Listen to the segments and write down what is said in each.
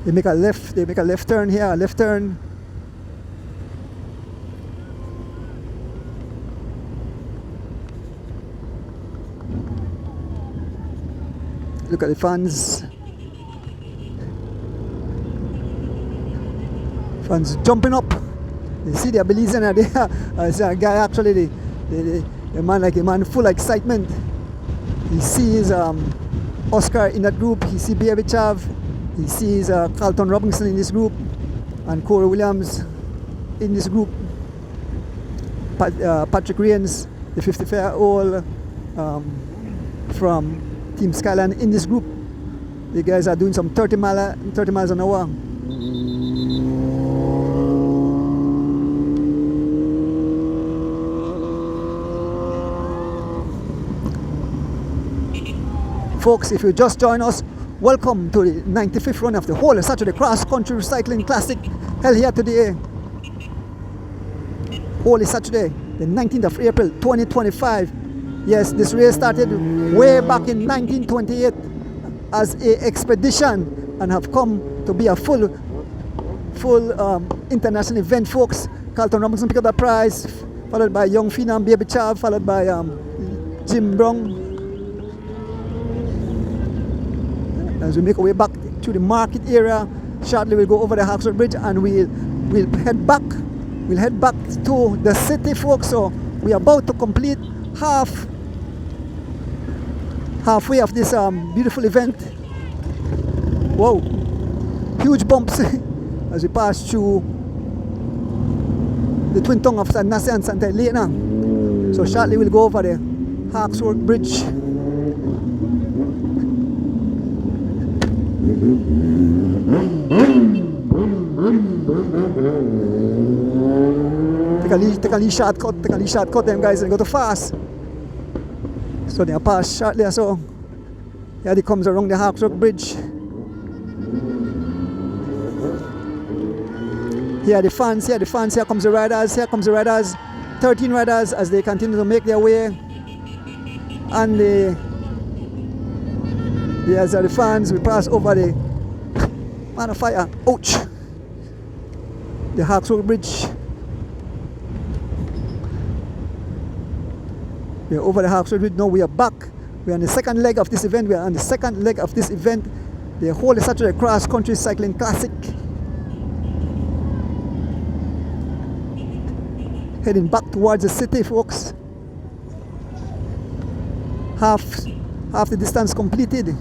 They make a left turn here, a left turn. Look at the fans. Fans jumping up. You see the Belizean there. It's a guy actually, the man, like a man full of excitement. He sees Oscar in that group. He sees Baby Chav. He sees Carlton Robinson in this group, and Corey Williams in this group. Patrick Rains, the 55-year-old from Team Skyline, in this group. The guys are doing some 30 miles an hour. Folks, if you just join us, welcome to the 95th run of the whole Saturday Cross Country Recycling Classic held here today. Holy Saturday, the 19th of April 2025. Yes, this race started way back in 1928 as an expedition and have come to be a full international event, folks. Carlton Robinson picked up the prize, followed by Young Phenom, Baby Chav, followed by Jim Brown. As we make our way back to the market area, shortly we'll go over the Hawksworth Bridge and we'll head back. We'll head back to the city, folks. So we are about to complete halfway of this beautiful event. Whoa, huge bumps as we pass through the twin tongue of San Nasi and Santa Elena. So shortly we'll go over the Hawksworth Bridge. Take a little shortcut them guys, and go too fast. So they are passed shortly, so here they comes around the Hawksworth Bridge. Here the fans, here comes the riders, 13 riders as they continue to make their way. And here's the fans, we pass over the man of fire, ouch, the Hawksworth Bridge. We are over the Hawksworth Bridge, now we are back. We are on the second leg of this event, the Holy Saturday Cross Country Cycling Classic. Heading back towards the city, folks. Half the distance completed.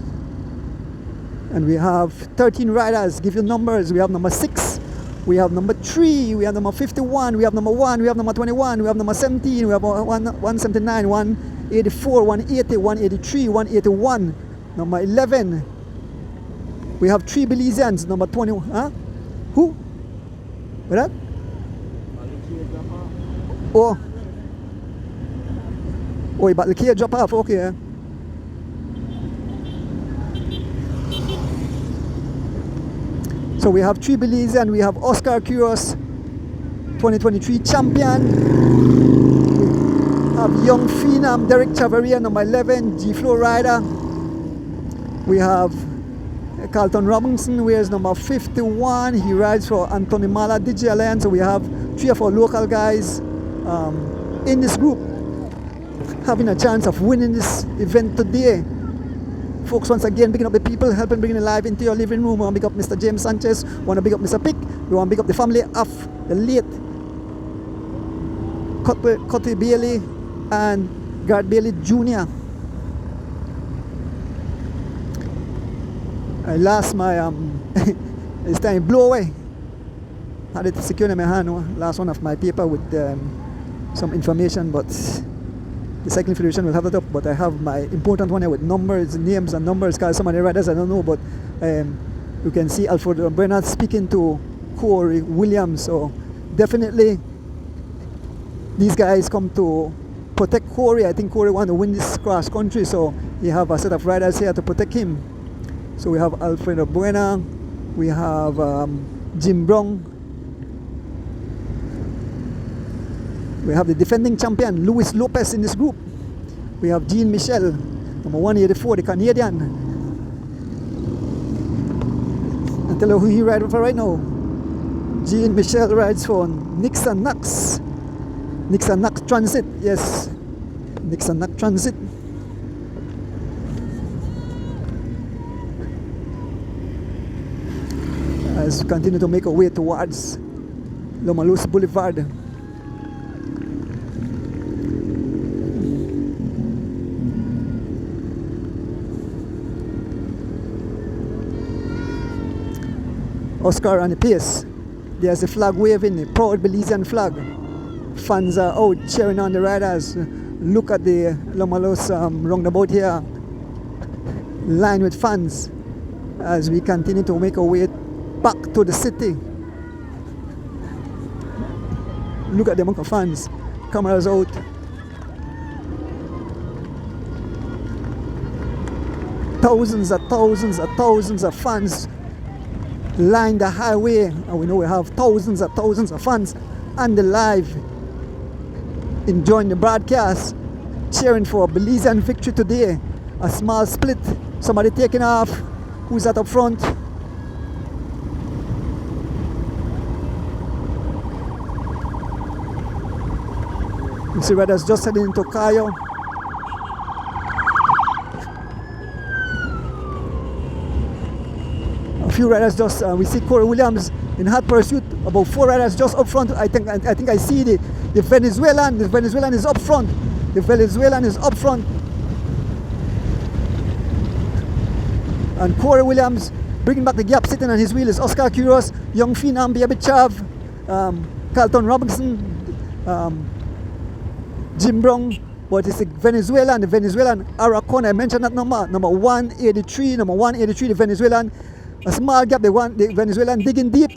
And we have 13 riders. Give you numbers. We have number 6, we have number 3, we have number 51, we have number 1, we have number 21, we have number 17, we have 179, 184, 180, 183, 181, number 11. We have 3 Belizeans, number 21. Huh? Who? What that? Oh, but the key drop off, okay. So we have 3 Belize and we have Oscar Curios, 2023 champion. We have Young Phenom, Derek Chavaria, number 11, G-Flow rider. We have Carlton Robinson, who is number 51. He rides for Anthony Mala, DJ Alliance. So we have 3 of our local guys in this group having a chance of winning this event today. Folks, once again, picking up the people, helping bring the live into your living room. We want to big up Mr. James Sanchez. We want to big up Mr. Pick. We want to big up the family of the late Cotty Bailey and Garth Bailey Jr. I lost my this time blow away. Had it secured in my hand. Last one of my paper with some information, but the Cycling Federation will have that up. But I have my important one here with numbers, names and numbers, because some of the riders I don't know, but you can see Alfred Buena speaking to Corey Williams. So definitely these guys come to protect Corey. I think Corey wants to win this cross country, so you have a set of riders here to protect him. So we have Alfredo Buena, we have Jim Brown, we have the defending champion Luis Lopez in this group. We have Jean Michel, number 184, the Canadian. tell you who he rides for right now. Jean Michel rides for Nixon Knox. Nixon Knox Transit, yes. Nixon Knox Transit. As we continue to make our way towards Lomalos Boulevard. Oscar on the pace. There's the flag waving, the proud Belizean flag. Fans are out cheering on the riders. Look at the Lomalos roundabout here, lined with fans as we continue to make our way back to the city. Look at the amount of fans. Cameras out. Thousands of fans line the highway, and we know we have thousands of fans on the live enjoying the broadcast, cheering for Belizean victory today. A small split, somebody taking off. Who's that up front? You see riders just heading into Cayo. A few riders just, we see Corey Williams in hot pursuit, about 4 riders just up front. I think I see the Venezuelan. The Venezuelan is up front. The Venezuelan is up front. And Corey Williams bringing back the gap, sitting on his wheel is Oscar Curios, Young Phenom, Baby Chav, Carlton Robinson, Jim Brown. But it's the Venezuelan Aracon. I mentioned that number 183, the Venezuelan. A small gap, the Venezuelan digging deep.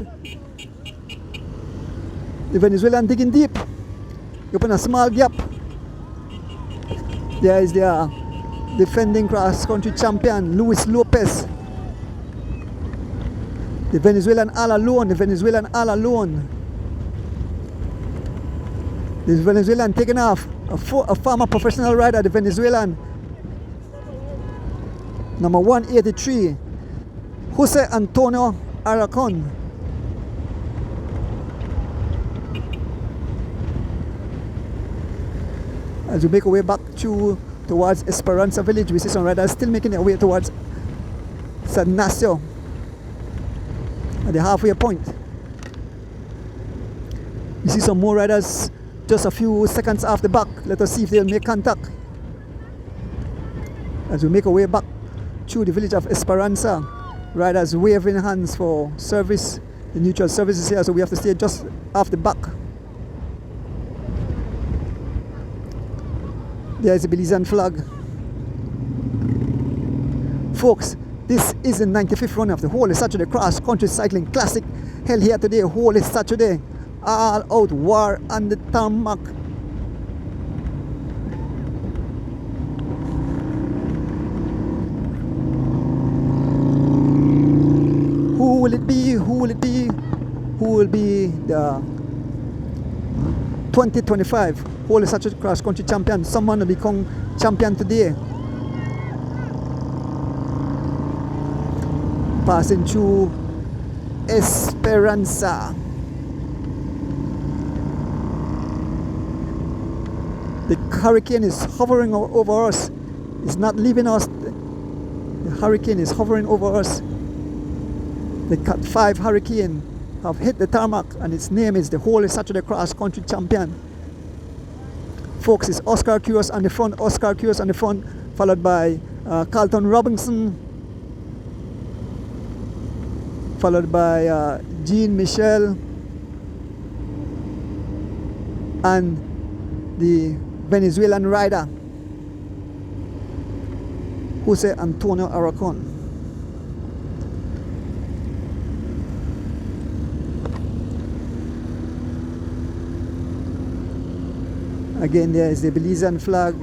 The Venezuelan digging deep. You open a small gap. There is their defending cross-country champion, Luis Lopez. The Venezuelan all alone. The Venezuelan taking off. A former professional rider, the Venezuelan. Number 183. Jose Antonio Aracon. As we make our way back towards Esperanza Village, we see some riders still making their way towards San Ignacio at the halfway point. We see some more riders just a few seconds off the back. Let us see if they'll make contact. As we make our way back through the village of Esperanza, riders waving hands for service. The neutral service is here, so we have to stay just off the back. There is the Belizean flag. Folks, this is the 95th run of the Holy Saturday Cross Country Cycling Classic, held here today, Holy Saturday. All out war on the tarmac. Who will it be? Who will be the 2025 Holy Saturday Cross Country champion? Someone will become champion today. Passing through Esperanza. The hurricane is hovering over us. It's not leaving us. The hurricane is hovering over us. The Cat 5 hurricane have hit the tarmac, and its name is the Holy Saturday Cross Country champion. Folks, it's Oscar Curios on the front. Followed by Carlton Robinson. Followed by Jean Michel. And the Venezuelan rider, Jose Antonio Aracon. Again, there is the Belizean flag.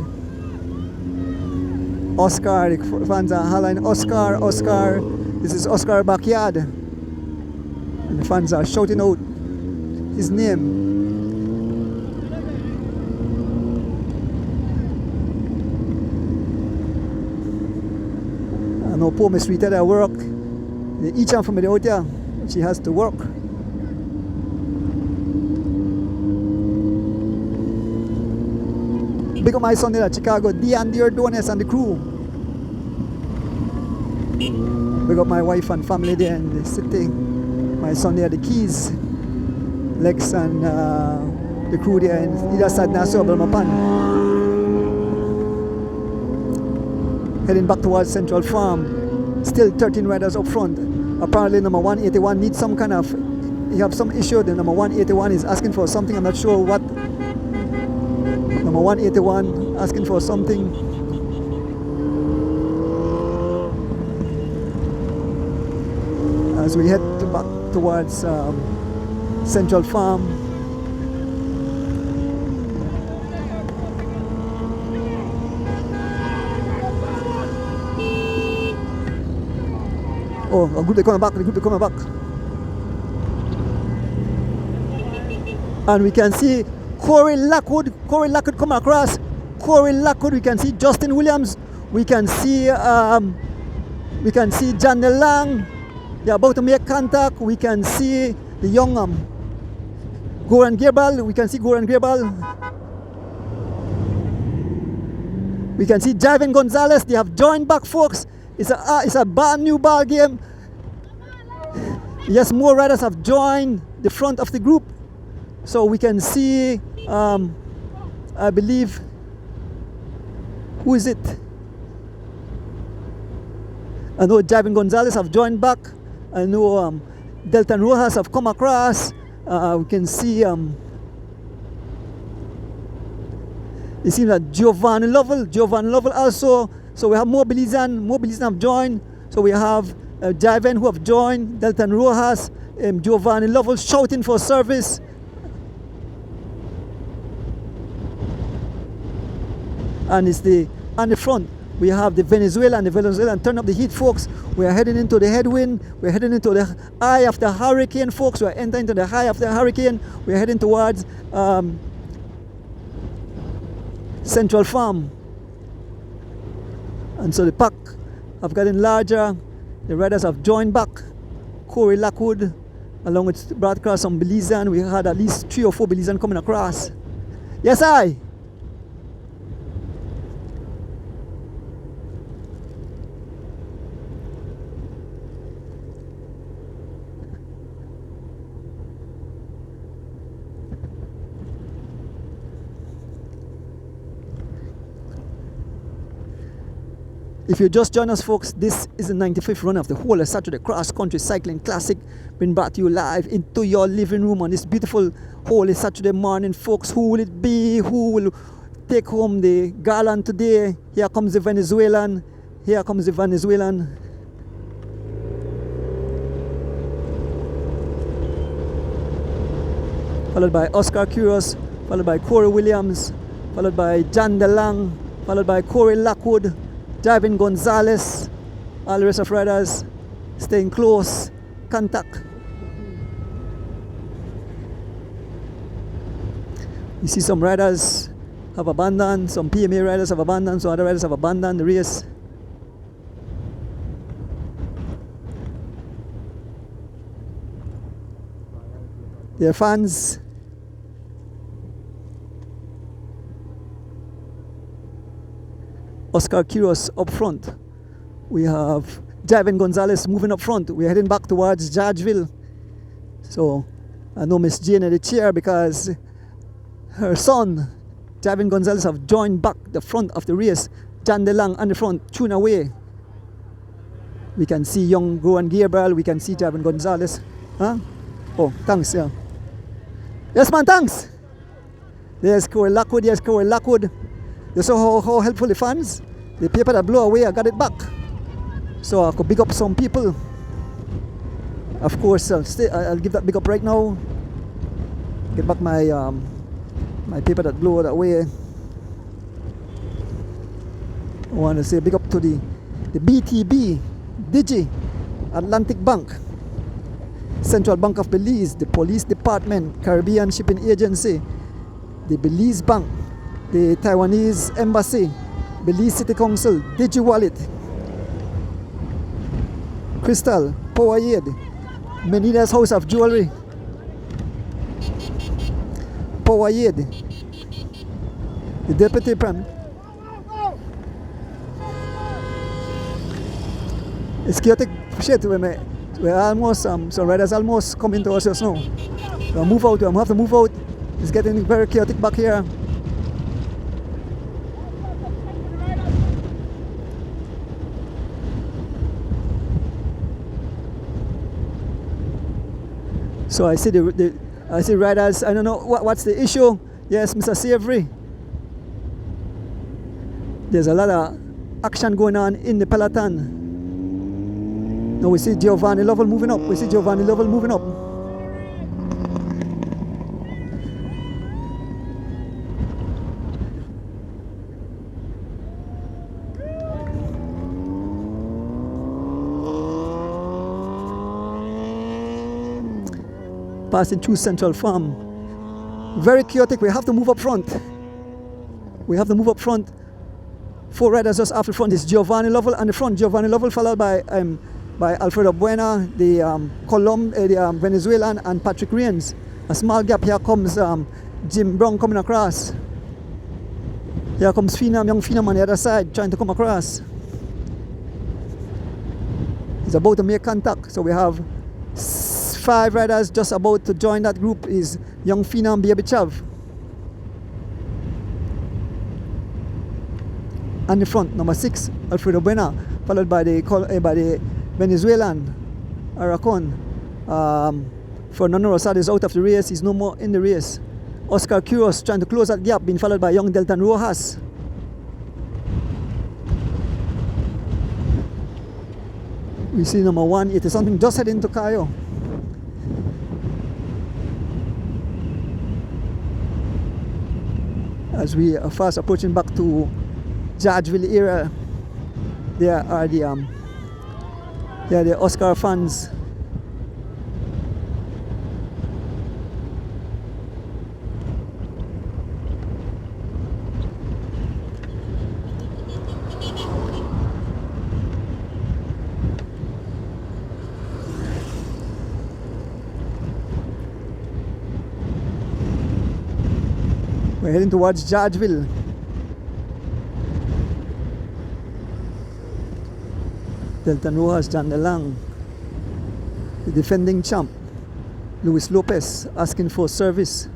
Oscar, the fans are hollering, Oscar. This is Oscar backyard. And the fans are shouting out his name. I know Paul is treated at work. The Ichan from the out here, she has to work. Big up my son there at Chicago, Dion Diordones and the crew. Big up my wife and family there in the city. My son there at the Keys. Lex and the crew there in either side Nassau, Belmopan. Heading back towards Central Farm. Still 13 riders up front. Apparently number 181 needs some kind of, you have some issue. The number 181 is asking for something, I'm not sure what. Number 181 asking for something. As we head back towards Central Farm. Oh, a group, they're coming back, the group, they're coming back. And we can see Corey Lockwood come across. Corey Lockwood, we can see Justin Williams, we can see John DeLang. They're about to make contact. We can see the young Goran Gerbal. We can see Goran Gerbal. We can see Javen Gonzalez. They have joined back, folks. It's a brand new ball game. Yes, more riders have joined the front of the group. So we can see, I believe, who is it? I know Javen Gonzalez have joined back. I know Delton Rojas have come across. We can see it seems like Giovanni Lovell also. So we have more Belizean have joined. So we have Javen who have joined, Delton Rojas, Giovanni Lovell shouting for service. And it's on the front. We have the Venezuelan turn up the heat, folks. We are heading into the headwind. We're heading into the eye of the hurricane, folks. We're entering into the eye of the hurricane. We're heading towards Central Farm. And so the pack have gotten larger. The riders have joined back. Corey Lockwood, along with brought across some Belizean. We had at least 3 or 4 Belizean coming across. Yes, I. If you just join us, folks, this is the 95th run of the whole Saturday Cross Country Cycling Classic, being brought to you live into your living room on this beautiful holy Saturday morning, folks. Who will it be? Who will take home the garland today? Here comes the Venezuelan. Here comes the Venezuelan. Followed by Oscar Curios, followed by Corey Williams, followed by John DeLang, followed by Corey Lockwood, Javen Gonzalez, all the rest of riders staying close, contact. You see some riders have abandoned, some PMA riders have abandoned, some other riders have abandoned the race. Their fans. Oscar Quiros up front. We have Javen Gonzalez moving up front. We're heading back towards Judgeville. So I know Miss Jane in the chair because her son, Javen Gonzalez, have joined back the front of the race. John DeLang on the front, tune away. We can see young Goran Gabriel. We can see Javen Gonzalez. Huh? Oh, thanks, yeah. Yes, man, thanks. There's Corey Lockwood. Yes, Corey Lockwood. You saw how helpful the fans? The paper that blew away, I got it back. So I could big up some people. Of course, I'll give that big up right now. Get back my my paper that blew away. I want to say big up to the BTB, Digi, Atlantic Bank, Central Bank of Belize, the Police Department, Caribbean Shipping Agency, the Belize Bank, the Taiwanese Embassy, Belize City Council, Digi Wallet, Crystal, Power Aid, Menina's House of Jewelry, Power Aid, the Deputy Prime. It's chaotic shit. We're almost, some riders almost coming to us just now. We'll move out, we'll have to move out. It's getting very chaotic back here. So I see I see riders. I don't know what's the issue. Yes, Mr. Savory. There's a lot of action going on in the peloton. Now we see Giovanni Lovell moving up. We see Giovanni Lovell moving up. Passing through Central Farm. Very chaotic. We have to move up front. We have to move up front. 4 riders just after the front is Giovanni Lovell on the front. Giovanni Lovell followed by Alfredo Buena, the Venezuelan, and Patrick Rains. A small gap. Here comes Jim Brown coming across. Here comes Phenom, young Phenom on the other side trying to come across. He's about to make contact. So we have 5 riders just about to join that group is young Phenom, Baby Chav. And the front, number 6, Alfredo Buena, followed by the Venezuelan, Aracon. Fernando Rosado is out of the race, he's no more in the race. Oscar Quiros trying to close that gap, being followed by young Delton Rojas. We see number 1, it is something just heading to Cayo. As we are fast approaching back to Judgeville area, there are the Oscar fans. We're heading towards Judgeville. Delton Rojas, John DeLang, the defending champ, Luis Lopez, asking for service.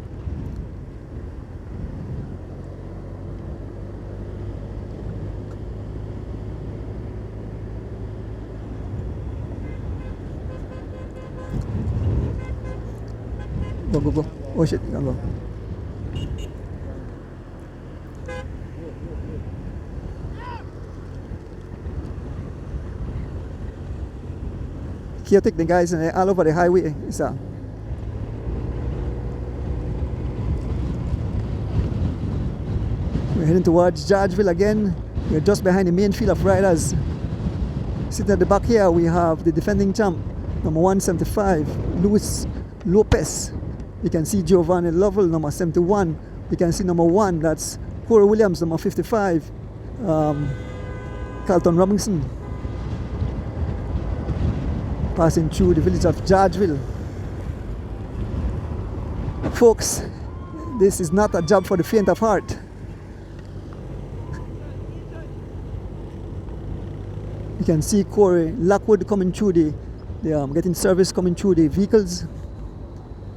Go. Oh shit, go. Chaotic, the guys all over the highway. We're heading towards Judgeville again. We're just behind the main field of riders. Sitting at the back here, we have the defending champ, number 175, Luis Lopez. You can see Giovanni Lovell, number 71. You can see number 1, that's Corey Williams, number 55, Carlton Robinson. Passing through the village of Judgeville. Folks, this is not a job for the faint of heart. You can see Corey Lockwood coming through getting service coming through the vehicles.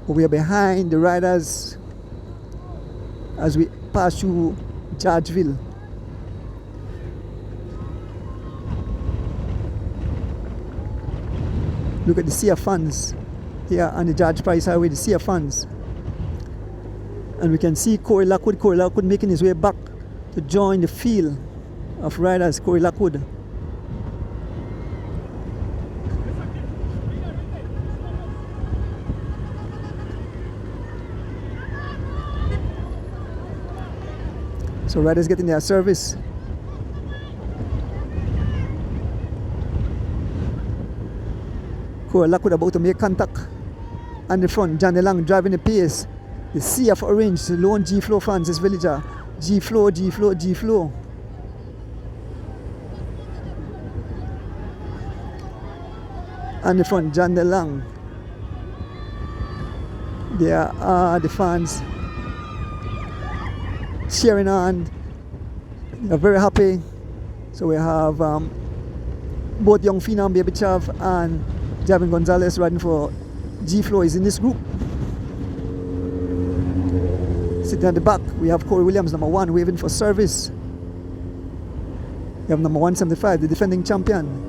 We are behind the riders as we pass through Judgeville. Look at the sea of fans here on the Judge Price Highway, the sea of fans. And we can see Corey Lockwood making his way back to join the field of riders, Corey Lockwood. So riders getting their service. Corey Lockwood about to make contact on the front. John DeLang driving the pace. The sea of orange, the lone G-Flow fans, this villager. G-Flow. And the front, John DeLong. There are the fans cheering on. They're very happy. So we have both young Phenom, Baby Chav, and Javin Gonzalez riding for G Flow is in this group. Sitting at the back, we have Corey Williams, number 1, waving for service. We have number 175, the defending champion.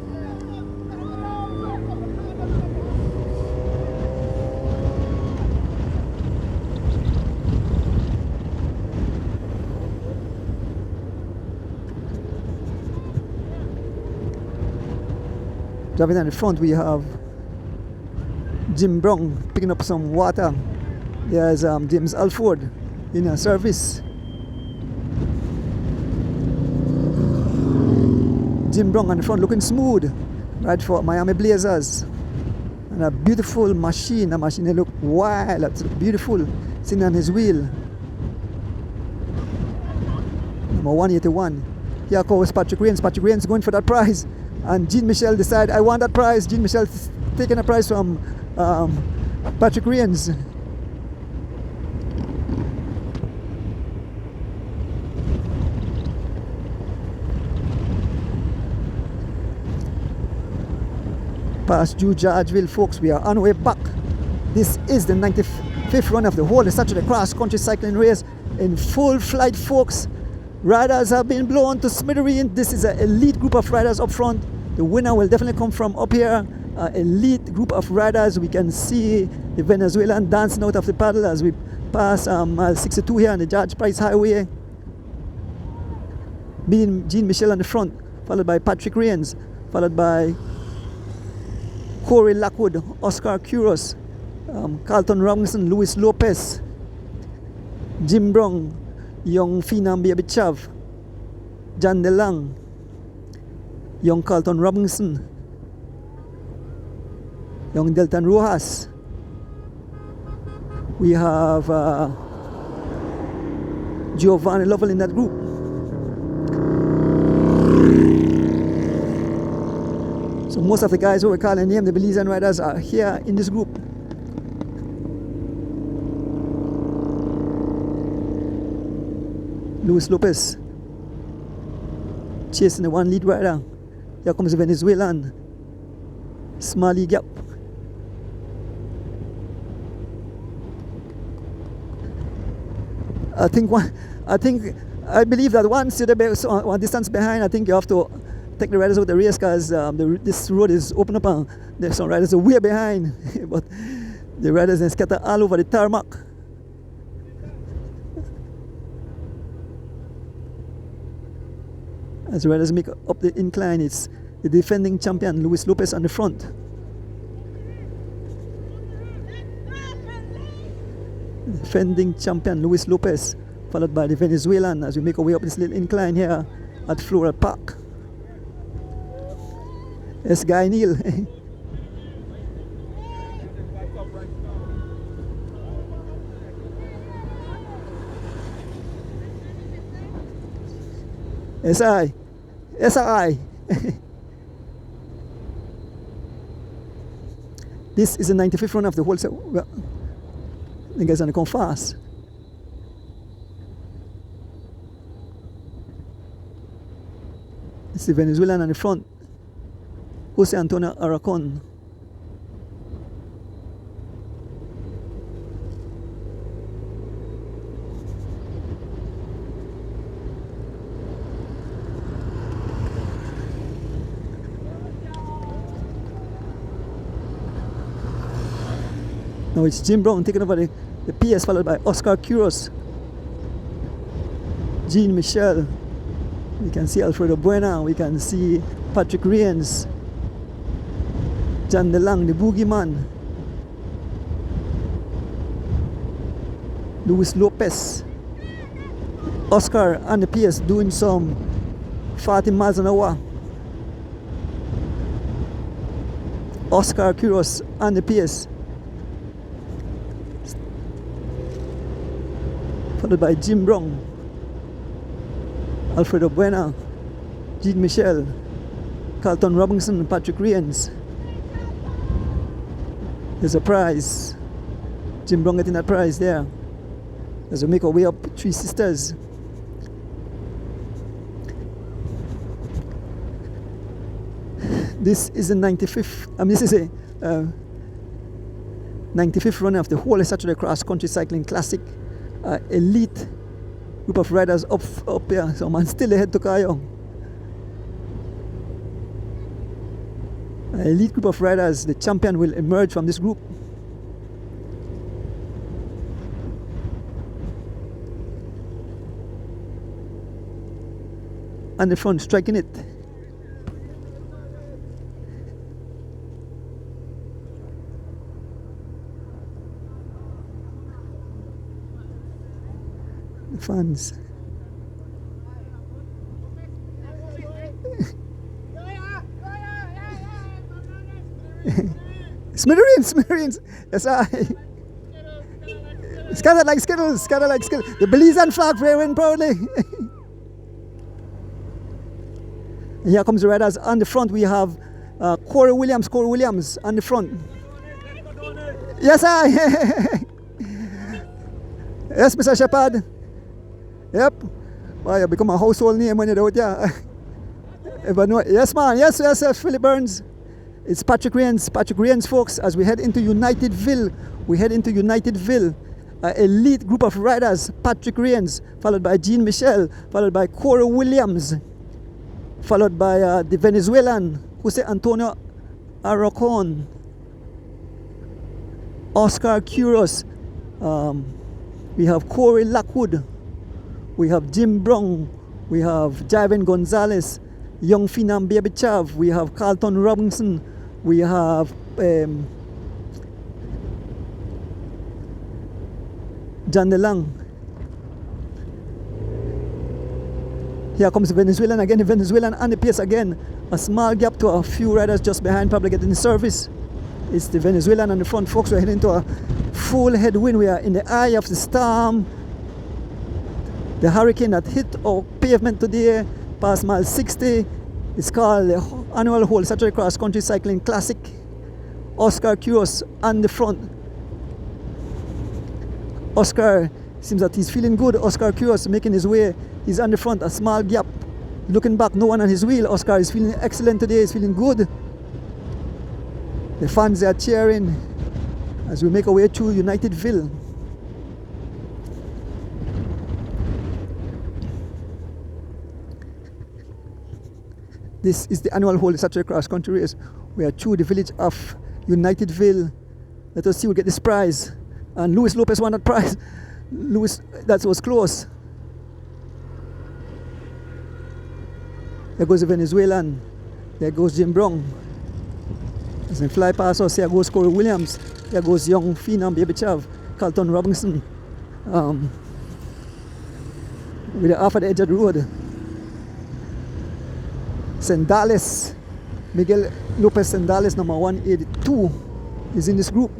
Driving down the front, we have Jim Brown picking up some water. There's James Alford in a service. Jim Brown on the front looking smooth, right for Miami Blazers. And a beautiful machine, a machine that look wild, that's beautiful, sitting on his wheel. Number 181. Here comes Patrick Rains. Patrick Rains going for that prize. And Jean Michel decide, I want that prize. Jean Michel taking a prize from Patrick Rains. Past Judgeville, folks, we are on our way back. This is the 95th run of the whole Saturday cross country cycling race in full flight, folks. Riders have been blown to smithereens. This is an elite group of riders up front. The winner will definitely come from up here. Elite group of riders. We can see the Venezuelan dancing out of the paddle as we pass mile 62 here on the George Price Highway. Being Jean Michel on the front, followed by Patrick Rains, followed by Corey Lockwood, Oscar Kuros, Carlton Robinson, Luis Lopez, Jim Brown, young Phenom Baby Chav, John DeLong, young Carlton Robinson, young Delton Rojas. We have Giovanni Lovell in that group. So most of the guys who we call and name the Belizean riders are here in this group. Luis Lopez chasing the one lead rider. Here comes the Venezuelan Smalley Gap. I believe that once you're one distance behind, I think you have to take the riders out of the race because this road is open up and there's some riders are way behind. But the riders are scattered all over the tarmac. As the riders make up the incline, it's the defending champion Luis Lopez on the front. Defending champion Luis Lopez, followed by the Venezuelan as we make our way up this little incline here at Floral Park. It's Guy Neal. SI. SI. This is the 95th run of the whole set. Well, the guys are going to come fast. It's the Venezuelan on the front. Jose Antonio Aracon. Now it's Jim Brown taking over the PS, followed by Oscar Kuros, Jean Michel. We can see Alfredo Buena. We can see Patrick Rains, John DeLong, the boogeyman, Luis Lopez, Oscar and the PS doing some 40 miles an hour. Oscar Kuros and the PS, followed by Jim Brown, Alfredo Buena, Jean Michel, Carlton Robinson, Patrick Rains. There's a prize. Jim Brown getting that prize there. As we make our way up Three Sisters. This is the 95th, this is a 95th run of the whole Saturday Cross Country Cycling Classic. Elite group of riders up here. So man still ahead to Kayo. Elite group of riders. The champion will emerge from this group. And the front striking it. The fans. Smithereens. Yes, I. Scattered like skittles. The Belizean flag waving proudly. And here comes the riders on the front. We have Corey Williams on the front. Yes, I. Yes, Mr. Shepard. Yep. Well, you become a household name when you're out there. Yes, man. Yes, Philip Burns. It's Patrick Rains, folks. As we head into Unitedville, elite group of riders. Patrick Rains, followed by Jean Michel, followed by Corey Williams, followed by the Venezuelan, Jose Antonio Arocon, Oscar Quiros. We have Corey Lockwood. We have Jim Brown. We have Javen Gonzalez, Young Finam Baby Chav. We have Carlton Robinson. We have John DeLong. Here comes the Venezuelan again. The Venezuelan on the pace again. A small gap to a few riders just behind, probably getting the service. It's the Venezuelan on the front, folks. We're heading to a full headwind. We are in the eye of the storm. The hurricane that hit our pavement today, past mile 60. It's called the annual Whole Saturday Cross Country Cycling Classic. Oscar Quiros on the front. Oscar seems that he's feeling good. Oscar Quiros making his way. He's on the front, a small gap. Looking back, no one on his wheel. Oscar is feeling excellent today. He's feeling good. The fans are cheering as we make our way through Unitedville. This is the annual Whole Saturday Cross Country race. We are through the village of Unitedville. Let us see who get this prize. And Luis Lopez won that prize. Luis, that was close. There goes the Venezuelan. There goes Jim Brown. As they fly past us, here goes Corey Williams. There goes Young Phenom Baby Chav, Carlton Robinson. With the off at the edge of the road. Sendales, Miguel Lopez Sendales, number 182, is in this group.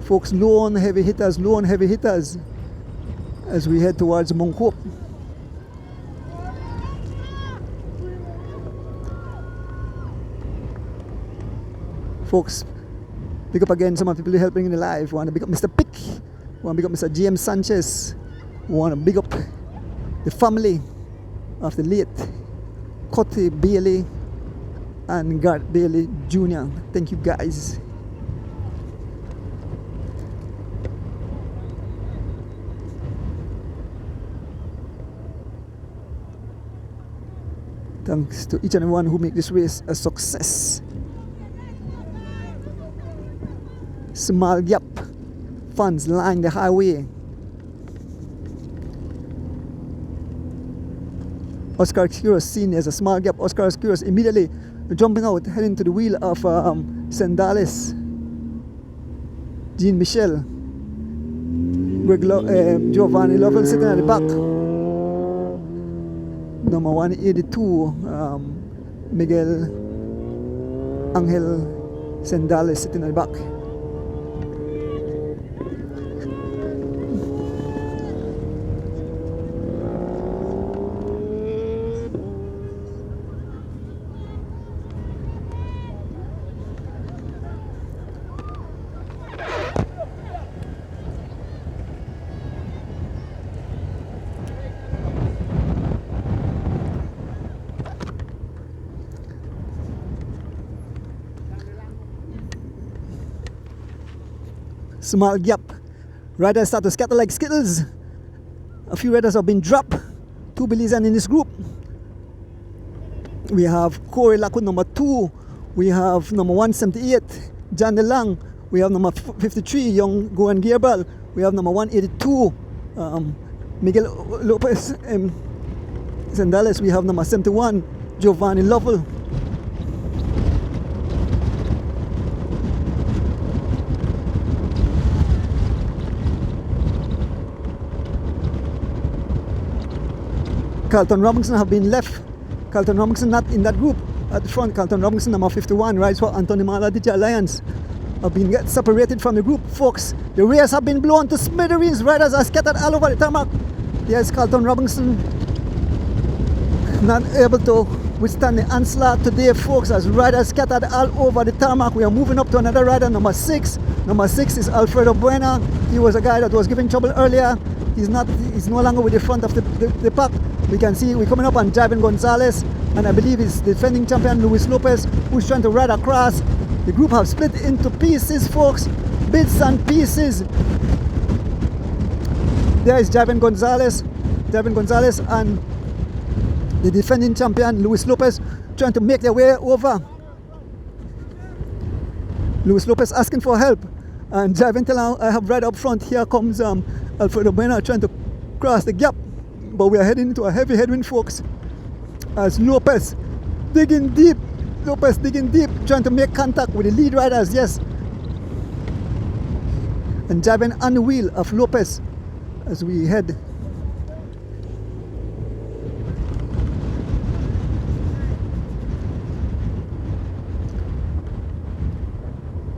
Folks, low on heavy hitters, as we head towards Mount Hope. Folks, pick up again some of the people helping in the live. We want to pick up Mr. Pick, we want to pick up Mr. James Sanchez, we want to pick up the family of the late Cotty Bailey and Garth Bailey Jr. Thank you guys. Thanks to each and everyone who make this race a success. Small gap, fans line the highway. Oscar Quiros seen as a small gap. Oscar Quiros immediately jumping out, heading to the wheel of Sendales. Jean Michel. Giovanni Lovell sitting at the back. Number 182, Miguel Angel Sendales sitting at the back. small gap. Riders start to scatter like skittles. A few riders have been dropped. 2 Belizean in this group. We have Corey Lockwood, number 2. We have number 178, John DeLong. We have number 53, Young Goran Gearbal. We have number 182, Miguel Lopez Zendales. We have number 71, Giovanni Lovell. Carlton Robinson have been left. Carlton Robinson not in that group. At the front, Carlton Robinson, number 51, rides for Anthony Mala DJ Alliance. Have been separated from the group, folks. The race have been blown to smithereens. Riders are scattered all over the tarmac. There's Carlton Robinson, not able to withstand the onslaught today, folks, as riders scattered all over the tarmac. We are moving up to another rider, number 6. Number 6 is Alfredo Buena. He was a guy that was giving trouble earlier. He's no longer with the front of the pack. We can see we're coming up on Javen Gonzalez, and I believe it's defending champion Luis Lopez, who's trying to ride across. The group have split into pieces, folks. Bits and pieces. There is Javen Gonzalez and the defending champion Luis Lopez trying to make their way over. Luis Lopez asking for help, and Javen telling I have right up front. Here comes Alfredo Buena trying to cross the gap, but we are heading into a heavy headwind, folks, as Lopez digging deep, trying to make contact with the lead riders, yes. And Javen on the wheel of Lopez as we head.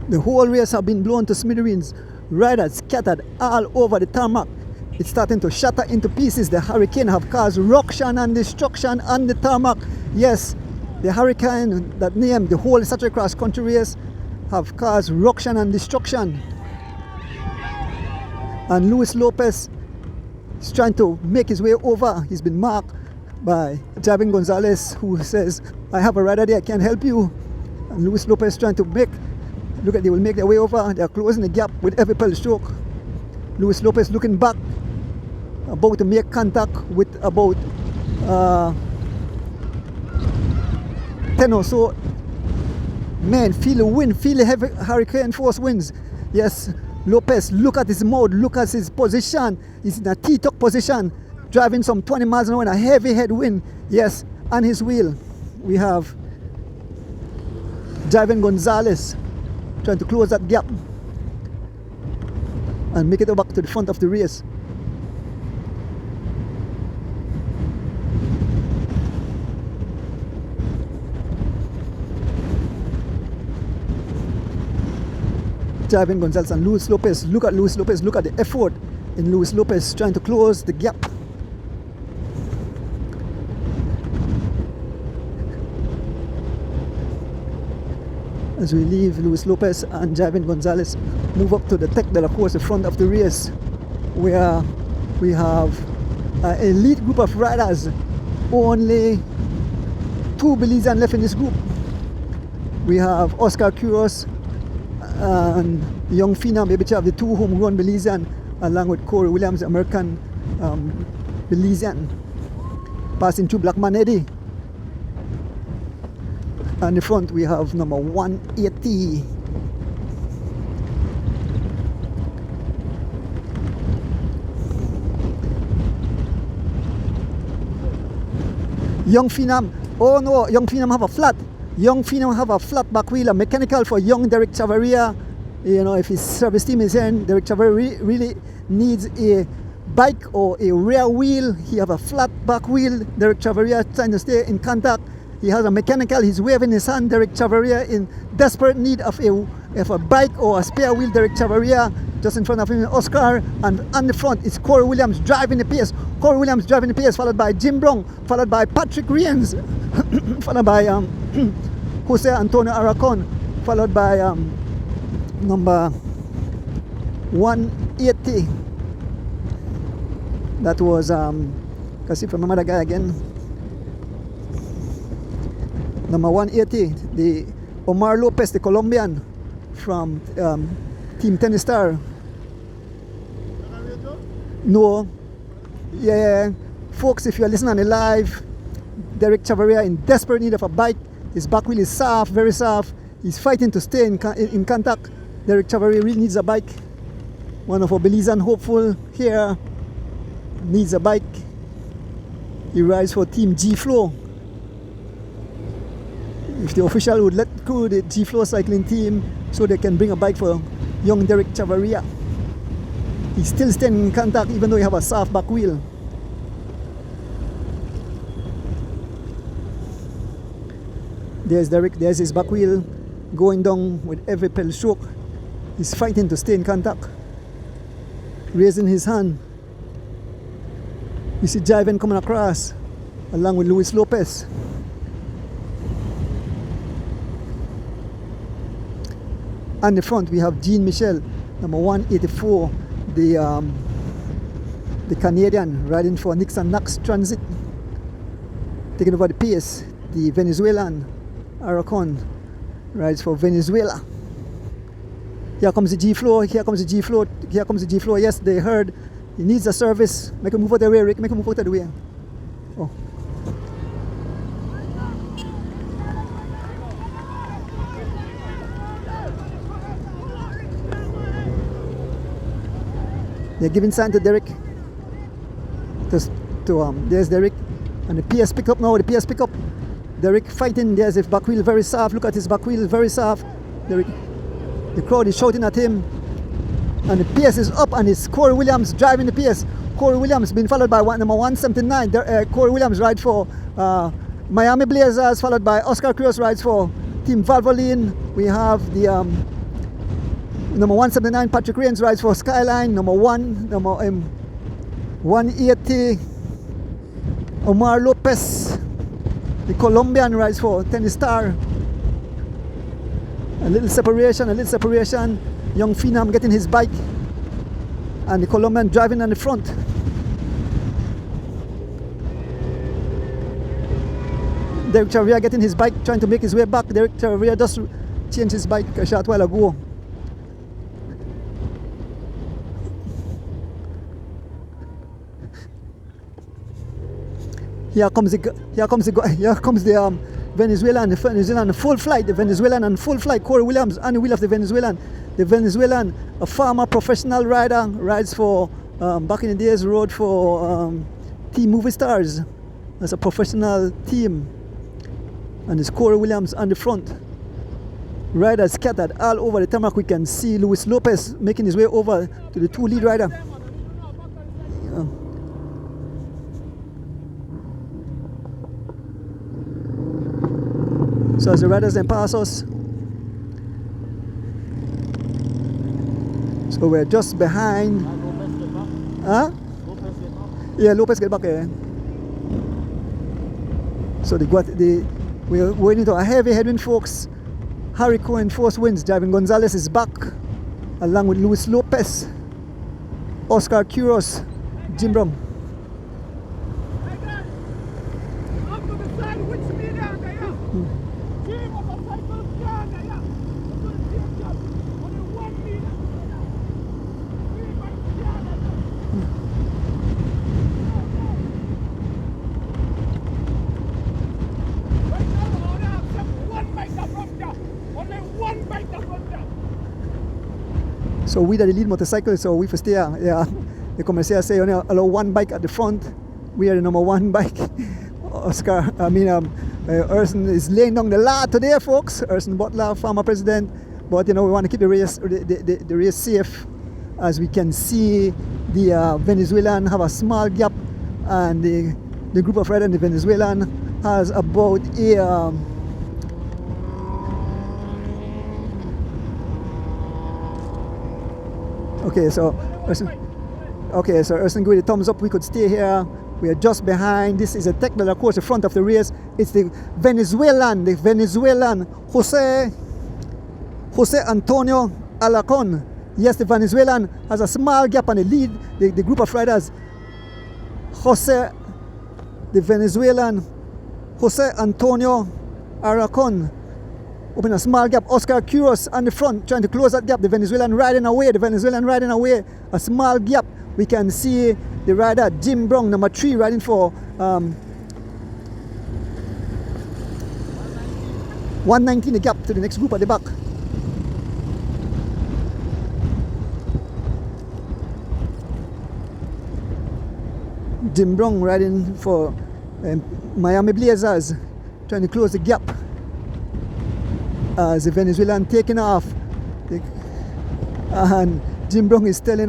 The whole race have been blown to smithereens. Riders scattered all over the tarmac. It's starting to shatter into pieces. The hurricane have caused ruction and destruction on the tarmac. Yes, the hurricane that named the whole Saturday cross country race have caused ruction and destruction. And Luis Lopez is trying to make his way over. He's been marked by Javen Gonzalez, who says, I have a rider there, I can help you. And Luis Lopez trying to they will make their way over. They are closing the gap with every pedal stroke. Luis Lopez looking back, about to make contact with about 10 or so men. Feel the wind, feel the heavy hurricane force winds. Yes, Lopez, look at his mode, look at his position. He's in a T-tuck position, driving some 20 miles an hour in a heavy headwind. Yes, on his wheel we have Javen Gonzalez trying to close that gap and make it back to the front of the race. Javen Gonzalez and Luis Lopez. Look at Luis Lopez, look at the effort in Luis Lopez trying to close the gap. As we leave, Luis Lopez and Javen Gonzalez move up to the Tech de la Course, the front of the race, where we have an elite group of riders. Only 2 Belizean left in this group. We have Oscar Kuros and young Phenom, maybe have the 2 homegrown Belizean, along with Corey Williams, American Belizean, passing through Blackman Eddy. And in the front we have number 180. Young Phenom, oh no, Young Phenom have a flat. Young Phenom have a flat back wheel, a mechanical for young Derek Chavaria. You know, if his service team is here, Derek Chavaria really needs a bike or a rear wheel. He have a flat back wheel. Derek Chavaria trying to stay in contact. He has a mechanical, he's waving his hand. Derek Chavaria in desperate need of a bike or a spare wheel. Derek Chavaria just in front of him, Oscar, and on the front is Corey Williams driving the pace. Corey Williams driving the pace, followed by Jim Brown, followed by Patrick Riens, followed by Jose Antonio Aracon, followed by number 180. That was let's see if I remember the guy again. Number 180, the Omar Lopez, the Colombian from Team Tennis Star, No. Yeah, folks, if you're listening on the live, Derek Chavaria in desperate need of a bike. His back wheel is soft, very soft. He's fighting to stay in contact. Derek Chavaria really needs a bike. One of our Belizean hopeful here needs a bike. He rides for Team G-Flow. If the official would let go the G-Flow cycling team so they can bring a bike for young Derek Chavaria. He's still staying in contact even though he have a soft back wheel. There's Derek, there's his back wheel going down with every pedal stroke. He's fighting to stay in contact. Raising his hand. You see Judgeville coming across along with Lopez. On the front we have Jean Michel, number 184, the Canadian riding for Nixon Knox Transit. Taking over the pace, the Venezuelan Aracon rides for Venezuela. Here comes the G-Flow, here comes the G-Flow, here comes the G-Flow. Yes, they heard he needs a service. Make him move out of the way, Rick, make him move out of the way. Oh. They're giving sign to Derek. There's Derek. And the PS pick up now, the PS pick up. Derek fighting, there's his back wheel very soft. Look at his back wheel, very soft. Derek. The crowd is shouting at him. And the PS is up and it's Corey Williams driving the PS. Corey Williams being followed by number 179. Corey Williams rides for Miami Blazers, followed by Oscar Cruz rides for Team Valvoline. We have the number 179 Patrick Rains rides for Skyline. Number 180 Omar Lopez, the Colombian, rides for Tennis Star. A little separation. Young Phenom getting his bike and the Colombian driving on the front. Derek Chavaria getting his bike, trying to make his way back. Derek Chavaria just changed his bike a short while ago. Here comes the Venezuelan full flight. The Venezuelan and full flight. Corey Williams on the wheel of the Venezuelan. The Venezuelan, a former professional rider, rides for back in the days rode for Team Movie Stars as a professional team. And it's Corey Williams on the front. Riders scattered all over the tarmac. We can see Luis Lopez making his way over to the two lead rider. So as the riders then pass us, so we're just behind. Huh? Yeah, Lopez get back here. So we're waiting to a heavy headwind, folks. Hurricane force winds. Driving Gonzalez is back, along with Luis Lopez, Oscar Quiros, Jim Brown. So we are the lead motorcyclists, so we for stay. Yeah, the commercial say only allow one bike at the front. We are the number one bike. Urson is laying down the law today, folks. Urson Butler, former president. But we want to keep the race, the race safe. As we can see, the Venezuelan have a small gap, and the group of riders in the Venezuelan has about a Okay, so Urson give the thumbs up. We could stay here. We are just behind. This is a technical course, the front of the race. It's the Venezuelan Jose Antonio Alacon. Yes, the Venezuelan has a small gap on the lead. The group of riders, the Venezuelan Jose Antonio Aracon. Open a small gap. Oscar Quiros on the front trying to close that gap. The Venezuelan riding away. A small gap. we can see the rider Jim Brown, number 3, riding for 119 the gap to the next group at the back. Jim Brown riding for Miami Blazers, trying to close the gap as the Venezuelan taking off. And Jim Brown is telling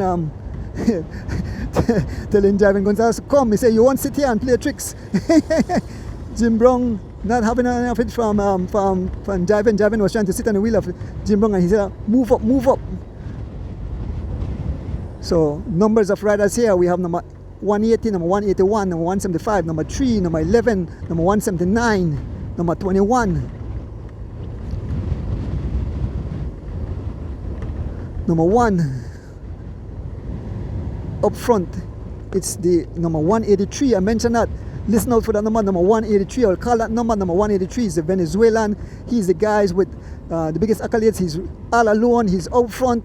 telling Judgeville Gonzalez, come, he said, you won't sit here and play tricks. Jim Brown not having enough of it from Judgeville. Judgeville was trying to sit on the wheel of Jim Brown, and he said, move up, move up. So numbers of riders here, we have number 180, number 181, number 175, number 3, number 11, number 179, number 21, number 1 up front. It's the number 183. I mentioned that. Listen out for that number 183. I'll call that number 183. Is the Venezuelan. He's the guys with the biggest accolades. He's all alone. He's out front,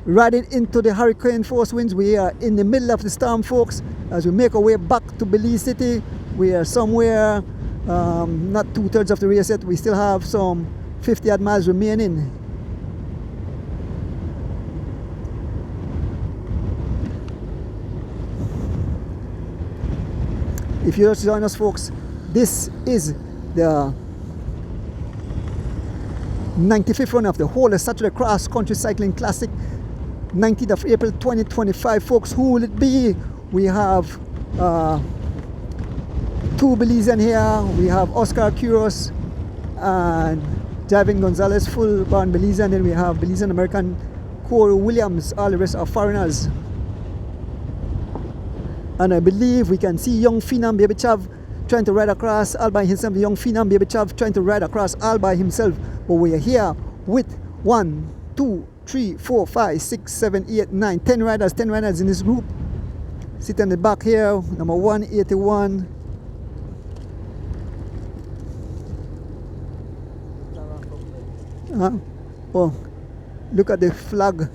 riding into the hurricane force winds. We are in the middle of the storm, folks. As we make our way back to Belize City, we are somewhere not 2/3 of the race yet. We still have some 50 odd miles remaining. If you just join us, folks, this is the 95th run of the whole Saturday Cross Country Cycling Classic, 19th of April 2025, folks. Who will it be? We have 2 Belizean here. We have Oscar Quiros and Judgeville Gonzalez, full born Belizean. Then we have Belizean American Corey Williams. All the rest are foreigners. And I believe we can see young Phenom Baby Chav trying to ride across all by himself. Young Phenom Baby Chav trying to ride across all by himself. But we are here with 1, 2, 3, 4, 5, 6, 7, 8, 9, 10 riders. 10 riders in this group. Sit on the back here, number 181. Oh, look at the flag.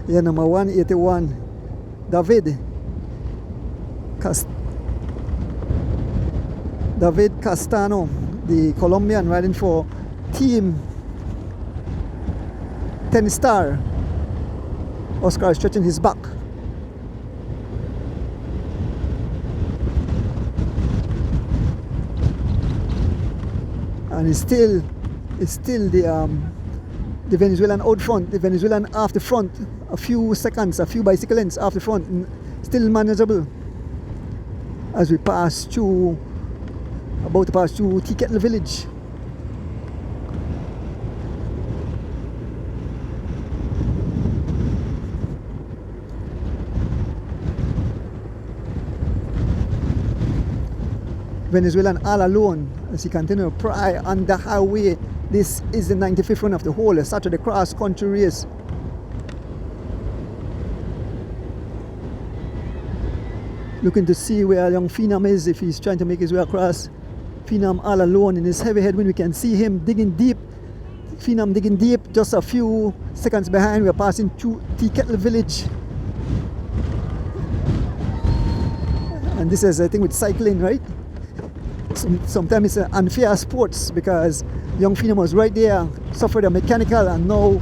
Yeah, number 181, David Castano, the Colombian, riding for Team 10 Star. Oscar is stretching his back. And it's still the Venezuelan out front, the Venezuelan off the front, a few seconds, a few bicycle lengths off the front, still manageable. As we pass through, about to pass through Tea Kettle Village. Venezuelan all alone as he continues to pry on the highway. This is the 95th run of the whole Saturday Cross Country race. Looking to see where young Phenom is, if he's trying to make his way across. Phenom all alone in his heavy headwind. We can see him digging deep. Phenom digging deep, just a few seconds behind. We're passing through Tea Kettle Village. And this is, I think, with cycling, right? Sometimes it's unfair sports because young Phenom was right there, suffered a mechanical, and now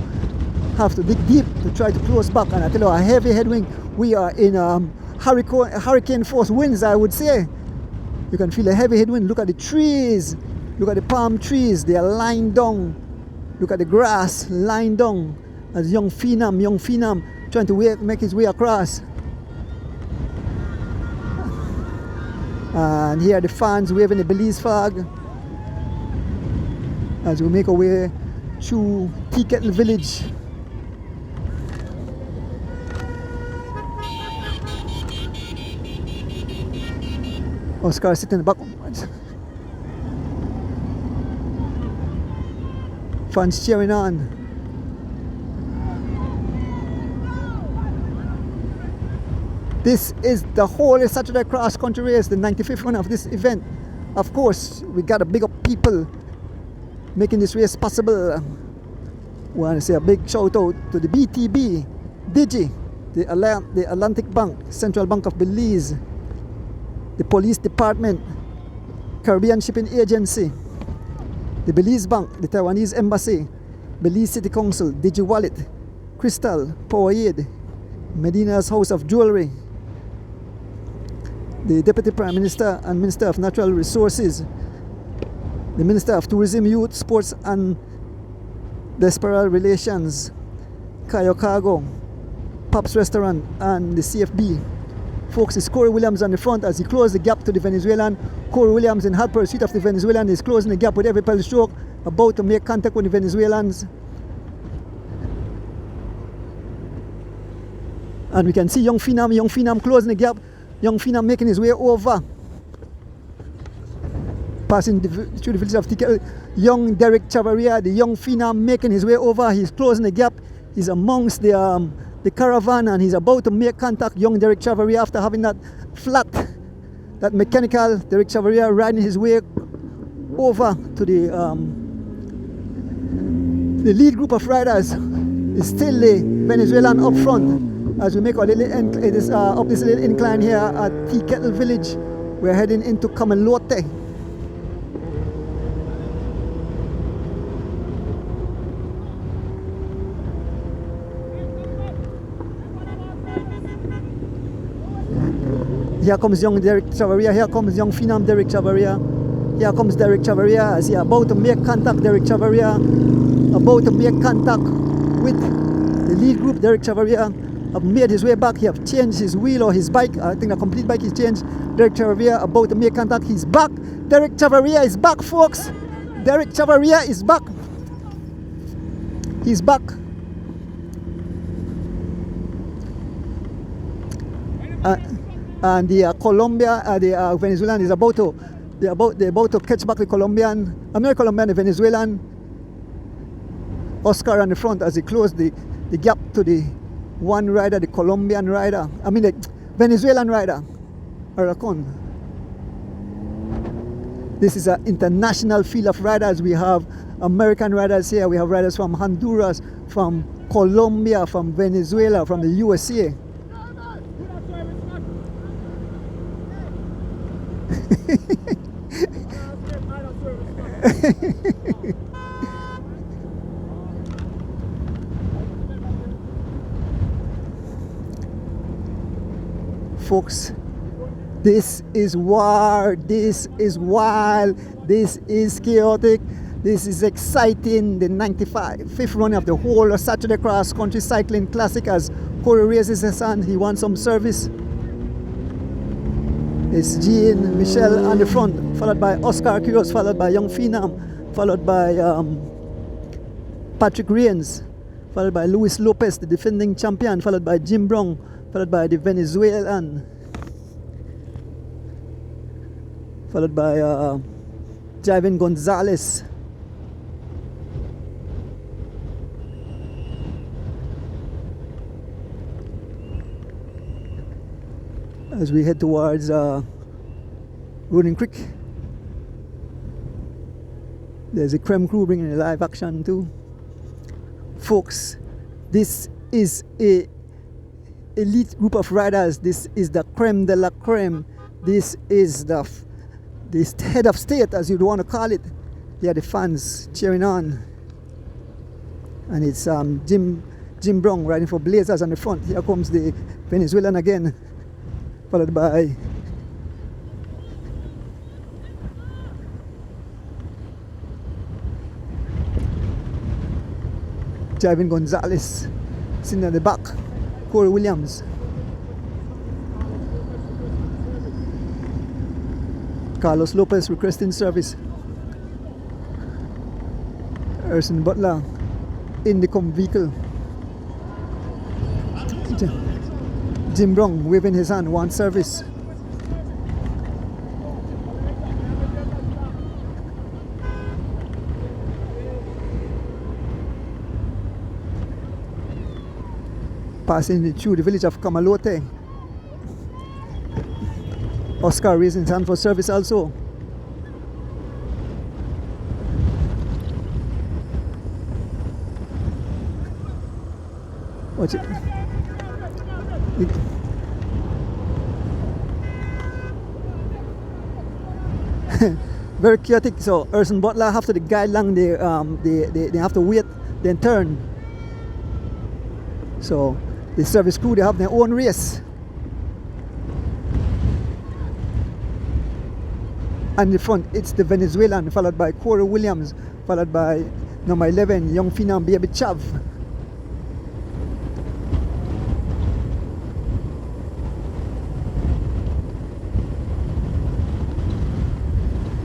have to dig deep to try to close back. And I tell you, a heavy headwind. We are in hurricane force winds, I would say. You can feel a heavy headwind. Look at the trees. Look at the palm trees. They are lying down. Look at the grass lying down. As young Phenom trying to make his way across. And here are the fans waving the Belize flag as we make our way through Tea Kettle Village. Oscar sitting in the back. Fans cheering on. This is the whole Saturday Cross Country race, the 95th one of this event. Of course, we got to big up people making this race possible. Want to say a big shout out to the BTB, Digi, the Atlantic Bank, Central Bank of Belize, the Police Department, Caribbean Shipping Agency, the Belize Bank, the Taiwanese Embassy, Belize City Council, Digi Wallet, Crystal, Powerade, Medina's House of Jewelry, the Deputy Prime Minister and Minister of Natural Resources, the Minister of Tourism, Youth, Sports and Diaspora Relations, Kayo Cargo, Pops Restaurant and the CFB. Folks, it's Corey Williams on the front as he closes the gap to the Venezuelan. Corey Williams in hot pursuit of the Venezuelan is closing the gap with every pedal stroke, about to make contact with the Venezuelans. And we can see Young Phenom closing the gap. Young Phenom making his way over, passing through the village of Tikal. Young Derek Chavaria, the Young Phenom making his way over. He's closing the gap. He's amongst the caravan and he's about to make contact. Young Derek Chavaria, after having that flat, that mechanical Derek Chavaria riding his way over to the lead group of riders is still the Venezuelan up front. As we make our little up this little incline here at Tea Kettle Village, we're heading into Camalote. Here comes young Derek Chavaria, here comes young Phenom Derek Chavaria. Here comes Derek Chavaria as he about to make contact. Derek Chavaria about to make contact with the lead group. Derek Chavaria have made his way back. He have changed his wheel or his bike. I think the complete bike is changed. Derek Chavaria about to make contact. He's back. Derek Chavaria is back, folks. Derek Chavaria is back. He's back. And the the Venezuelan is about to they're about to catch back the Colombian. I'm not a Colombian, the Venezuelan. Oscar on the front as he closed the gap to the one rider, the Colombian rider. I mean the Venezuelan rider, Aracon. This is an international field of riders. We have American riders here. We have riders from Honduras, from Colombia, from Venezuela, from the USA. Folks, this is war, this is wild, this is chaotic, this is exciting. The 95th run of the whole Saturday Cross Country Cycling Classic as Corey raises his hand. He wants some service. It's Jean Michel on the front, followed by Oscar Quiros, followed by Young Phenom, followed by Patrick Reigns, followed by Luis Lopez, the defending champion, followed by Jim Brown, followed by the Venezuelan, followed by Javen Gonzalez. As we head towards Rolling Creek, there's a creme crew bringing a live action too. Folks, this is a elite group of riders. This is the creme de la creme. This is the head of state, as you'd want to call it. They are the fans cheering on, and it's Jim Brown riding for Blazers on the front. Here comes the Venezuelan again, followed by Javen Gonzalez sitting at the back. Corey Williams, Carlos Lopez requesting service. Erson Butler in the vehicle. Jim Brown waving his hand, wants service. Passing through the village of Camalote. Oscar raising his hand for service also. Watch it. Very chaotic. So Erson Butler after the guy long they have to wait, then turn. So the service crew, they have their own race. And in the front, it's the Venezuelan, followed by Corey Williams, followed by number 11, young phenom Baby Chav.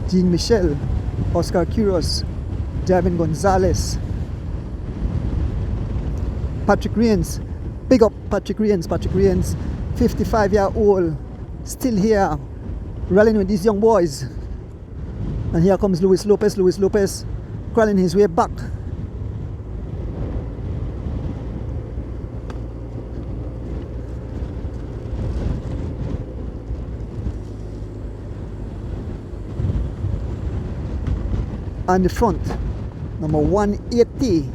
Jean Michel, Oscar Quiros, Javin Gonzalez, Patrick Rains. Big up Patrick Rains. 55-year-old, still here, rallying with these young boys. And here comes Luis Lopez, crawling his way back. And the front, number 180,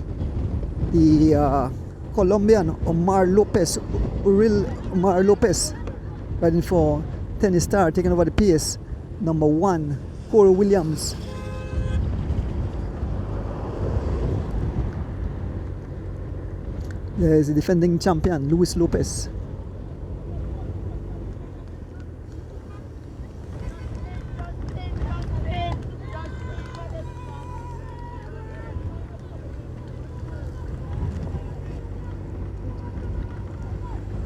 the Colombian Omar Lopez, riding for Tennis Star, taking over the pace. Number 1, Corey Williams. There is the defending champion, Luis Lopez.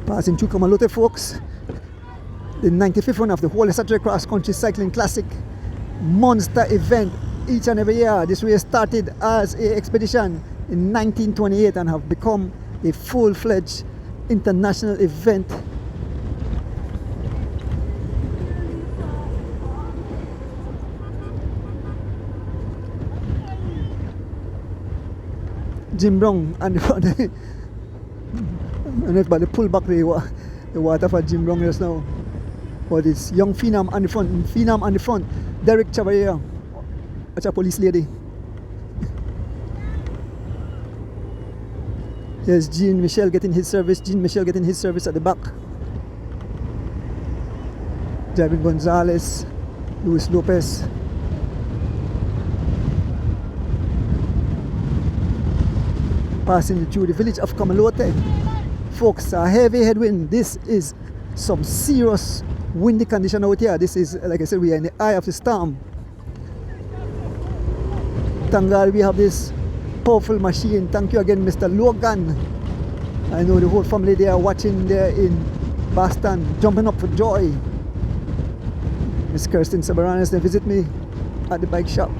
Passing through Camalote, folks. The 95th one of the Holy Saturday Cross Country Cycling Classic. Monster event each and every year. This race started as an expedition in 1928 and have become a full-fledged international event. Jim Brown and the and everybody pull back the water for Jim Brown just now. But it's young phenom on the front, Derek Chavaria. Watch a police lady. Here's Jean Michel getting his service at the back. Javin Gonzalez, Luis Lopez. Passing through the village of Camalote. Folks, a heavy headwind. This is some serious windy condition out here. This is, like I said, we are in the eye of the storm. Thank God we have this powerful machine. Thank you again, Mr. Logan. I know the whole family they are watching there in Boston, jumping up for joy. Miss Kirsten Sabaranes, they visit me at the bike shop.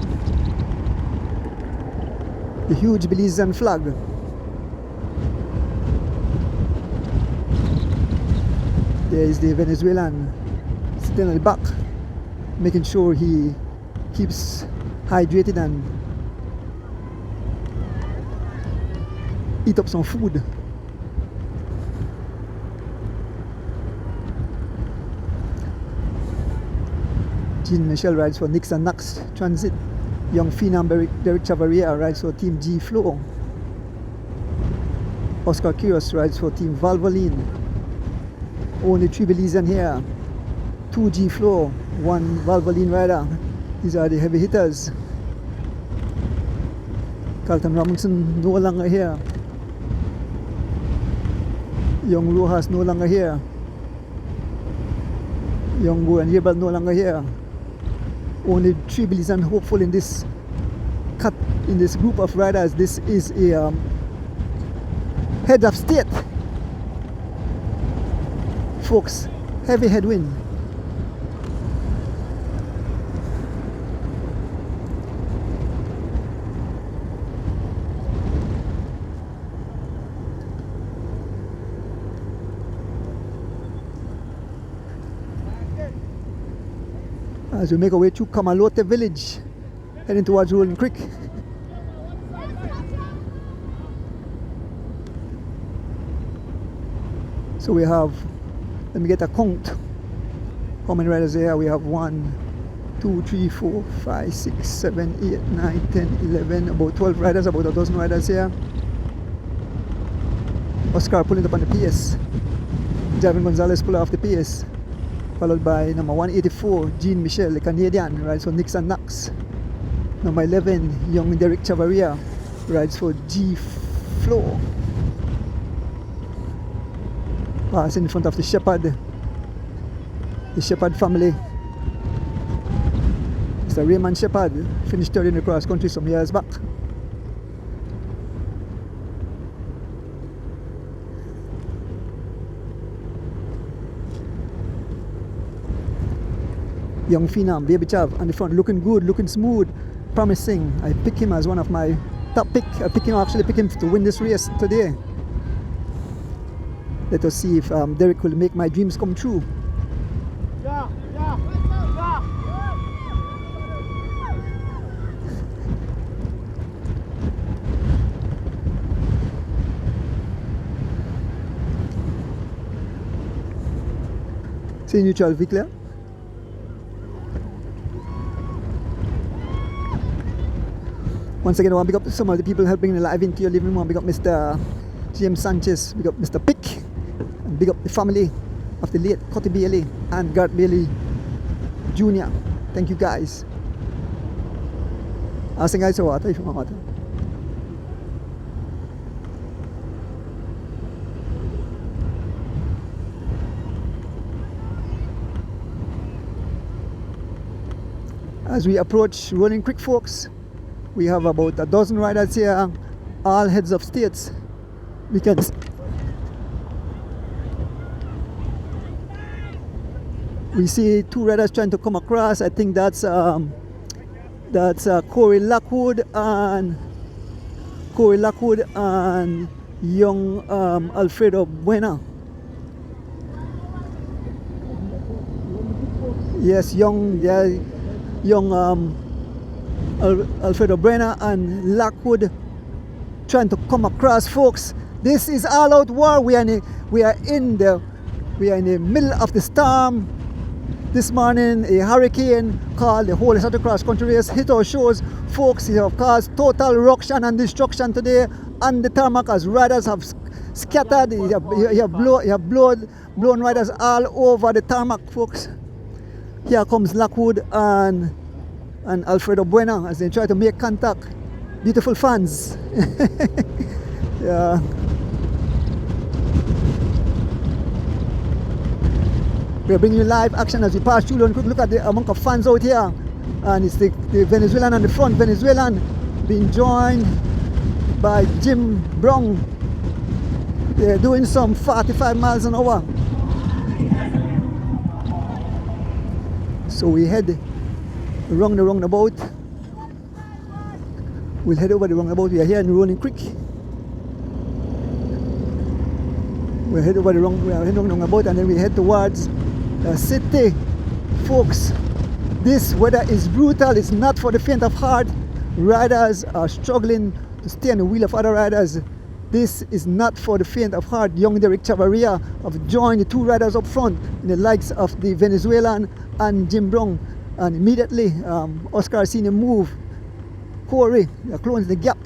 The huge Belizean flag. There is the Venezuelan sitting at the back, making sure he keeps hydrated and eat up some food. Jean Michel rides for Nixon Knox Transit. Young phenom Derek Chavaria rides for Team G Flow. Oscar Quiros rides for Team Valvoline. Only 3 Belizean here. 2 G Flow, 1 Valvoline rider. These are the heavy hitters. Carlton Robinson no longer here. Young Rojas no longer here. Young Bo and Yebal no longer here. Only 3 Belizean hopeful in this group of riders. This is a head of state. Folks, heavy headwind. As we make our way through Camalote village, heading towards Rolling Creek. So we have, let me get a count. How many riders there? We have 1, 2, 3, 4, 5, 6, 7, 8, 9, 10, 11, about 12 riders, about a dozen riders here. Oscar pulling up on the PS. Javin Gonzalez pull off the PS. Followed by number 184, Jean Michel, the Canadian, rides for Nixon Knox. Number 11, young Derek Chavaria, rides for G Flow. Pass in front of the Shepherd family. Mr. Raymond Shepherd finished third in the cross country some years back. Young Phenom, Baby Chav on the front, looking good, looking smooth, promising. I pick him as one of my top pick. I pick him to win this race today. Let us see if Derek will make my dreams come true. See neutral, Victor. Once again, I want to big up some of the people helping the live into your living room. Big up Mr. James Sanchez, big up Mr. Pick, and big up the family of the late Cotty Bailey and Gart Bailey Jr. Thank you guys. Asking guys water if you want water. As we approach Rolling Creek, folks, we have about a dozen riders here, all heads of states. We see two riders trying to come across. I think that's Corey Lockwood and young Alfredo Buena. Yes, young Alfredo Buena and Lockwood trying to come across, folks. This is all out war. We are in the middle of the storm. This morning, a hurricane called the Holy Saturday Cross Country Race hit our shores, folks. It has caused total ruction and destruction today on the tarmac as riders have scattered. You have blown riders all over the tarmac, folks. Here comes Lockwood and Alfredo Buena as they try to make contact. Beautiful fans. Yeah. We're bringing you live action as we pass through. Look at the amount of fans out here. And it's the Venezuelan on the front. Venezuelan being joined by Jim Brown. They're doing some 45 miles an hour. So we head around the roundabout. We'll head over the roundabout. We are here in Rolling Creek. We'll head over the roundabout and then we head towards the city. Folks, this weather is brutal. It's not for the faint of heart. Riders are struggling to stay on the wheel of other riders. This is not for the faint of heart. Young Derek Chavaria have joined the two riders up front in the likes of the Venezuelan and Jim Brown. And immediately, Oscar seen him move. Corey, they're closing the gap.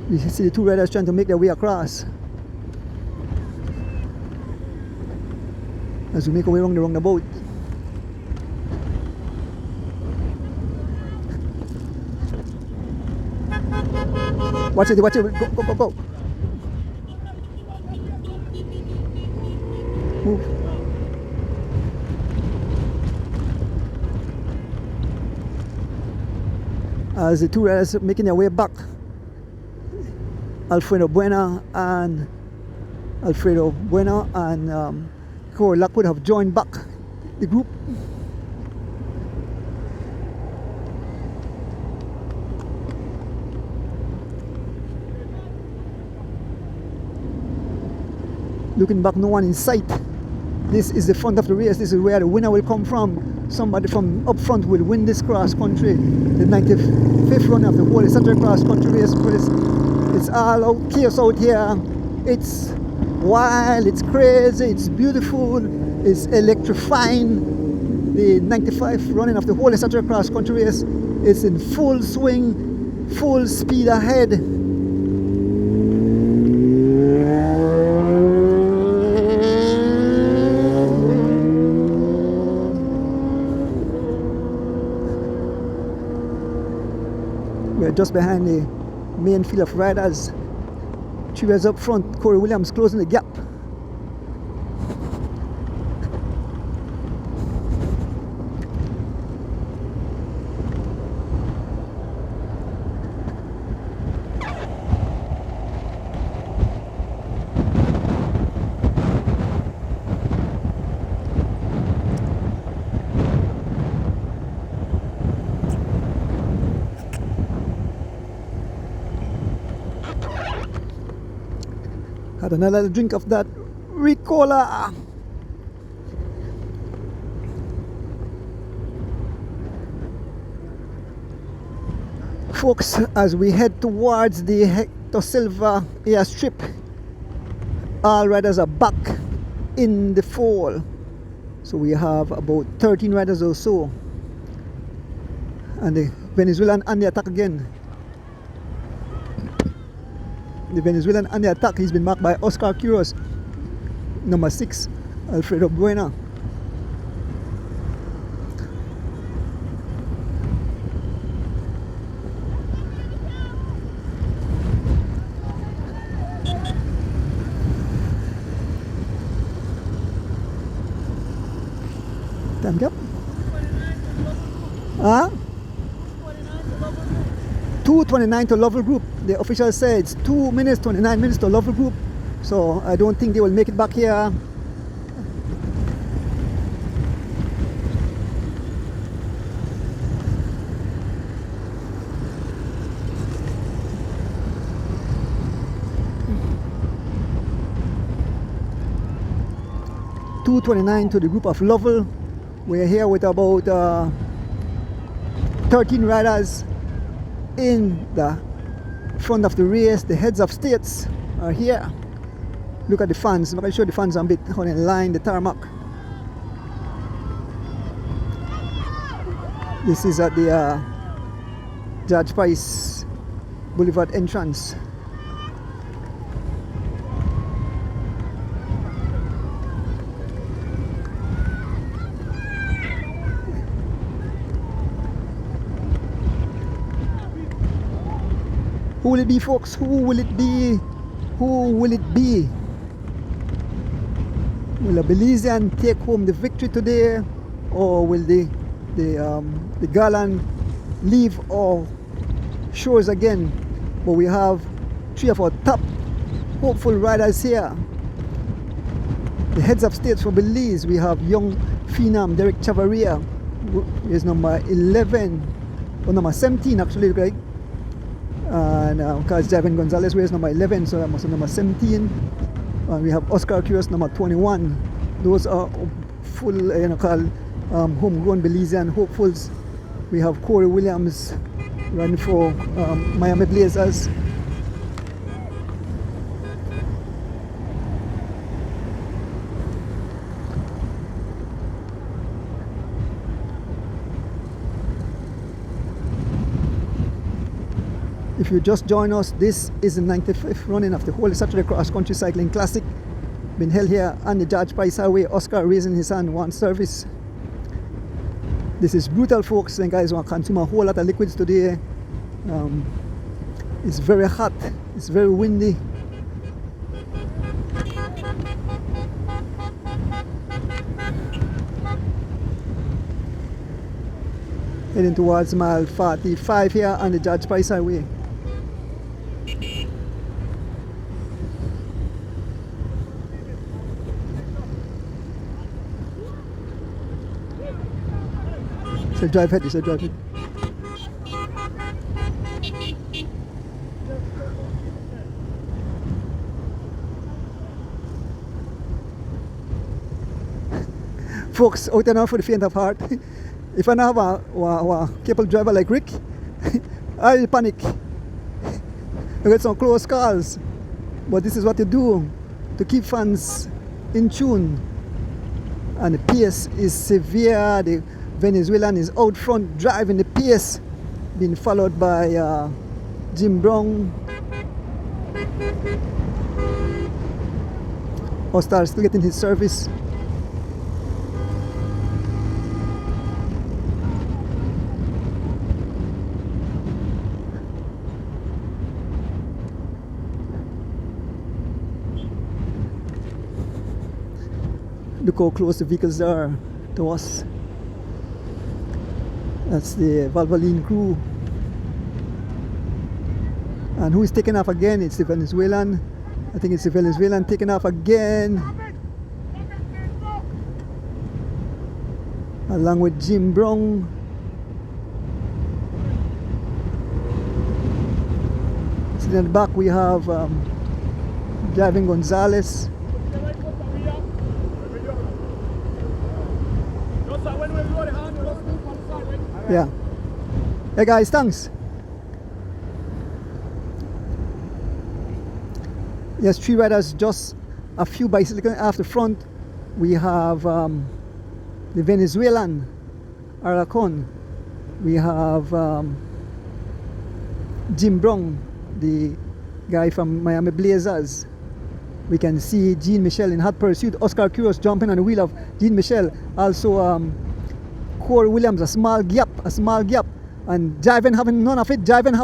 You see the two riders trying to make their way across. As we make our way around the roundabout. Watch it, go. Move. As the two riders making their way back, Alfredo Buena and Corey Lockwood have joined back the group. Looking back, no one in sight. This is the front of the race. This is where the winner will come from. Somebody from up front will win this cross country. The 95th run of the Holy Saturday Cross Country Race. It's all out, chaos out here. It's wild, it's crazy, it's beautiful, it's electrifying. The 95th running of the Holy Saturday Cross Country Race is in full swing, full speed ahead. just behind the main field of riders. 3 riders up front, Corey Williams closing the gap. Had another drink of that Ricola. Folks, as we head towards the Hector Silva airstrip, all riders are back in the fall. So we have about 13 riders or so. And the Venezuelan on the attack again. The Venezuelan on the attack. He's been marked by Oscar Quiros, number 6, Alfredo Buena. Time gap? 2:29 to Lovell Group. The official said it's 2 minutes, 29 minutes to Lovell Group. So I don't think they will make it back here. .229 to the group of Lovell. We're here with about 13 riders in the front of the race. The heads of states are here. Look at the fans. I'm going to show the fans a bit how they line the tarmac. This is at the Judge Price Boulevard entrance. Who will it be, folks? Who will it be? Who will it be? Will a Belizean take home the victory today, or will the garland leave our shores again? But we have 3 of our top hopeful riders here. The heads of states for Belize. We have young phenom Derek Chavaria, who is number 11, or number 17 actually, right? And because Javin Gonzalez wears number 11, so that must be number 17. We have Oscar Quiros, number 21. Those are full, homegrown Belizean hopefuls. We have Corey Williams running for Miami Blazers. If you just join us, this is the 95th running of the Holy Saturday Cross Country Cycling Classic. Been held here on the Judge Price Highway. Oscar raising his hand, one service. This is brutal, folks, and guys want to consume a whole lot of liquids today. It's very hot, it's very windy. Heading towards mile 45 here on the Judge Price Highway. So drive ahead, he said drive ahead. Folks, out and out for the faint of heart. If I have a capable driver like Rick, I'll panic. I get some close calls. But this is what you do to keep fans in tune. And the pace is severe. The Venezuelan is out front driving the pace, being followed by Jim Brown. Ostar still getting his service. Look how close the vehicles are to us. That's the Valvoline crew. And who is taking off again? It's the Venezuelan. I think it's the Venezuelan taking off again. Along with Jim Brown. So in the back we have Gavin Gonzalez. Yeah. Hey guys, thanks. Yes, 3 riders, just a few bicycles off the front. We have the Venezuelan Aracon. We have Jim Brown, the guy from Miami Blazers. We can see Jean Michel in hot pursuit. Oscar Curios jumping on the wheel of Jean Michel. Also Corey Williams, a small gap. And Jiven having none of it. Jiven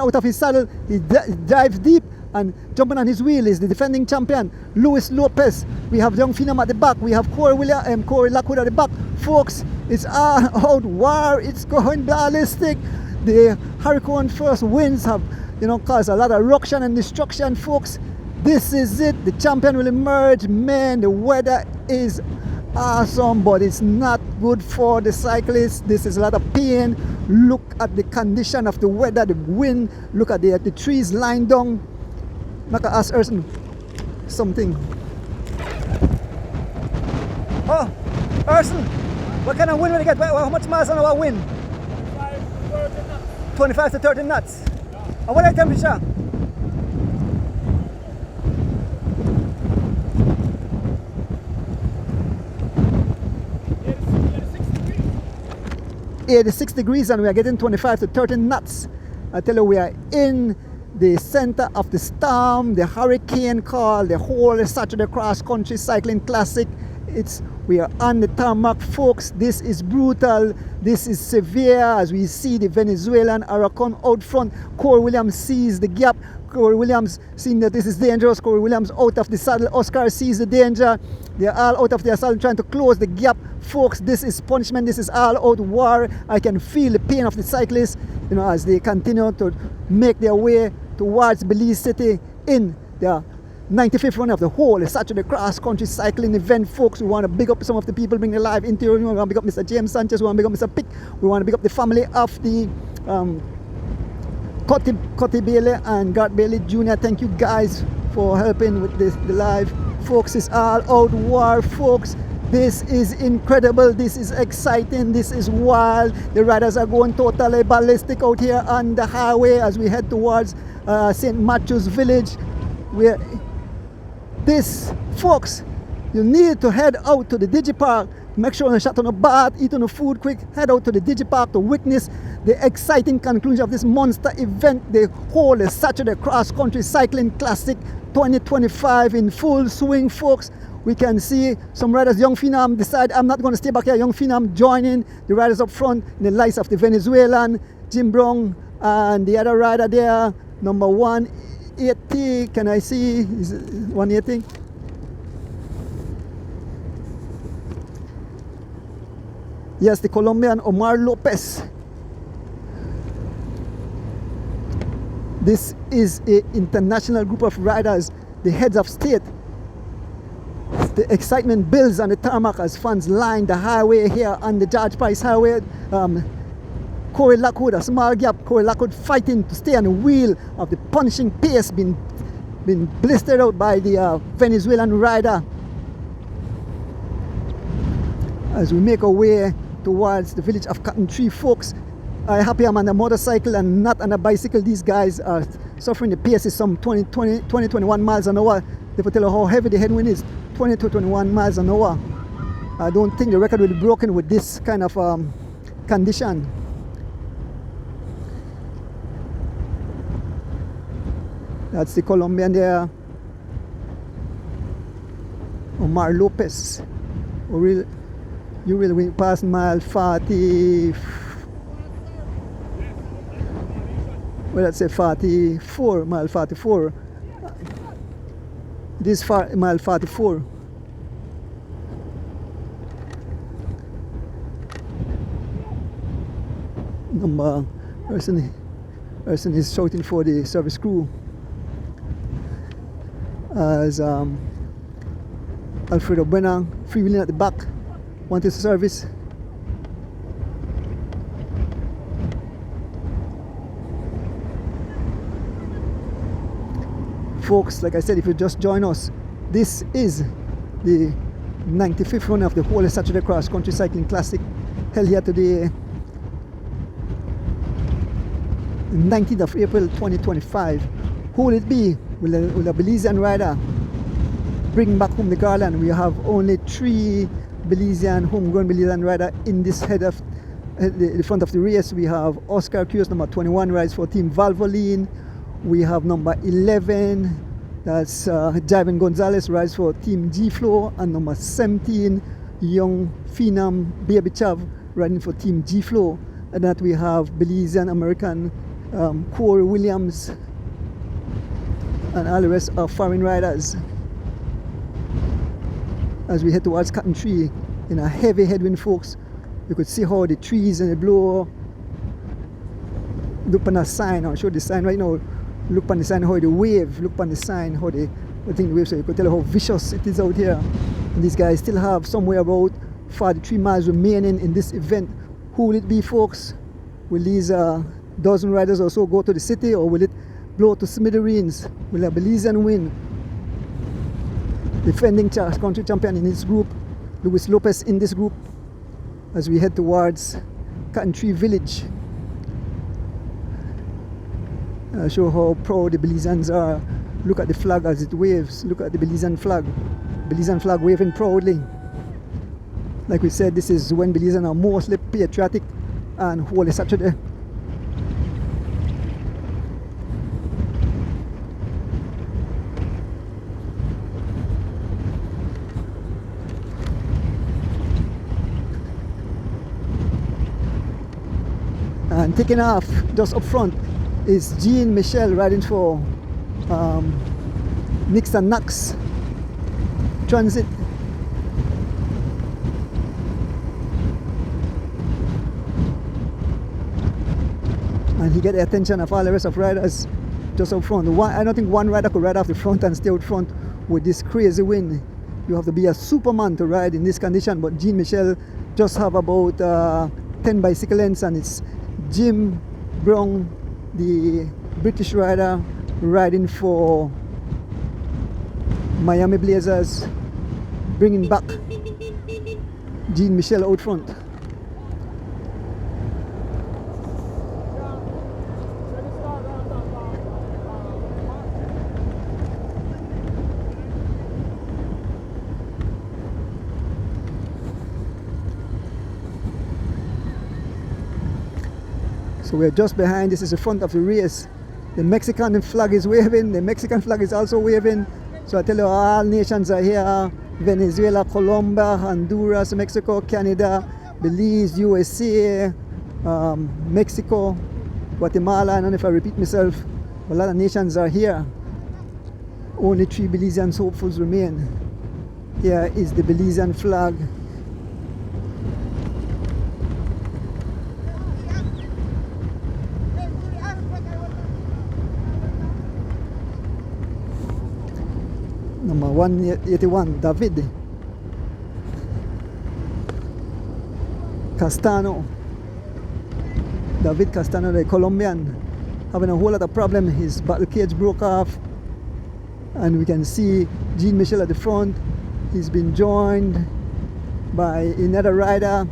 out of his saddle. He dives deep and jumping on his wheel is the defending champion, Luis Lopez. We have young Phenom at the back. We have Corey Lockwood at the back. Folks, it's all out war. It's going ballistic. The Hurricane first winds have, caused a lot of ruction and destruction, folks. This is it. The champion will emerge. Man, the weather is awesome, but it's not good for the cyclists. This is a lot of pain. Look at the condition of the weather, the wind. Look at the trees lying down. Not to ask Erson something. Oh, Erson, what kind of wind will you get? How much miles an hour wind? 25 to 30 knots. Yeah. And what is the temperature? Yeah, 86 degrees and we are getting 25 to 30 knots. I tell you, we are in the center of the storm, the hurricane called the whole Saturday Cross Country Cycling Classic. We are on the tarmac, folks. This is brutal. This is severe as we see the Venezuelan Aracon out front. Corey Williams sees the gap. Corey Williams seeing that this is dangerous. Corey Williams out of the saddle. Oscar sees the danger. They're all out of their saddle trying to close the gap. Folks, this is punishment. This is all out war. I can feel the pain of the cyclists, as they continue to make their way towards Belize City in their 95th run of the whole Saturday Cross Country Cycling event, folks. We want to big up some of the people bringing live into. We want to big up Mr. James Sanchez. We want to big up Mr. Pick. We want to big up the family of the Cotty Bailey and Garth Bailey Jr. Thank you guys for helping with the live. Folks, it's all out war, folks. This is incredible. This is exciting. This is wild. The riders are going totally ballistic out here on the highway as we head towards St. Matthew's Village. Folks, you need to head out to the Digipark. Make sure you shut on a bath, eat on a food quick, head out to the Digipark to witness the exciting conclusion of this monster event, the whole Saturday Cross Country Cycling Classic 2025 in full swing, folks. We can see some riders, Young Phenom decide, I'm not going to stay back here. Young Phenom joining the riders up front in the lights of the Venezuelan, Jim Brown, and the other rider there, number 180. Can I see? Is it 180? Yes, the Colombian Omar Lopez. This is an international group of riders, the heads of state. The excitement builds on the tarmac as fans line the highway here on the George Price Highway. Corey Lockwood, a small gap. Corey Lockwood fighting to stay on the wheel of the punishing pace, been blistered out by the Venezuelan rider. As we make our way towards the village of Cotton Tree, folks, I'm happy I'm on a motorcycle and not on a bicycle. These guys are suffering. The pace is some 21 miles an hour. They will tell you how heavy the headwind is, 20 to 21 miles an hour. I don't think the record will be broken with this kind of condition. That's the Colombian there, Omar Lopez. You will win past mile 40. Well, let's say 44, mile 44. This mile 44. number person is shouting for the service crew as Alfredo Buena freewheeling at the back wanted to service. Folks, like I said, if you just join us, this is the 95th run of the Holy Saturday Cross Country Cycling Classic, held here today, 19th of April 2025. Who will it be? Will a Belizean rider bring back home the garland? We have only 3 Belizean, homegrown Belizean rider in this head of the front of the race. We have Oscar Curios, number 21, rides for Team Valvoline. We have number 11, that's Judgeville Gonzalez, rides for Team G-Flow, and number 17, young Phenom Baby Chav, riding for Team G-Flow. And that we have Belizean American Corey Williams, and all the rest are foreign riders. As we head towards Cotton Tree in a heavy headwind, folks, you could see how the trees and the blow. Look on the sign, I'll show the sign right now. Look on the sign, how the wave, look on the sign, how the thing wave, so you could tell how vicious it is out here. And these guys still have somewhere about 43 miles remaining in this event. Who will it be, folks? Will these dozen riders or so go to the city, or will it blow to smithereens? Will a Belizean win? Defending country champion in his group, Luis Lopez in this group, as we head towards Cotton Tree Village. I'll show how proud the Belizeans are. Look at the flag as it waves. Look at the Belizean flag. Belizean flag waving proudly. Like we said, this is when Belizeans are mostly patriotic and Holy Saturday. And taking off just up front is Jean Michel riding for Nixon Knox Transit. And he get the attention of all the rest of riders just up front. I don't think one rider could ride off the front and stay out front with this crazy wind. You have to be a superman to ride in this condition, but Jean Michel just have about 10 bicycle lengths, and it's Jim Brown, the British rider, riding for Miami Blazers, bringing back Jean Michel out front. So we're just behind. This is the front of the race. The Mexican flag is waving. The Mexican flag is also waving. So I tell you, all nations are here. Venezuela, Colombia, Honduras, Mexico, Canada, Belize, USA, Mexico, Guatemala. I don't know if I repeat myself. A lot of nations are here. Only 3 Belizean hopefuls remain. Here is the Belizean flag. Number 181, David Castano. David Castano, the Colombian, having a whole lot of problem. His battle cage broke off, and we can see Jean Michel at the front. He's been joined by another rider.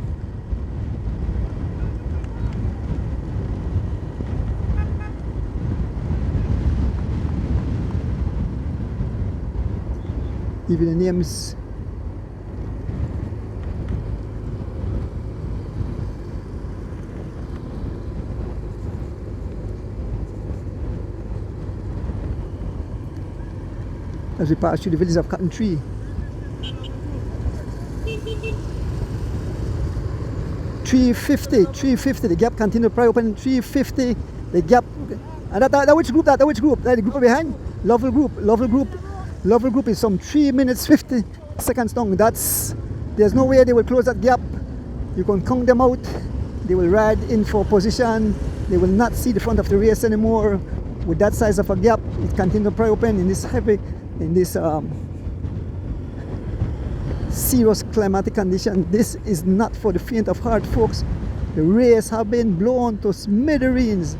Even the names. As we pass through the village of Cotton Tree. 350, the gap continued prior open. 350, the gap. And that which group? That which group? The group behind? Lovell Group is some 3 minutes 50 seconds long. There's no way they will close that gap. You can count them out. They will ride in for position. They will not see the front of the race anymore. With that size of a gap, it continues to pry open in this serious climatic condition. This is not for the faint of heart, folks. The race have been blown to smithereens.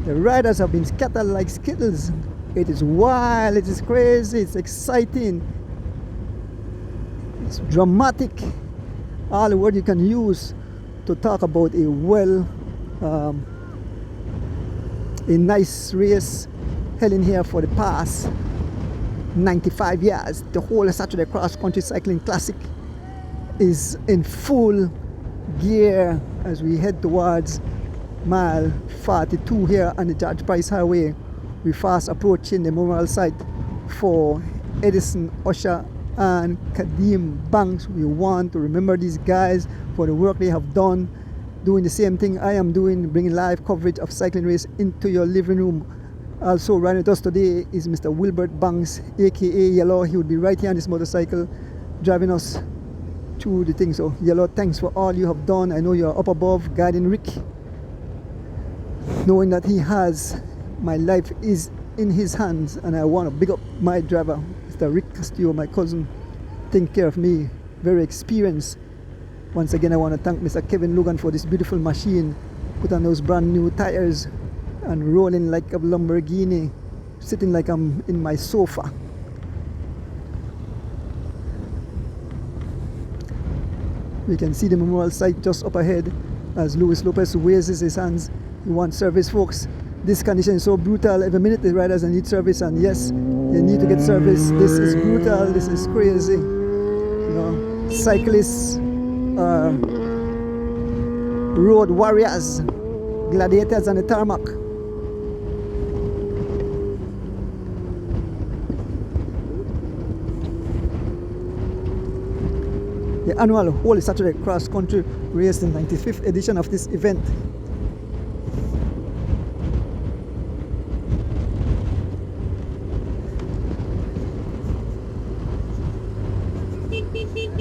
The riders have been scattered like skittles. It is wild, it is crazy, it's exciting, it's dramatic. All the word you can use to talk about a nice race held in here for the past 95 years. The whole Saturday Cross Country Cycling Classic is in full gear as we head towards mile 42 here on the George Price Highway. We're fast approaching the memorial site for Edison, Usher and Kadeem Banks. We want to remember these guys for the work they have done, doing the same thing I am doing, bringing live coverage of cycling race into your living room. Also riding with us today is Mr. Wilbert Banks, aka Yellow. He would be right here on this motorcycle driving us through the thing. So Yellow, thanks for all you have done. I know you're up above guiding Rick, knowing that he has my life is in his hands, and I want to big up my driver, Mr. Rick Castillo, my cousin, take care of me, very experienced. Once again, I want to thank Mr. Kevin Logan for this beautiful machine. Put on those brand new tires and rolling like a Lamborghini, sitting like I'm in my sofa. We can see the memorial site just up ahead as Luis Lopez raises his hands. He wants service, folks. This condition is so brutal. Every minute the riders need service, and yes, they need to get service. This is brutal. This is crazy. You know, cyclists are road warriors, gladiators on the tarmac. The annual Holy Saturday Cross Country Race, the 95th edition of this event.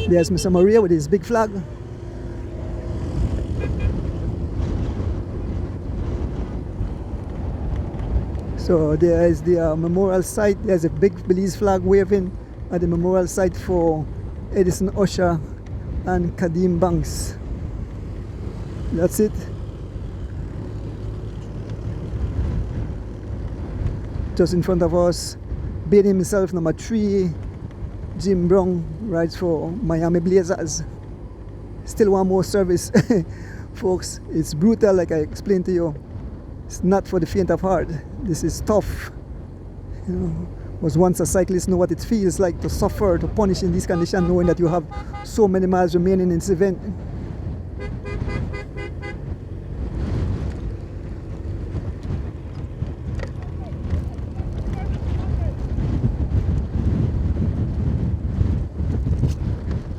There's Mr. Maria with his big flag. So there is the memorial site. There's a big Belize flag waving at the memorial site for Edison Usher and Kadeem Banks. That's it. Just in front of us, bathing himself, number 3, Jim Brown rides for Miami Blazers. Still one more service. Folks, it's brutal, like I explained to you. It's not for the faint of heart. This is tough. You know, was once a cyclist, know what it feels like to suffer, to punish in this condition, knowing that you have so many miles remaining in this event.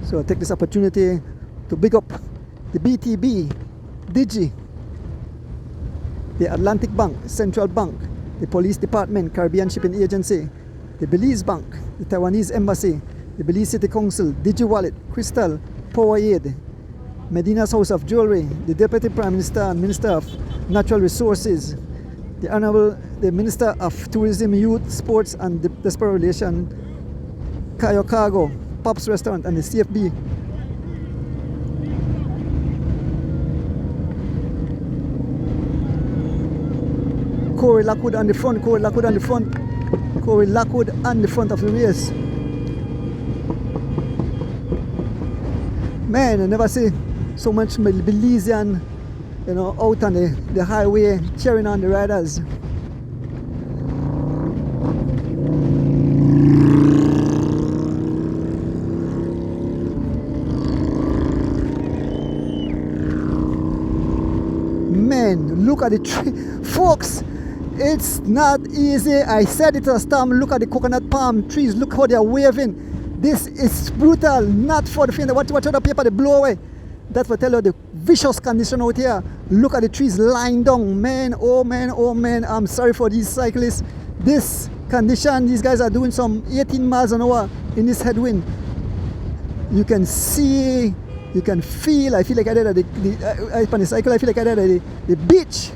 So I take this opportunity to big up the BTB, Digi, the Atlantic Bank, Central Bank, the Police Department, Caribbean Shipping Agency, the Belize Bank, the Taiwanese Embassy, the Belize City Council, Digi Wallet, Crystal, Powerade, Medina's House of Jewelry, the Deputy Prime Minister and Minister of Natural Resources, the Honorable the Minister of Tourism, Youth, Sports and Diaspora Relations, Kayo Cargo, Pops Restaurant and the CFB. Corey Lockwood on the front, Corey Lockwood on the front, Corey Lockwood on the front of the race. Man, I never see so much Belizean, you know, out on the highway cheering on the riders. Man, look at the tree, folks. It's not easy. I said it last time. Look at the coconut palm trees. Look how they are waving. This is brutal. Not for the faint. Watch out the paper, they blow away. That's what I tell you, the vicious condition out here. Look at the trees lying down. Man, oh man, oh man. I'm sorry for these cyclists. This condition, these guys are doing some 18 miles an hour in this headwind. You can see You can feel, I feel like I did at on the cycle, I feel like I did at the beach.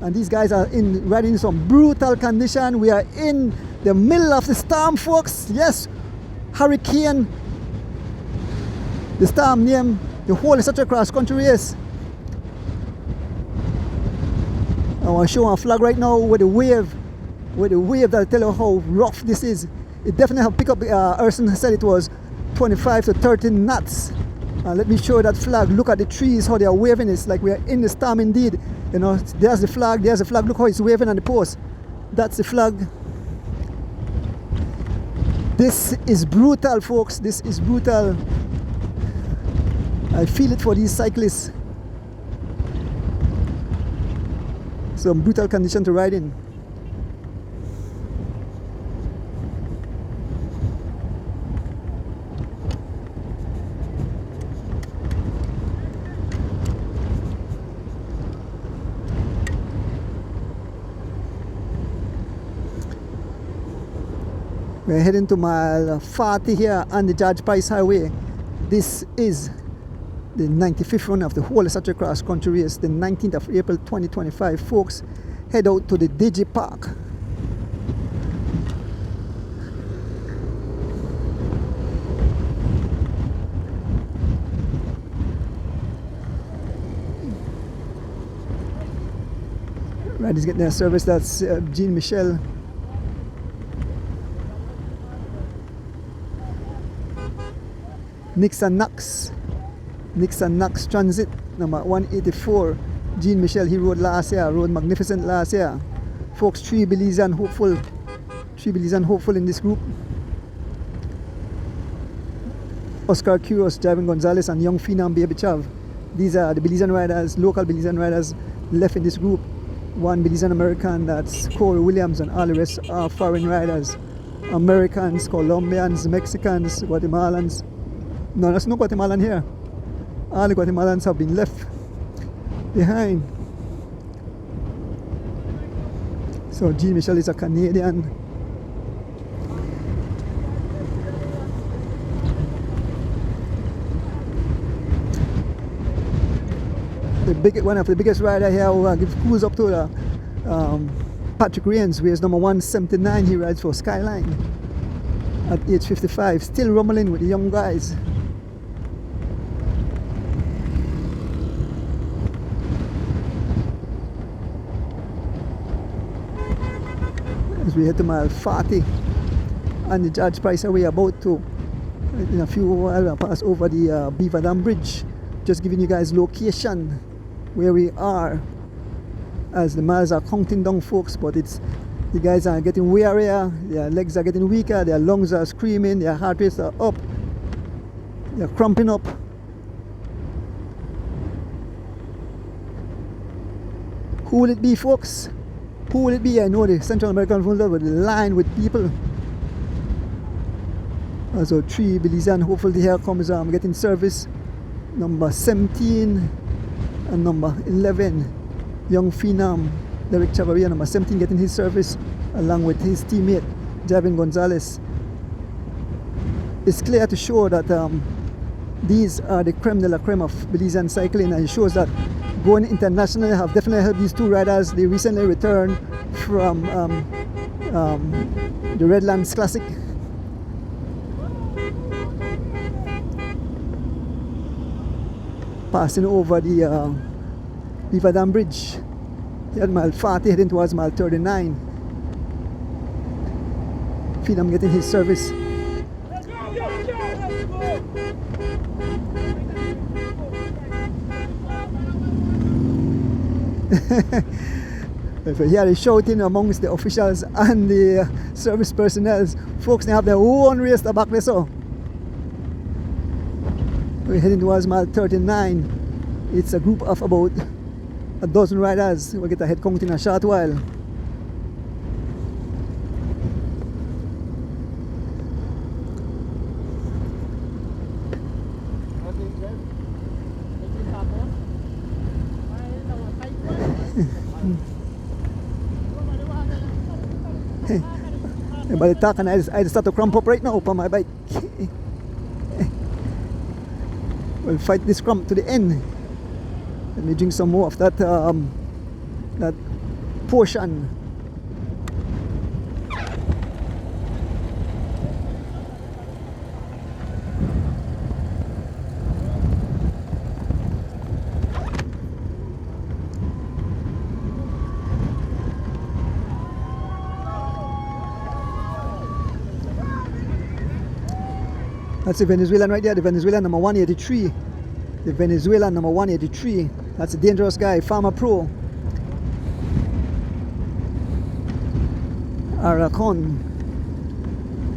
And these guys are riding in some brutal condition. We are in the middle of the storm, folks. Yes, hurricane. The storm name, the whole is such a cross-country race. I want to show a flag right now with the wave that tell you how rough this is. It definitely have picked up. Erson said it was 25 to 30 knots. Let me show you that flag. Look at the trees, how they are waving. It's like we are in the storm indeed. You know, there's the flag. Look how it's waving on the post. That's the flag. This is brutal, folks. This is brutal. I feel it for these cyclists. Some brutal condition to ride in. We're heading to mile 40 here on the George Price Highway. This is the 95th run of the whole such a cross country race, the 19th of April 2025. Folks, head out to the Digi Park. Riders getting their service. That's Jean Michel. Nixon Knox Transit number 184. Jean Michel, he rode last year, rode magnificent last year. Folks, 3 Belizean hopeful in this group. Oscar Quiros, Javin Gonzalez, and young Phenom Baby Chav. These are the Belizean riders, local Belizean riders left in this group. One Belizean American, that's Corey Williams, and all the rest are foreign riders. Americans, Colombians, Mexicans, Guatemalans. No, there's no Guatemalan here. All the Guatemalans have been left behind. So Jean Michel is a Canadian. One of the biggest rider here who gives cruise up to the Patrick Rains, weighs number 179. He rides for Skyline at age 55, still rumbling with the young guys. As we head to mile 40 on the George Price Highway, about to, in a few while, pass over the Beaver Dam Bridge. Just giving you guys location where we are as the miles are counting down, folks. But it's, the guys are getting wearier, their legs are getting weaker, their lungs are screaming, their heart rates are up, they're cramping up. Who will it be, folks? Who will it be? I know the Central American Volunteer will line with people. So 3 Belizean hopefully here comes getting service. Number 17 and number 11, young Phenom Derek Chavaria, number 17, getting his service along with his teammate Javin Gonzalez. It's clear to show that these are the creme de la creme of Belizean cycling, and it shows that going internationally have definitely helped these 2 riders. They recently returned from the Redlands Classic. Passing over the Beaver Dam Bridge. At mile 40, heading towards mile 39. Phenom getting his service. If you hear the shouting amongst the officials and the service personnel, folks, they have their own race to back this up. We're heading towards mile 39. It's a group of about a dozen riders. We'll get a head count in a short while. By the talk, and I just start to cramp up right now up on my bike. We'll fight this crump to the end. Let me drink some more of that that portion. That's the Venezuelan right there, the Venezuelan number 183. The Venezuelan number 183. That's a dangerous guy, Farmer Pro. Aracon.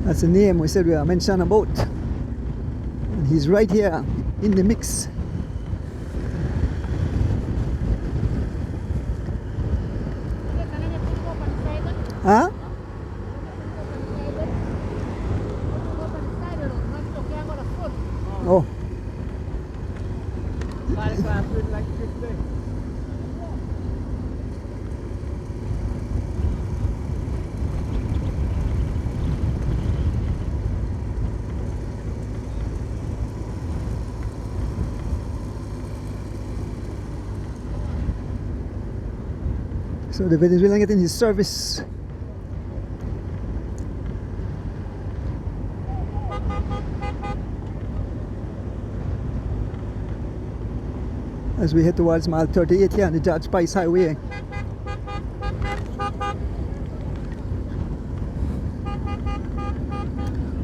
That's the name we said we are mentioning about. And he's right here in the mix. Huh? Oh. So the Venezuelan getting his service. As we head towards mile 38 here on the Judge Spice Highway.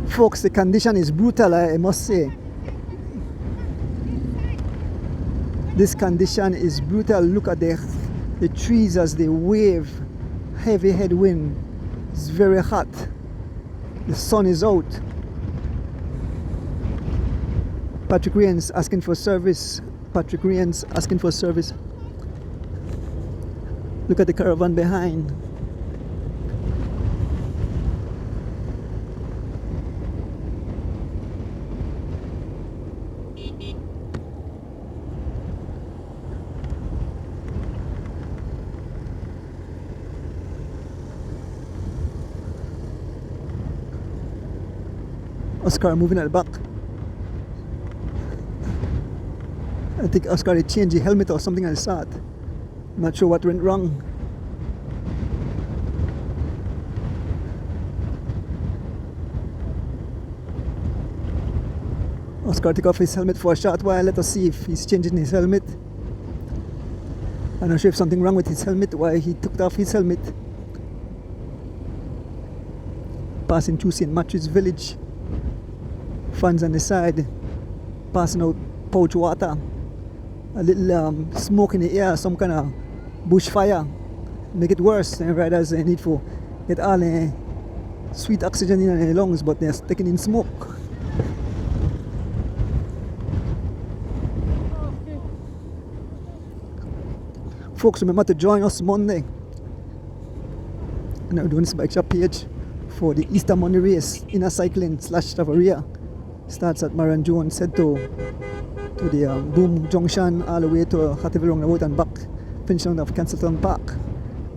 Folks, the condition is brutal, I must say. This condition is brutal. Look at the trees as they wave. Heavy headwind. It's very hot. The sun is out. Patrick Rians asking for service. Patrick Rians asking for service. Look at the caravan behind. Oscar moving at the back. I think Oscar had changed the helmet or something like that. I'm not sure what went wrong. Oscar took off his helmet for a short while. Let us see if he's changing his helmet. I'm not sure if something wrong with his helmet, why he took off his helmet. Passing through St. Matthew's village. Fans on the side. Passing out pouch water. A little smoke in the air, some kind of bushfire. Make it worse. The riders need to get all the sweet oxygen in their lungs, but they're taking in smoke. Folks, remember to join us Monday. And I'm doing this bike shop page for the Easter Monday race, inner cycling / Chavaria. Starts at Marion Jones, head to the Boom Junction all the way to Judgeville along the road and back, finishing off Cancelton Park.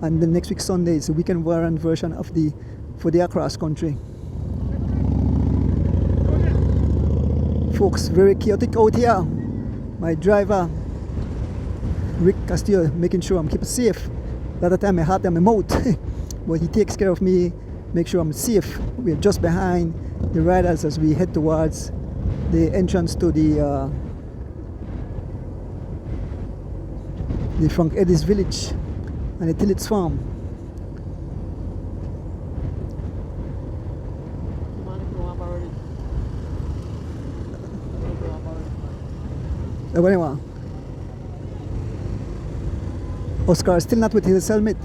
And then next week Sunday is the weekend variant version of the for the across country. Folks, very chaotic out here. My driver Rick Castillo making sure I'm kept safe. A lot of time my heart and my mouth, but he takes care of me, make sure I'm safe. We're just behind the riders as we head towards the entrance to the Frank Eddie's village and the Tillits farm. Oscar is still not with his helmet.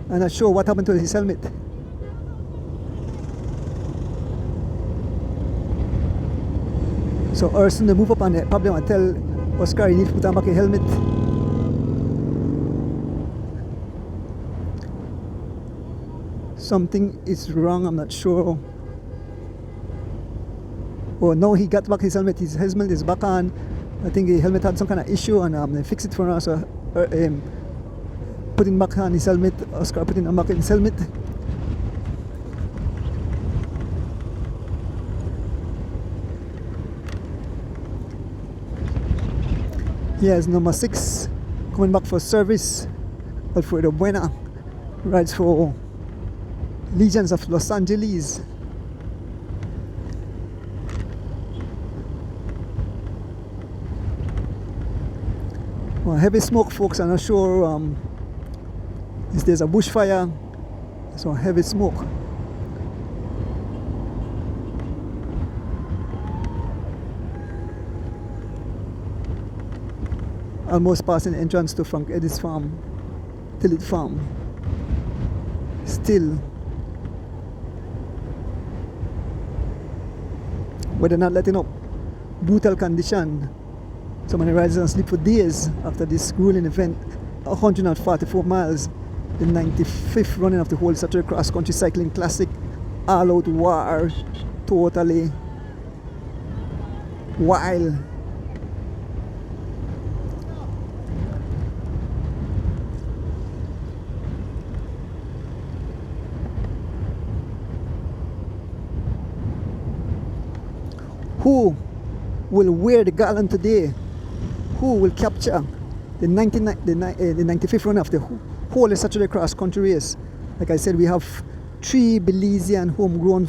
I'm not sure what happened to his helmet. So Urson, they move up on the problem and tell Oscar he needs to put on back a helmet. Something is wrong, I'm not sure. Oh no, he got back his helmet is back on. I think the helmet had some kind of issue and they fixed it for us. So putting back on his helmet, Oscar putting on back his helmet. Here's number 6 coming back for service. Alfredo Buena rides for Legions of Los Angeles. Well, heavy smoke, folks. I'm not sure if there's a bushfire. So heavy smoke. Almost passing the entrance to Frank Eddie's farm, Tillit Farm. Still, weather not letting up. Brutal condition. So many riders don't sleep for days after this grueling event. 144 miles, the 95th running of the whole Saturday Cross Country Cycling Classic. All out war, totally wild. Who will wear the garland today? Who will capture the 95th run of the whole Saturday Cross Country race? Like I said, we have 3 Belizean homegrown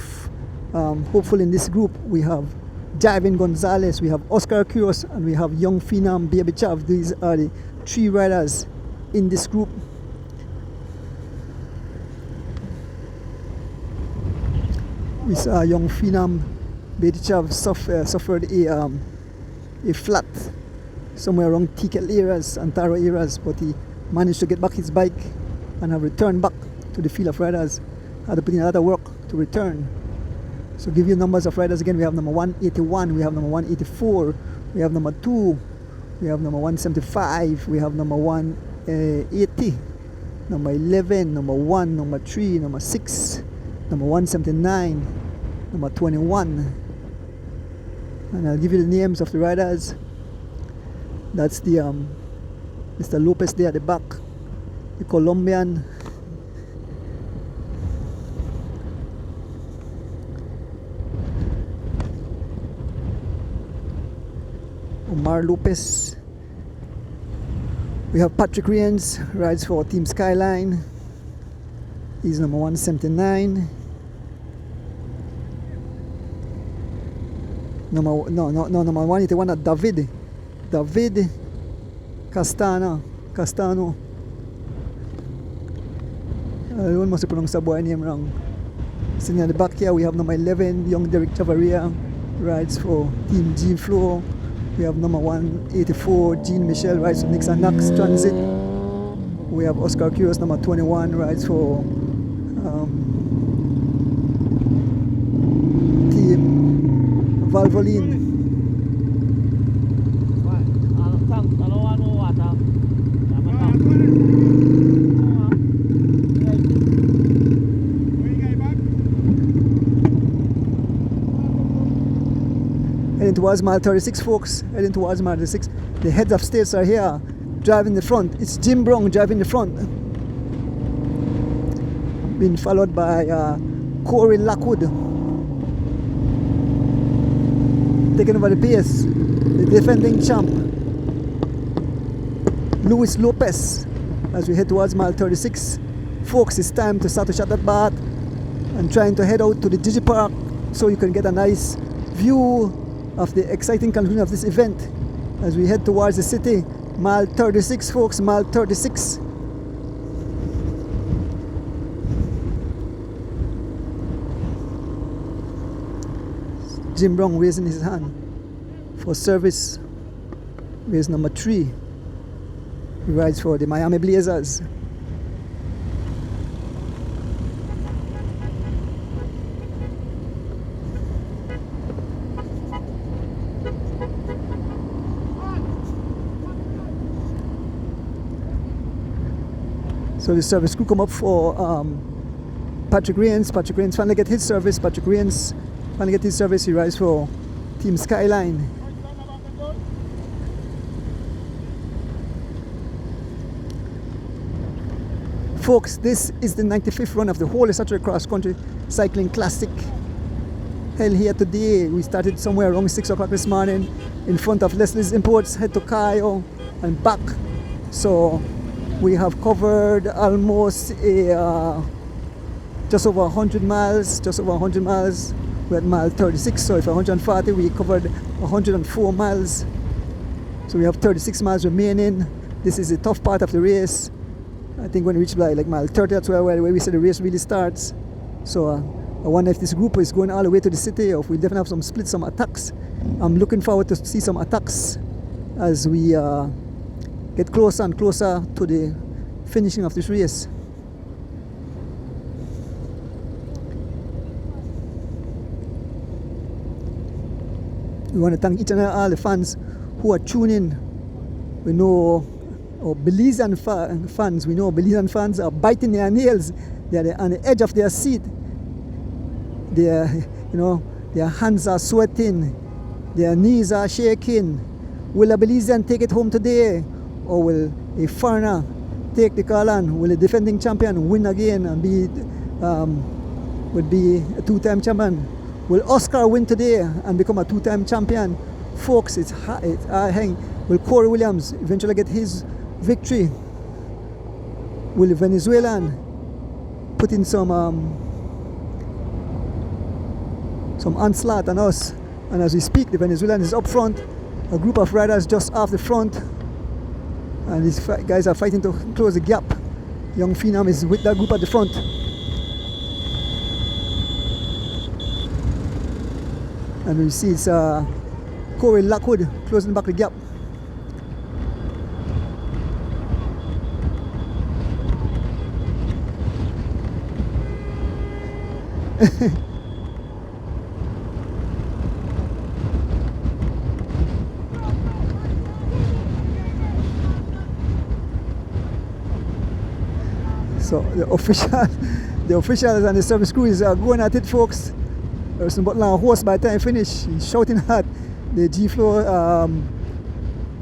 hopeful in this group. We have Javin Gonzalez, we have Oscar Quiros, and we have young Phenom Baby Chav. These are the 3 riders in this group. We saw young Phenom Baby Chav suffered a flat somewhere around Ticket areas and Taro areas, but he managed to get back his bike and have returned back to the field of riders. Had to put in a lot of work to return. So give you numbers of riders again. We have number 181, we have number 184, we have number 2, we have number 175, we have number 180, number 11, number 1, number 3, number 6, number 179, number 21. And I'll give you the names of the riders. That's the Mr. Lopez there at the back, the Colombian. Omar Lopez. We have Patrick Riens, rides for Team Skyline. He's number 179. Number 181 at David Castano. I must have pronounced the boy name wrong. Sitting at the back here, we have number 11, young Derek Chavaria, rides for Team Gene Flow. We have number 184, Jean Michel, rides for Nixon Knox Transit. We have Oscar Quiros, number 21, rides for Team Valvoline. Heading towards mile 36, folks. Heading towards mile 36. The heads of states are here, driving the front. It's Jim Brown driving the front. Being followed by Corey Lockwood. Taking over the pace, the defending champ, Luis Lopez. As we head towards mile 36, folks, it's time to start to shut that bath and trying to head out to the Gigi Park so you can get a nice view of the exciting conclusion of this event as we head towards the city. Mile 36, folks, mile 36. Jim Brown raising his hand for service. Race number 3. He rides for the Miami Blazers. So the service crew come up for Patrick Riens. Patrick Riens finally get his service. Patrick Riens finally get his service. He rides for Team Skyline. Folks, this is the 95th run of the whole Saturday Cross Country Cycling Classic. Held here today. We started somewhere around 6 o'clock this morning in front of Leslie's Imports. Head to Cayo, and back. So we have covered almost just over 100 miles. We're at mile 36, so if 140, we covered 104 miles. So we have 36 miles remaining. This is the tough part of the race. I think when we reach like mile 30, that's where we say the race really starts. So I wonder if this group is going all the way to the city, or if we definitely have some splits, some attacks. I'm looking forward to see some attacks as we get closer and closer to the finishing of this race. We want to thank each and all the fans who are tuning. We know Belizean fans. We know Belizean fans are biting their nails. They are on the edge of their seat. Their hands are sweating. Their knees are shaking. Will a Belizean take it home today, or will a foreigner take the garland? Will a defending champion win again and be a two-time champion? Will Oscar win today and become a two-time champion? Folks, it's hang. Will Corey Williams eventually get his victory? Will the Venezuelan put in some onslaught on us? And as we speak, the Venezuelan is up front. A group of riders just off the front. And these guys are fighting to close the gap. Young Phenom is with that group at the front. And we see it's Corey Lockwood closing back the gap. So the officials and the service crew is going at it, folks. There's but now horse by the time finish. He's shouting at the G-Floor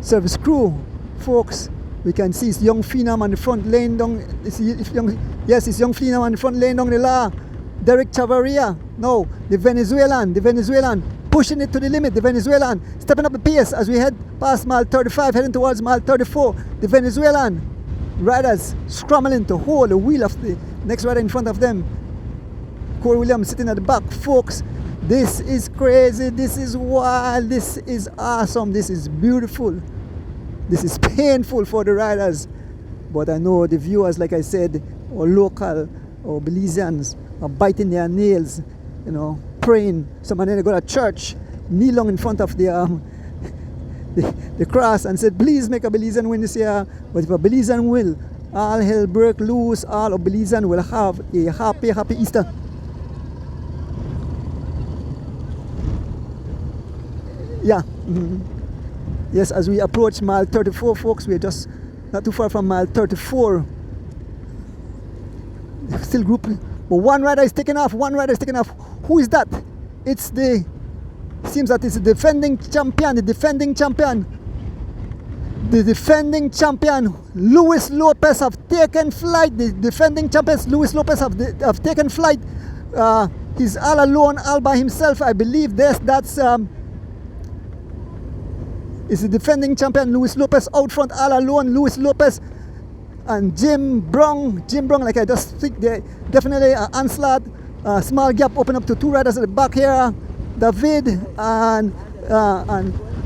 service crew. Folks, we can see it's young Phenom on the front laying down. It's young Phenom on the front laying down the law. Derek Chavaria. No, the Venezuelan pushing it to the limit. The Venezuelan stepping up the pace as we head past mile 35, heading towards mile 34. The Venezuelan riders scrambling to hold the wheel of the next rider in front of them. Corey Williams sitting at the back. Folks, this is crazy, this is wild, this is awesome, this is beautiful, this is painful for the riders. But I know the viewers, like I said, or local or Belizeans, are biting their nails, praying. Some of them go to church, kneel down in front of the cross and said, please make a Belizean win this year. But if a Belizean will, all hell break loose, all of Belizean will have a happy Easter. Yeah. Yes, as we approach mile 34, folks, we're just not too far from mile 34. Still group, but one rider is taking off. Who is that? Seems that it's the defending champion, Luis Lopez have taken flight. The defending champions, Luis Lopez have taken flight. He's all alone, all by himself. I believe it's the defending champion, Luis Lopez, out front, all alone. Luis Lopez and Jim Brown, like I just think they definitely an onslaught. Small gap open up to two riders at the back here. David and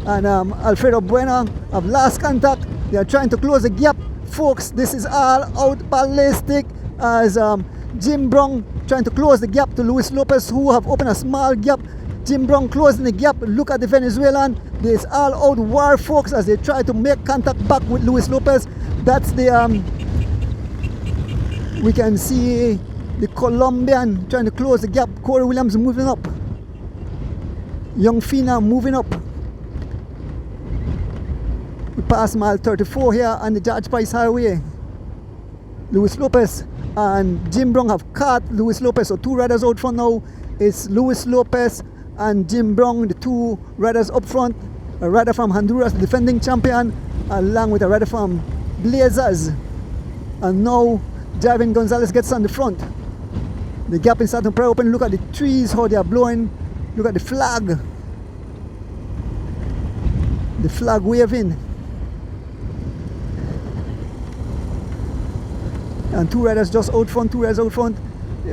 Alfredo Buena have lost contact. They are trying to close the gap. Folks, this is all out ballistic as Jim Brown trying to close the gap to Luis Lopez, who have opened a small gap. Jim Brown closing the gap. Look at the Venezuelan. There's all out war, folks, as they try to make contact back with Luis Lopez. That's the we can see the Colombian trying to close the gap. Corey Williams moving up. Young Phenom moving up. We pass mile 34 here on the George Price Highway. Luis Lopez and Jim Brown have caught Luis Lopez. So two riders out front now. It's Luis Lopez and Jim Brown, the two riders up front. A rider from Honduras, the defending champion, along with a rider from Blazers. And now Javin Gonzalez gets on the front. The gap is starting to pry open. Look at the trees, how they are blowing. Look at the flag. The flag waving. And two riders just out front, two riders out front.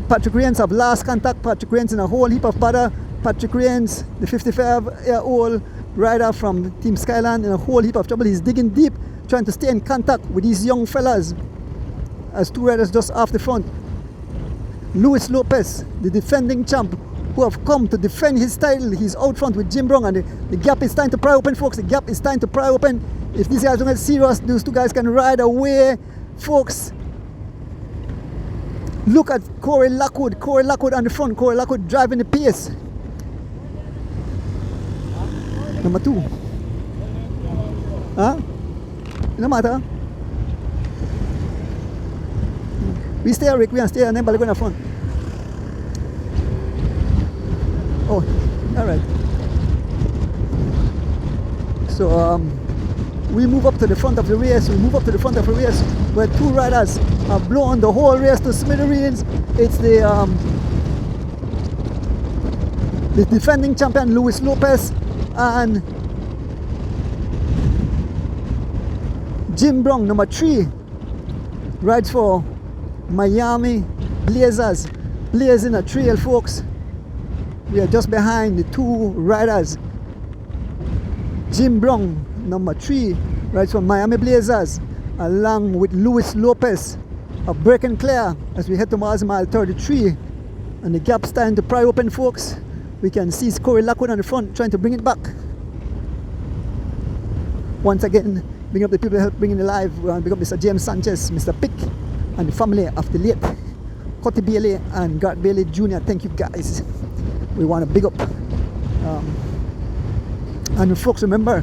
Patrick Rains have last contact. Patrick Rains in a whole heap of bother. Patrick Rains, the 55-year-old rider from Team Skyland, in a whole heap of trouble. He's digging deep, trying to stay in contact with these young fellas as two riders just off the front. Luis Lopez, the defending champ, who have come to defend his title. He's out front with Jim Brown, and the gap is starting to pry open, folks. The gap is starting to pry open. If these guys don't get serious, those two guys can ride away, folks. Look at Corey Lockwood. Corey Lockwood on the front. Corey Lockwood driving the pace. Number 2. Huh? No matter. We stay, Rick. We stay, and then we'll go in the front. Oh, all right. So we move up to the front of the race. We move up to the front of the race where two riders have blown the whole race to smithereens. It's the defending champion Luis Lopez and Jim Brown, number 3, rides for Miami Blazers. Blazing a trail, folks. We are just behind the two riders. Jim Brown, number 3, rides for Miami Blazers, along with Luis Lopez of Breaking Clear as we head towards mile 33. And the gap's starting to pry open, folks. We can see Corey Lockwood on the front trying to bring it back. Once again, bring up the people who help bring it alive. We want to bring up Mr. James Sanchez, Mr. Pick, and the family of the late Cotty Bailey and Garth Bailey Jr. Thank you, guys. We want to big up. And folks, remember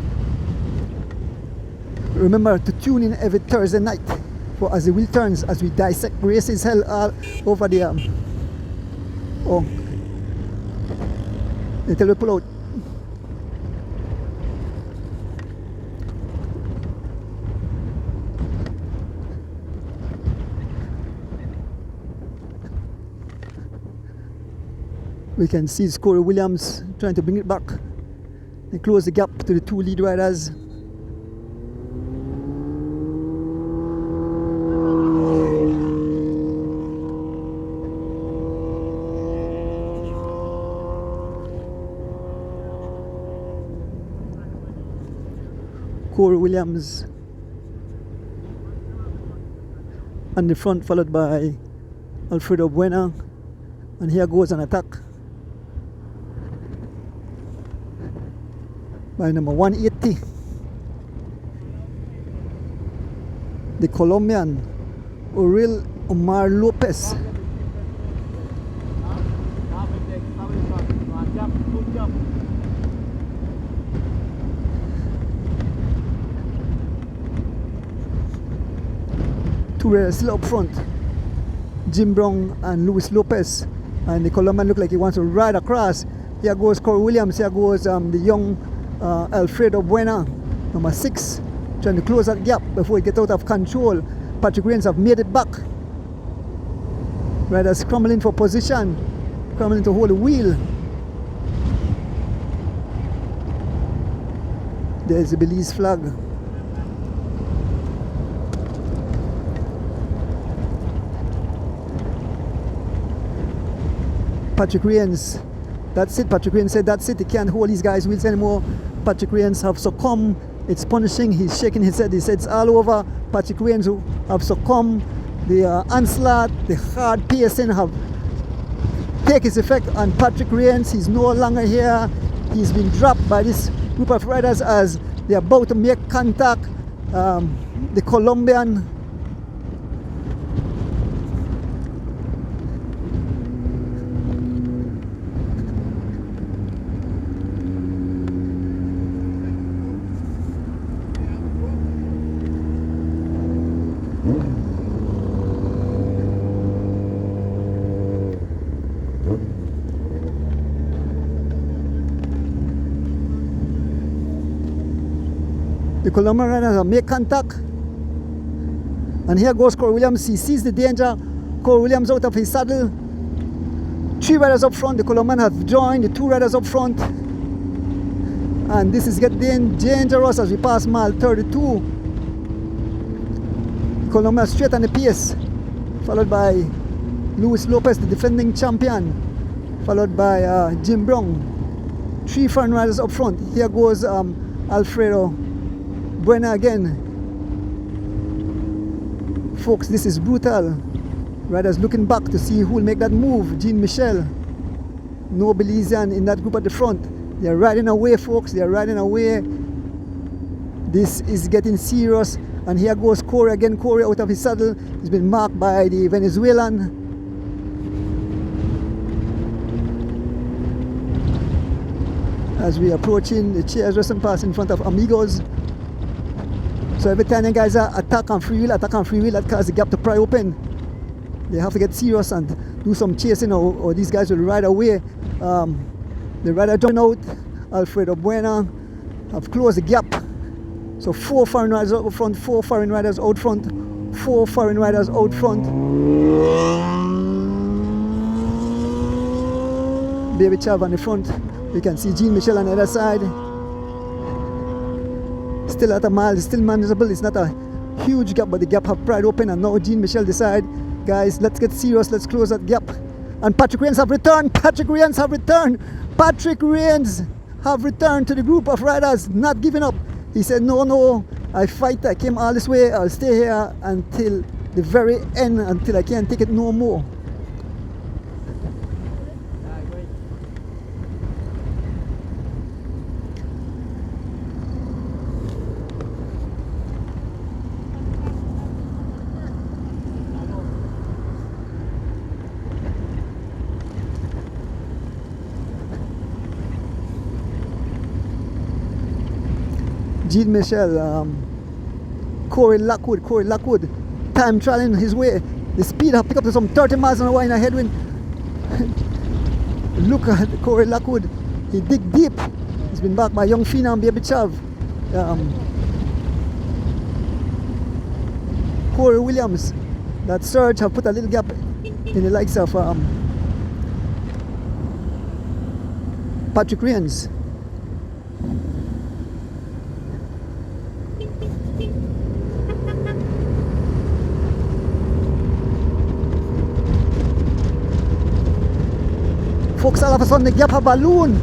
to tune in every Thursday night for As the Wheel Turns, as we dissect races held over the until we pull out. We can see Corey Williams trying to bring it back and close the gap to the two lead riders. Corey Williams on the front, followed by Alfredo Buena, and here goes an attack by number 180, the Colombian Uriel Omar Lopez. Two riders still up front, Jim Brown and Luis Lopez, and the Colombian look like he wants to ride across. Here goes Corey Williams, here goes the young Alfredo Buena, number 6, trying to close that gap before it gets out of control. Patrick Rains have made it back. Riders scrambling for position, scrambling to hold the wheel. There's the Belize flag. Patrick Rains, that's it. Patrick Rains said that's it. He can't hold these guys' wheels anymore. Patrick Rains have succumbed. It's punishing. He's shaking his head. He said it's all over. Patrick Rains have succumbed. The onslaught, the hard pacing have taken its effect on Patrick Rains. He's no longer here. He's been dropped by this group of riders as they're about to make contact. The Colombian Colombian riders have made contact, and here goes Corey Williams. He sees the danger. Corey Williams out of his saddle. 3 riders up front. The Colombian have joined the 2 riders up front, and this is getting dangerous as we pass mile 32. Colombian straight on the pace. followed by Luis Lopez, the defending champion, followed by Jim Brown. 3 foreign riders up front. Here goes Alfredo Buena again. Folks, this is brutal. Riders looking back to see who will make that move. Jean Michel, no Belizean in that group at the front. They are riding away, folks. They are riding away. This is getting serious. And here goes Corey again. Corey out of his saddle. He's been marked by the Venezuelan. As we are approaching the chairs resting pass in front of Amigos. So every time you guys are attack on free wheel, that causes the gap to pry open. They have to get serious and do some chasing, or these guys will ride away. The rider jumping out, Alfredo Buena, have closed the gap. So 4 foreign riders out front, 4 foreign riders out front, 4 foreign riders out front. Baby Chav on the front. You can see Jean Michel on the other side. Still at a mile, it's still manageable. It's not a huge gap, but the gap have pried open, and now Jean Michel decide, guys, let's get serious, let's close that gap. And Patrick Rains have returned. Patrick Rains have returned. Patrick Rains have returned to the group of riders, not giving up. He said, no, I fight, I came all this way, I'll stay here until the very end, until I can't take it no more. Jean Michel, Corey Lockwood, time trialing his way. The speed have picked up to some 30 miles an hour in a headwind. Look at Corey Lockwood, he dig deep. He's been backed by young Phenom Baby Chav. Corey Williams, that surge have put a little gap in the likes of Patrick Rains. Folks, all of a sudden the gap have balloon.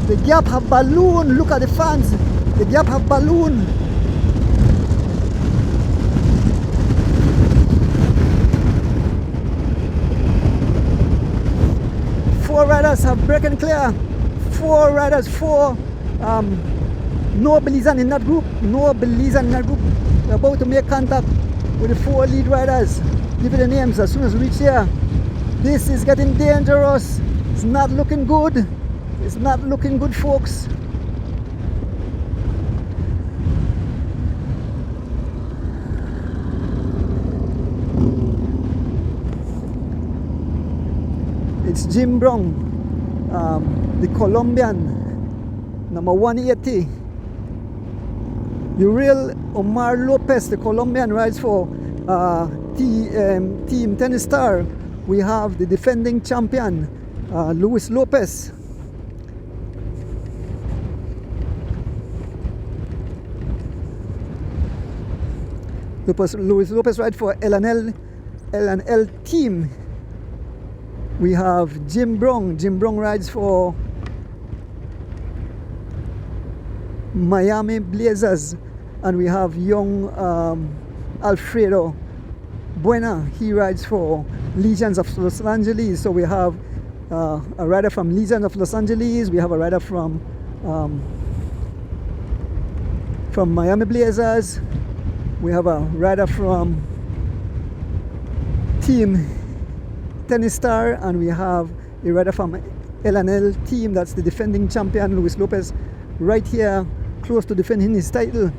The gap have balloon. Look at the fans. The gap have balloon. Four riders have broken clear. 4 riders, 4. No Belizean in that group. No Belizean in that group. We're about to make contact with the 4 lead riders. Give it the names as soon as we reach here. This is getting dangerous. It's not looking good. It's not looking good, folks. It's Jim Brown, the Colombian, number 180. Uriel Omar Lopez, the Colombian, rides for Team Tennis Star. We have the defending champion, Luis Lopez. Luis Lopez rides for L&L team. We have Jim Brown. Jim Brown rides for Miami Blazers. And we have young Alfredo Buena. He rides for Legions of Los Angeles. So we have a rider from Legions of Los Angeles. We have a rider from Miami Blazers. We have a rider from Team Tennis Star, and we have a rider from L&L team. That's the defending champion, Luis Lopez, right here, close to defending his title.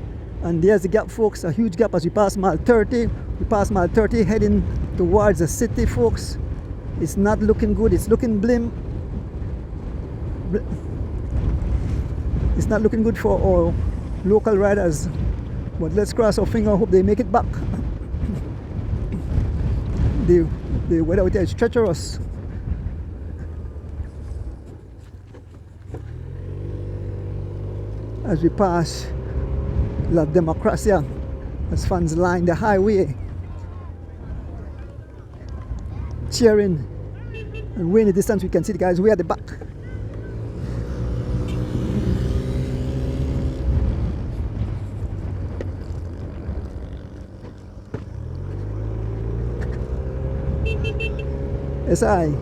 And there's the gap, folks, a huge gap as we pass mile 30. We pass mile 30, heading towards the city, folks. It's not looking good. It's looking blim. It's not looking good for our local riders. But let's cross our finger, hope they make it back. The weather out there is treacherous. As we pass La Democracia, as fans line the highway. cheering. And way in the distance we can see the guys way at the back. SI.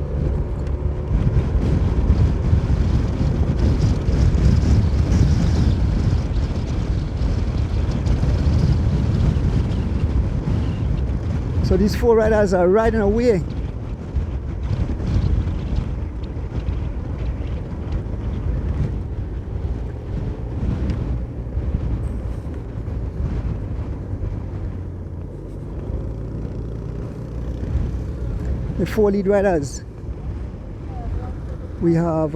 So these 4 riders are riding away. The 4 lead riders. We have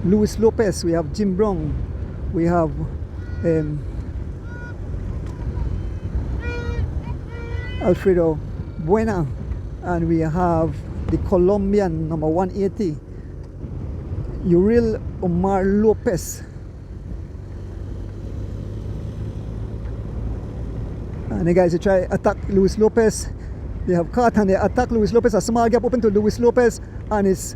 Luis Lopez, we have Jim Brown, we have Alfredo Buena, and we have the Colombian number 180, Uriel Omar Lopez. And the guys who try attack Luis Lopez, they have caught and they attack Luis Lopez. A small gap open to Luis Lopez, and it's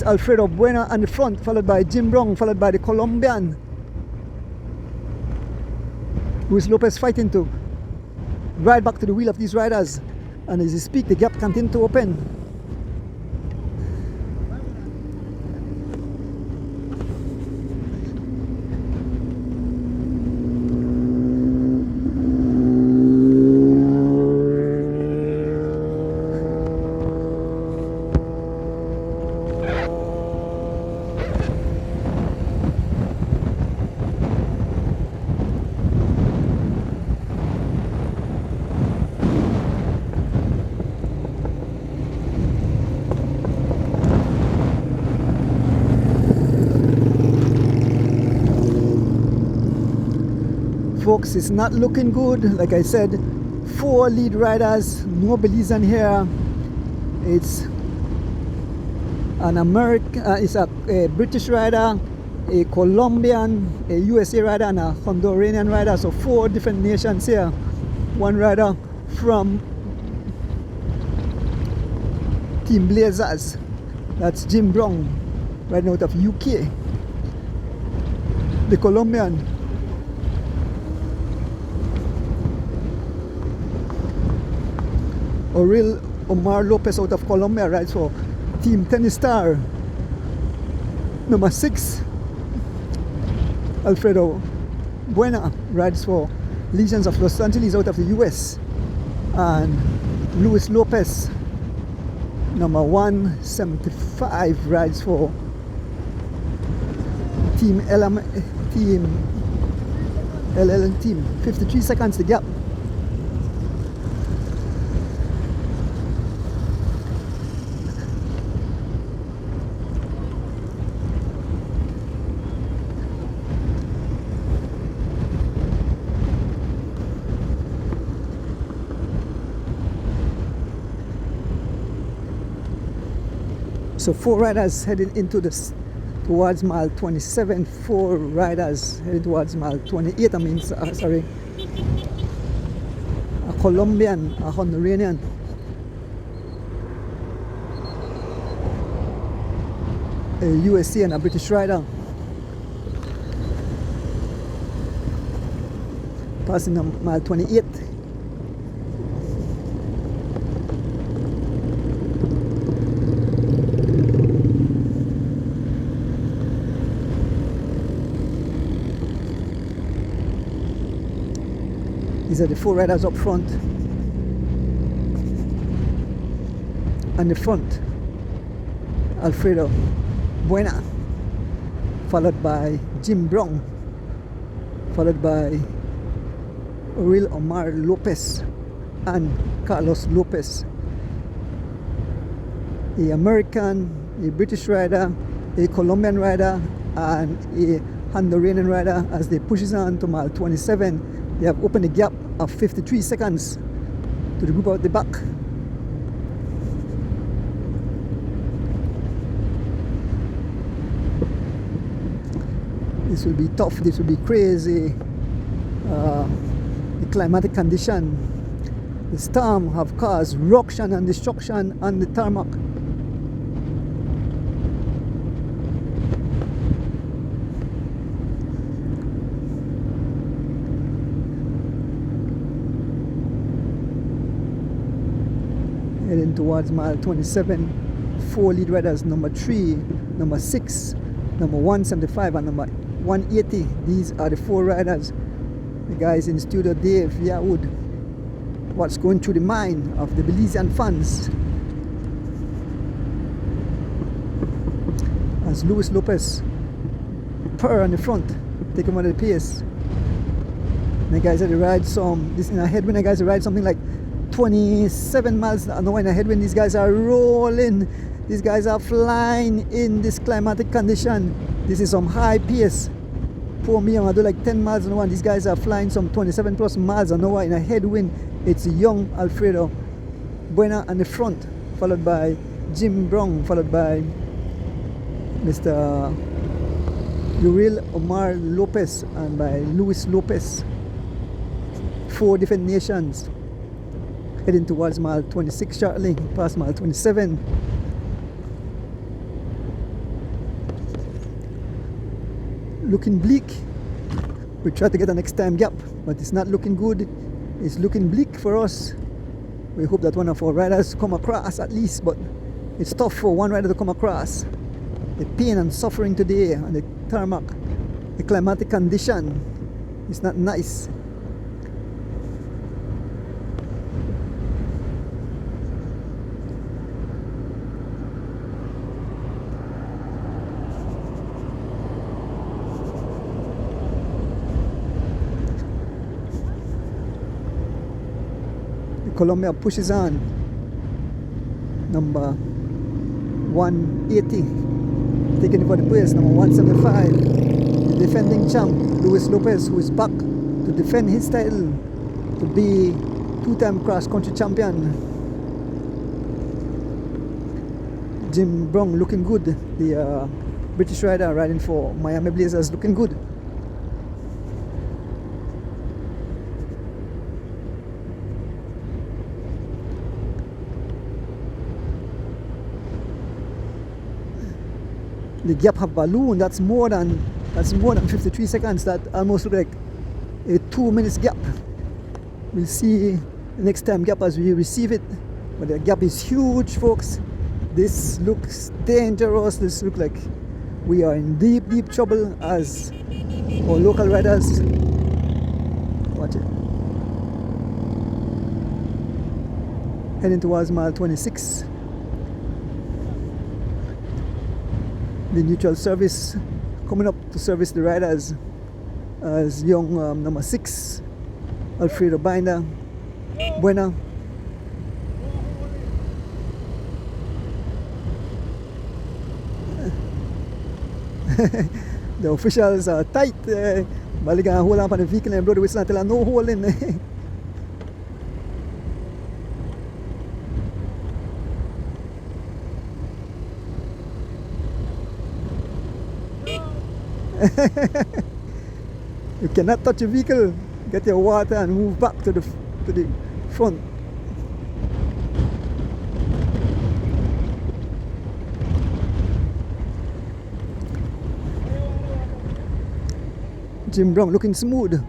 Alfredo Buena on the front, followed by Jim Brown, followed by the Colombian. Luis Lopez fighting to ride back to the wheel of these riders, and as you speak, the gap continues to open. Folks, it's not looking good. Like I said, 4 lead riders, no Belizean here. It's an American, it's a British rider, a Colombian, a USA rider, and a Honduran rider. So 4 different nations here. 1 rider from Team Blazers, that's Jim Brown, riding out of UK. The Colombian, Uriel Omar Lopez out of Colombia, rides for Team Tennis Star. Number 6, Alfredo Buena, rides for Legions of Los Angeles out of the US. And Luis Lopez, number 175, rides for Team LL Team. 53 seconds the gap. So 4 riders heading into this towards mile 27. 4 riders heading towards mile 28. Sorry. A Colombian, a Honduran, a USA, and a British rider. Passing on mile 28. These are the 4 riders up front. And the front, Alfredo Buena, followed by Jim Brown, followed by Uriel Omar Lopez and Carlos Lopez. A American, a British rider, a Colombian rider, and a Honduran rider. As they pushes on to mile 27, they have opened a gap of 53 seconds to the group out the back. This will be tough, this will be crazy. The climatic condition The storm have caused ruction and destruction on the tarmac. Heading towards mile 27, 4 lead riders, number 3, number 6, number 175 and number 180. These are the 4 riders. The guys in the studio, Dave, Yahood. What's going through the mind of the Belizean fans as Luis Lopez purr on the front, take him out of the pace. And the guys had to ride this in a headwind. The guys ride something like 27 miles an hour in a headwind. These guys are rolling. These guys are flying in this climatic condition. This is some high pace. Poor me, I do like 10 miles an hour. These guys are flying some 27 plus miles an hour in a headwind. It's young Alfredo Buena on the front, followed by Jim Brown, followed by Mr. Uriel Omar Lopez and by Luis Lopez. 4 different nations. Heading towards mile 26 shortly, past mile 27. Looking bleak. We try to get a next time gap, but it's not looking good. It's looking bleak for us. We hope that one of our riders come across at least, but it's tough for one rider to come across. The pain and suffering today on the tarmac, the climatic condition, is not nice. Colombia pushes on. Number 180 taken for the place. Number 175, the defending champ Luis Lopez, who is back to defend his title to be 2-time cross-country champion. Jim Brown looking good. The British rider riding for Miami Blazers looking good. The gap have ballooned. That's more than 53 seconds. That almost look like a 2 minutes gap. We'll see the next time gap as we receive it. But the gap is huge, folks. This looks dangerous. This looks like we are in deep trouble as our local riders. Watch it. Heading towards mile 26. The neutral service coming up to service the riders as young number 6 Alfredo Buena. The officials are tight. Bali gonna hold up on the vehicle and blow the whistle until no hole in. You cannot touch your vehicle. Get your water and move back to the front. Jim Brown looking smooth.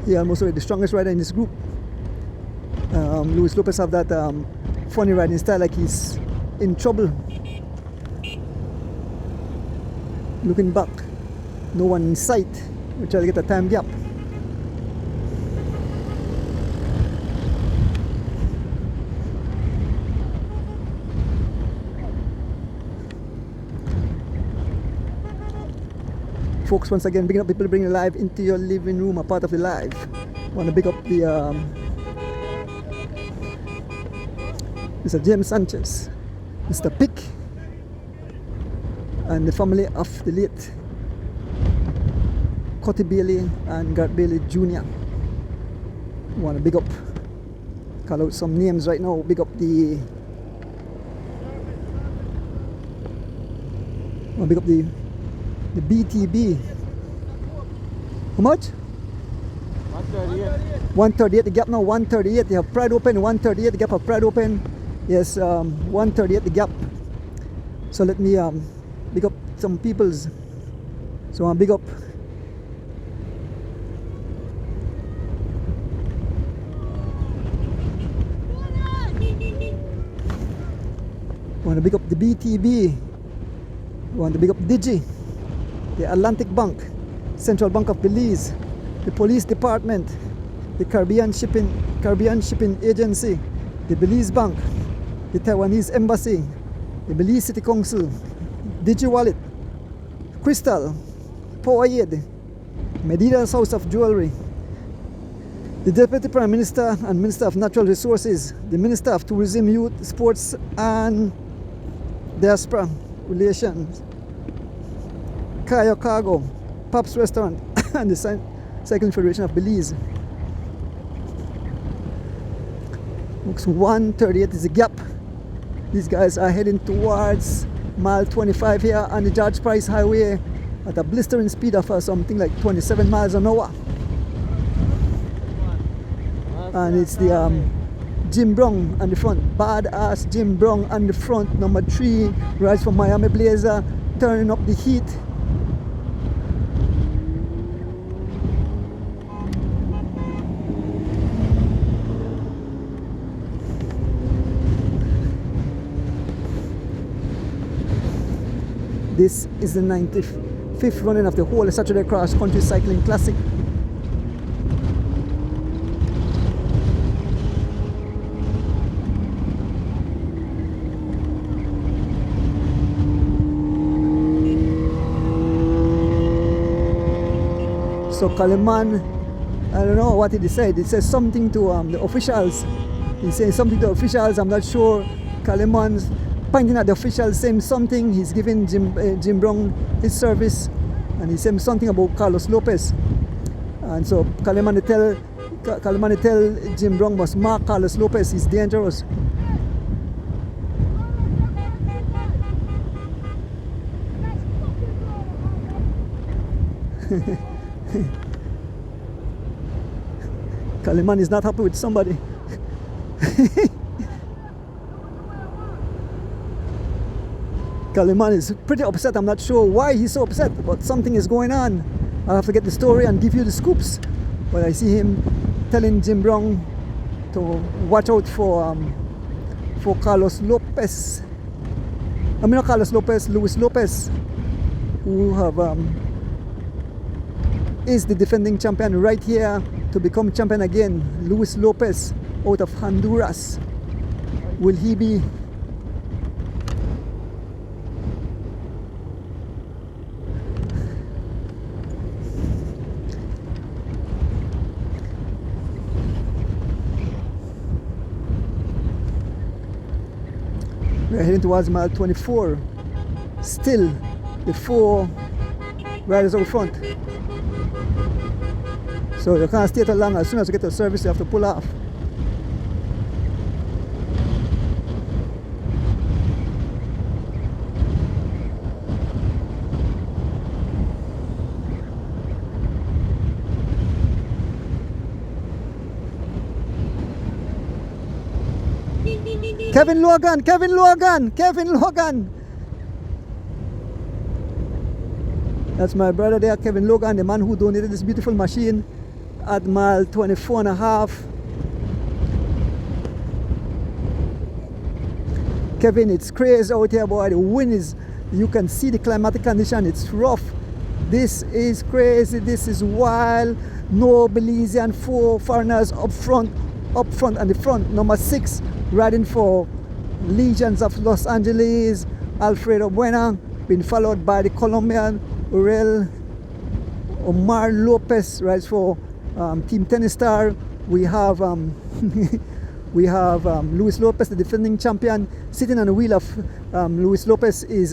He almost the strongest rider in this group. Luis Lopez have that funny riding style, like he's in trouble. Looking back, no one in sight. We try to get a time gap. Folks, once again, bigging up people bringing live into your living room, a part of the live. Want to big up the Mr. James Sanchez, Mr. Pick, and the family of the late Cotty Bailey and Garth Bailey Jr. Want to big up, call out some names right now. Big up the BTB. How much? 138. 138 the gap now, 138. They have Pride open, 138 the gap of Pride open. Yes, 138 the gap. So let me big up some peoples. So I'm big up. Want to big up the BTB. Want to big up Digi, the Atlantic Bank, Central Bank of Belize, the Police Department, the Caribbean Shipping Agency, the Belize Bank, the Taiwanese Embassy, the Belize City Council, Digi Wallet, Crystal, Powerade, Medida's House of Jewelry, the Deputy Prime Minister and Minister of Natural Resources, the Minister of Tourism, Youth, Sports and Diaspora Relations, Kaya Cargo, Pops Restaurant, and the Cycling Federation of Belize. Looks 138 is the gap. These guys are heading towards mile 25 here on the George Price Highway at a blistering speed of something like 27 miles an hour. And it's the Jim Brown on the front, badass Jim Brown on the front, number 3, rides from Miami Blazer, turning up the heat. This is the 95th running of the whole Saturday Cross Country Cycling Classic. So Kaliman, I don't know what he said. It says something to the officials. He says something to the officials. I'm not sure. Kaliman's pointing at the officials, saying something. He's giving Jim Brown his service, and he's saying something about Carlos Lopez. And so Kaliman tell Jim Brown must mark Carlos Lopez. He's dangerous. Kaliman is not happy with somebody. Kaliman is pretty upset. I'm not sure why he's so upset, but something is going on. I'll have to get the story and give you the scoops. But I see him telling Jim Brown to watch out for Carlos Lopez. I mean not Carlos Lopez, Luis Lopez, who is the defending champion right here to become champion again. Luis Lopez out of Honduras. Will he be we're heading towards mile 24. Still the 4 riders out front. So you can't stay too long. As soon as you get to service, you have to pull off. Kevin Logan. That's my brother there, Kevin Logan, the man who donated this beautiful machine at mile 24 and a half. Kevin, it's crazy out here, boy. The wind is, you can see the climatic condition, it's rough. This is crazy, this is wild. No Belizean 4 foreigners up front and the front. Number 6 riding for Legions of Los Angeles, Alfredo Buena, being followed by the Colombian Omar Lopez, rides for Team Tennis Star. We have Luis Lopez, the defending champion. Sitting on the wheel of Luis Lopez is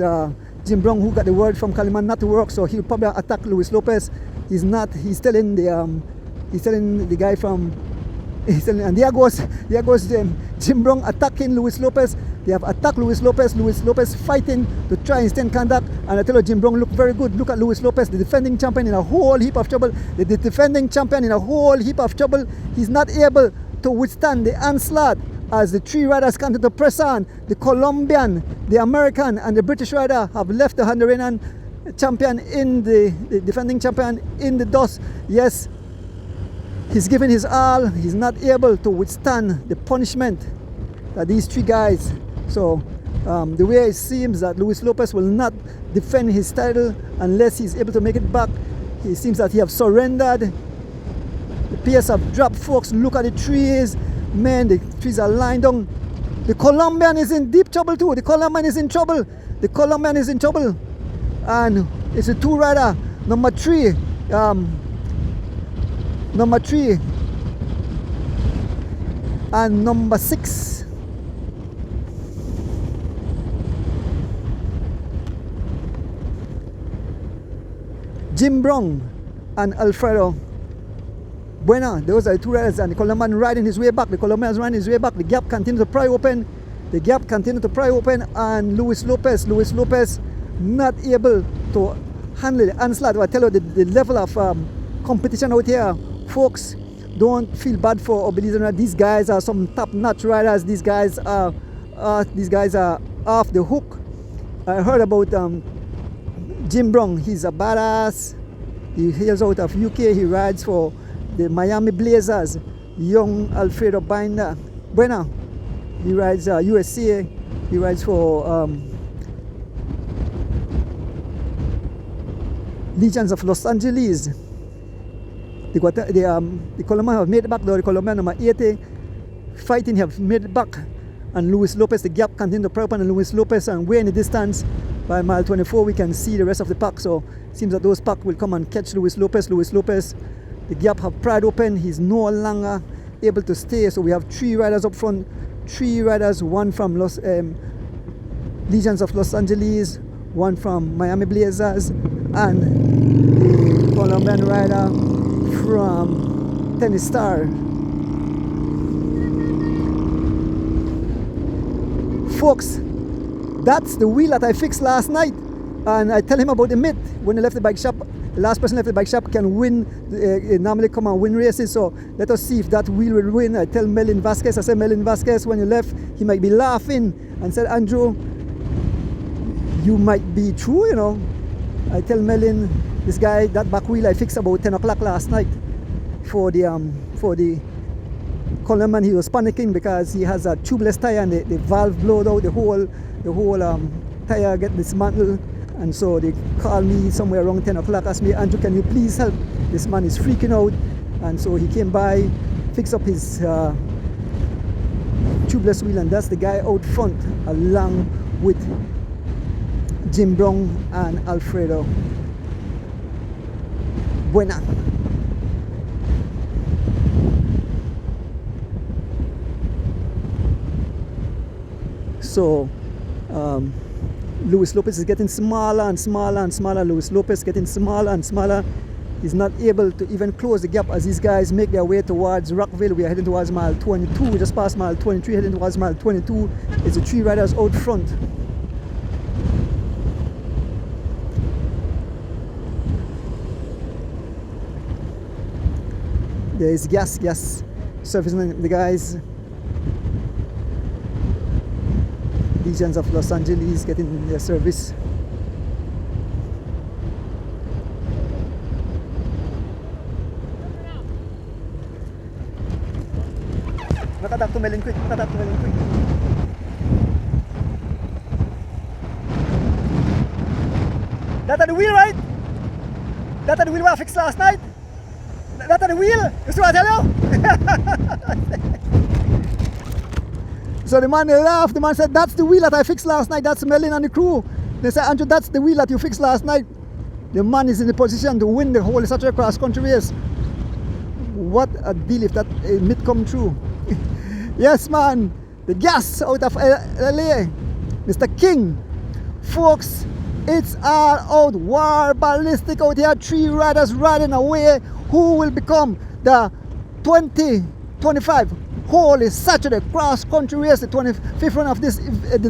Jim Brown, who got the word from Kaliman not to work, so he'll probably attack Luis Lopez. He's telling the guy from And there goes Jim Brown attacking Luis Lopez. They have attacked Luis Lopez. Luis Lopez fighting to try and stand contact. And I tell you, Jim Brown look very good. Look at Luis Lopez, the defending champion, in a whole heap of trouble. The defending champion in a whole heap of trouble. He's not able to withstand the onslaught as the three riders continue to press on. The Colombian, the American, and the British rider have left the Honduran champion in the defending champion in the dust. Yes, he's given his all. He's not able to withstand the punishment that these three guys. So the way it seems that Luis Lopez will not defend his title unless he's able to make it back. It seems that he have surrendered. The pace have dropped, folks. Look at the trees. Man, the trees are lying down. The Colombian is in deep trouble too. The Colombian is in trouble. The Colombian is in trouble. And it's a two rider, number three, and number 6. Jim Brown and Alfredo Buena, those are the two riders, and the Colombian riding his way back. The Colombian is riding his way back. The gap continues to pry open. The gap continues to pry open, and Luis Lopez not able to handle the onslaught. I tell you, the level of competition out here, folks. Don't feel bad for Belize. These guys are some top-notch riders. These guys are off the hook. I heard about Jim Brown. He's a badass. He hails out of UK. He rides for the Miami Blazers. Young Alfredo Buena. He rides USA. He rides for Legions of Los Angeles. The Colombian have made it back, though. The Colombian number 80 fighting have made it back. And Luis Lopez, the gap continues to pry open, and Luis Lopez, and way in the distance by mile 24 we can see the rest of the pack. So it seems that those pack will come and catch Luis Lopez. Luis Lopez, the gap have pried open. He's no longer able to stay. So we have 3 riders up front. 3 riders, one from Legions of Los Angeles, one from Miami Blazers, and the Colombian rider from Tennis Star. Folks, that's the wheel that I fixed last night, and I tell him about the myth. When he left the bike shop, the last person left the bike shop can win, normally come and win races. So let us see if that wheel will win. I tell Melin Vasquez, I said, Melin Vasquez, when you left, he might be laughing, and said, Andrew, you might be true, you know. I tell Melin, this guy, that back wheel I fixed about 10 o'clock last night for the Colombian. He was panicking because he has a tubeless tire, and the valve blowed out, the whole tire get dismantled. And so they called me somewhere around 10 o'clock, asked me, Andrew, can you please help? This man is freaking out. And so he came by, fixed up his tubeless wheel, and that's the guy out front, along with Jim Brown and Alfredo Buena. So Luis Lopez is getting smaller and smaller and smaller. Luis Lopez getting smaller and smaller. He's not able to even close the gap as these guys make their way towards Rockville. We are heading towards mile 22. We just passed mile 23, heading towards mile 22. It's the 3 riders out front. There is gas servicing the guys. Legions of Los Angeles getting their service. Nakatap to Melin quick. That are the wheel, right? That are the wheel I fixed last night? That are the wheel? You see what I tell you? So the man laughed. The man said, that's the wheel that I fixed last night. That's Melin and the crew. They said, Andrew, that's the wheel that you fixed last night. The man is in the position to win the whole Saturday cross country race. What a deal if that myth come true. Yes, man. The gas out of LA. Mr. King. Folks, it's all out. War ballistic out here. 3 riders riding away. Who will become the 25. Holy Saturday cross country race, the 25th run of this, the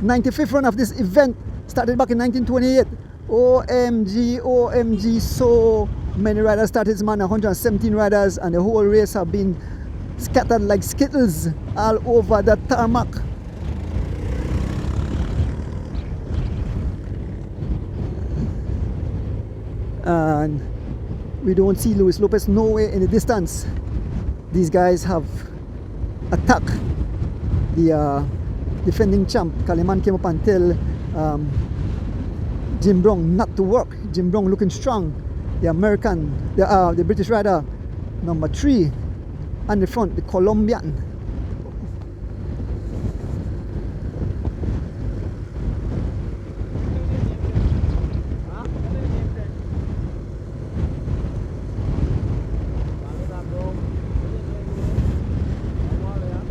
95th run of this event started back in 1928. OMG, OMG, so many riders started, this man, 117 riders, and the whole race have been scattered like skittles all over the tarmac. And we don't see Luis Lopez nowhere in the distance. These guys have attacked the defending champ. Kaliman came up and tell Jim Brown not to work. Jim Brown looking strong. The American, the British rider number 3 on the front, the Colombian.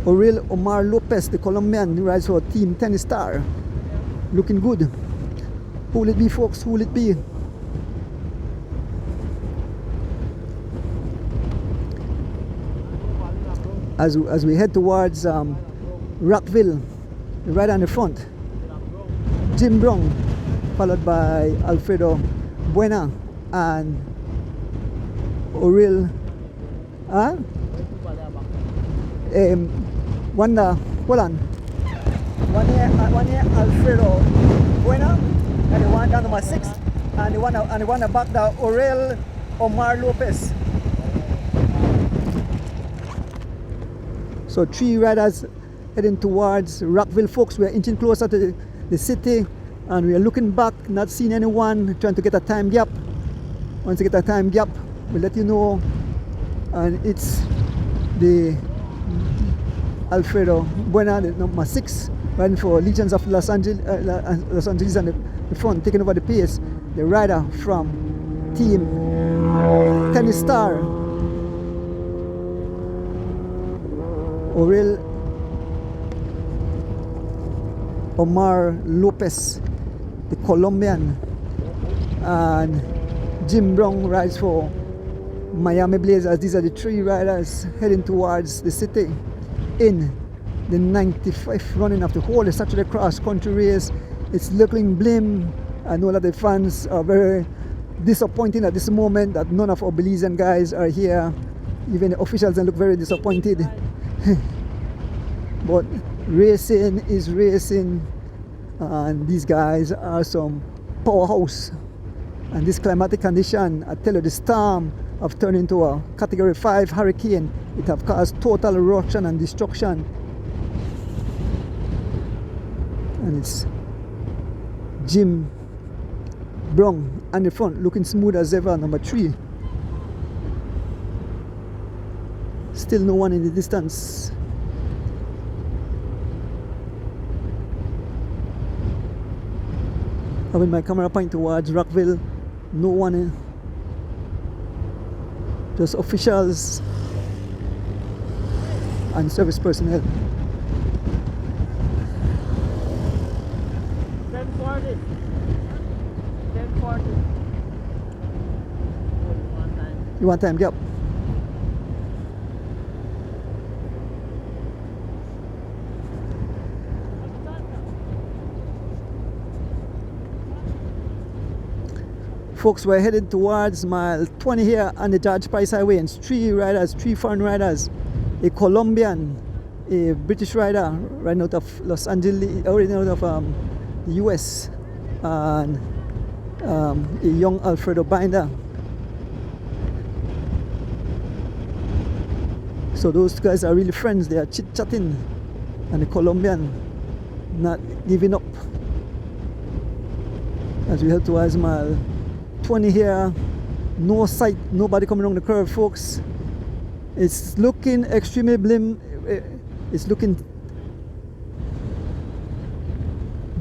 Aurel Omar Lopez, the Colombian, who rides for Team Tennis Star. Looking good. Who will it be, folks? Who will it be? As we head towards Rockville, right on the front, Jim Brown, followed by Alfredo Buena and Aurel. Hold on. One here Alfredo Buena, and the one down number 6, and the one back there, Aurel Omar Lopez. So 3 riders heading towards Rockville, folks. We are inching closer to the city, and we are looking back, not seeing anyone, trying to get a time gap. Once we get a time gap, we'll let you know. And it's the Alfredo Buena, the number 6, riding for Legions of Los Angeles on the front, taking over the pace. The rider from Team Tennis Star, Aurel Omar Lopez, the Colombian, and Jim Brown rides for Miami Blazers. These are the 3 riders heading towards the city in the 95th running of the whole Saturday cross country race. It's looking blim. I know that the fans are very disappointed at this moment that none of our Belizean guys are here. Even the officials look very disappointed. But racing is racing, and these guys are some powerhouse. And this climatic condition, I tell you, the storm have turned into a category 5 hurricane. It have caused total eruption and destruction. And it's Jim Brown on the front, looking smooth as ever, number 3. Still no one in the distance. Having my camera point towards Rockville, no one in. Just officials and service personnel. 10:40. 10:40. You want time? Yep. Folks, we're headed towards mile 20 here on the George Price Highway, and 3 riders, 3 foreign riders, a Colombian, a British rider riding out of Los Angeles, already out of the US, and a young Alfredo Binder. So those guys are really friends. They are chit-chatting, and the Colombian not giving up as we head towards mile 20 here. No sight, nobody coming around the curve, folks. It's looking extremely blim. It's looking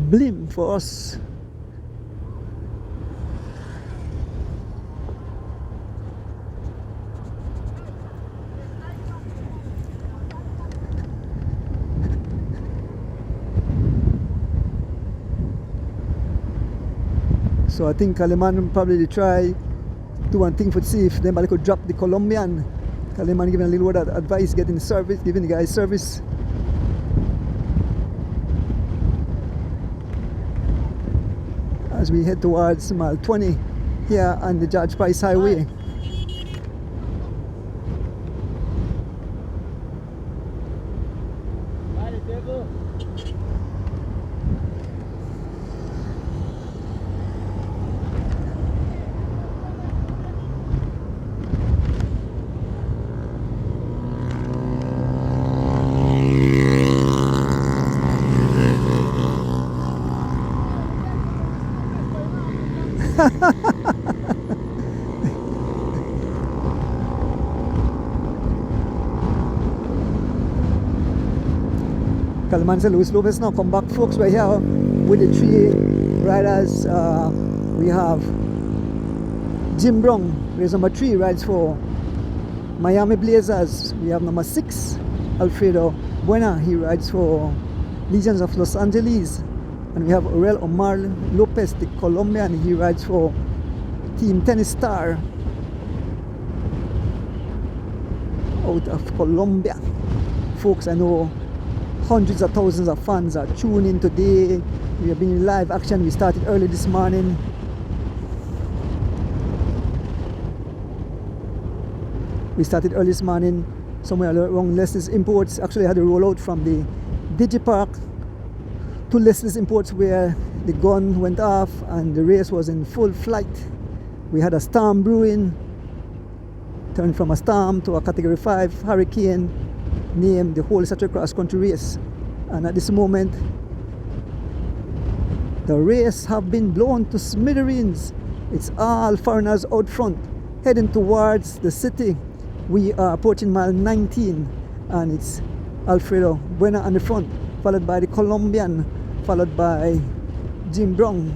blim for us. So I think Kaliman probably try do one thing for see if anybody could drop the Colombian. Kaliman giving a little word of advice, getting service, giving the guys service. As we head towards mile 20 here on the George Price Highway. Kalman St. Louis Lopez now come back, folks. We're here with the three riders. We have Jim Brown, race number 3, rides for Miami Blazers. We have number 6, Alfredo Buena, he rides for Legions of Los Angeles. And we have Aurel Omar Lopez, the Colombian, he rides for Team Tennis Star out of Colombia. Folks, I know hundreds of thousands of fans are tuning in today. We have been in live action. We started early this morning. Somewhere around Leslie's Imports. Actually, I had a rollout from the Digipark to Leslie's Imports where the gun went off and the race was in full flight. We had a storm brewing, turned from a storm to a category 5 hurricane, named the whole Saturday cross country race. And at this moment, the race have been blown to smithereens. It's all foreigners out front, heading towards the city. We are approaching mile 19, and it's Alfredo Buena on the front, followed by the Colombian, followed by Jim Brown,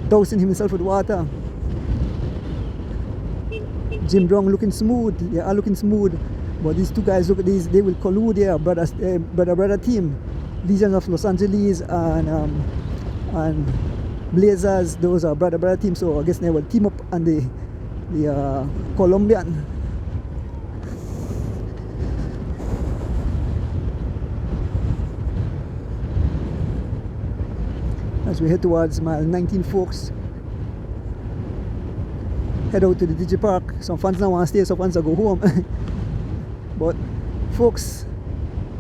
dousing himself with water. Jim Brown looking smooth. They are looking smooth. But these two guys, look at these, they will collude here, brother team. Legions of Los Angeles and Blazers, those are brother team. So I guess they will team up on the Colombian. As we head towards mile 19, folks, head out to the Digipark. Some fans now want to stay, some fans will go home. But folks,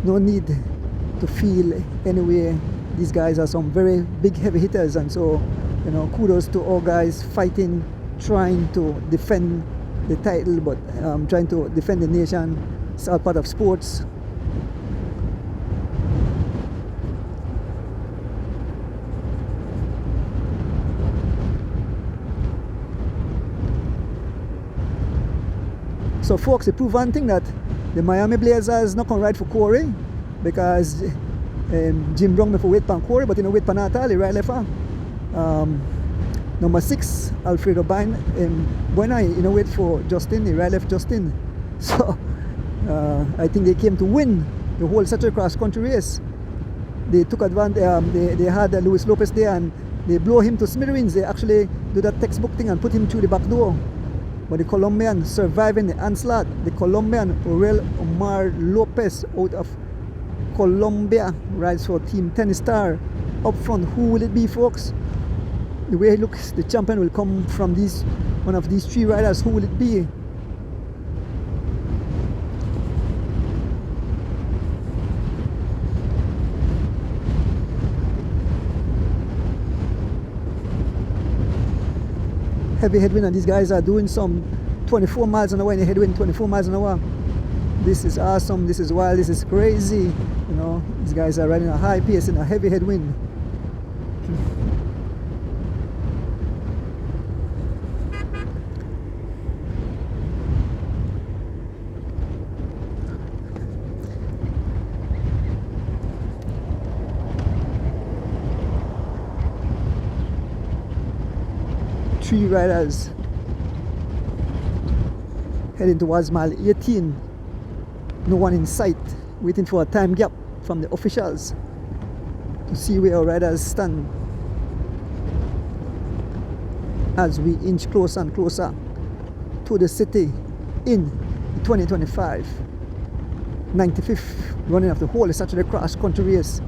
no need to feel anyway. These guys are some very big heavy hitters, and so, you know, kudos to all guys fighting, trying to defend the title, but trying to defend the nation. It's all part of sports. So folks, it proved one thing, that the Miami Blazers not going to ride for Corey, because Jim Brown may for wait for Corey, but you know, wait for Natalie, right left arm. Number 6, Alfredo Buena, you know, wait for Justin, he right left Justin. So I think they came to win the whole Saturday cross country race. They took advantage, they had Luis Lopez there, and they blow him to smithereens. They actually do that textbook thing and put him through the back door. But the Colombian surviving the onslaught. The Colombian Aurel Omar Lopez out of Colombia rides for Team Tennis Star. Up front, who will it be, folks? The way it looks, the champion will come from one of these 3 riders. Who will it be? Heavy headwind, and these guys are doing some 24 miles an hour in the headwind, 24 miles an hour. This is awesome, this is wild, this is crazy. You know, these guys are riding a high pace in a heavy headwind. Three riders heading towards mile 18. No one in sight, waiting for a time gap from the officials to see where our riders stand as we inch closer and closer to the city in 2025. 95th running of the whole Saturday cross country race.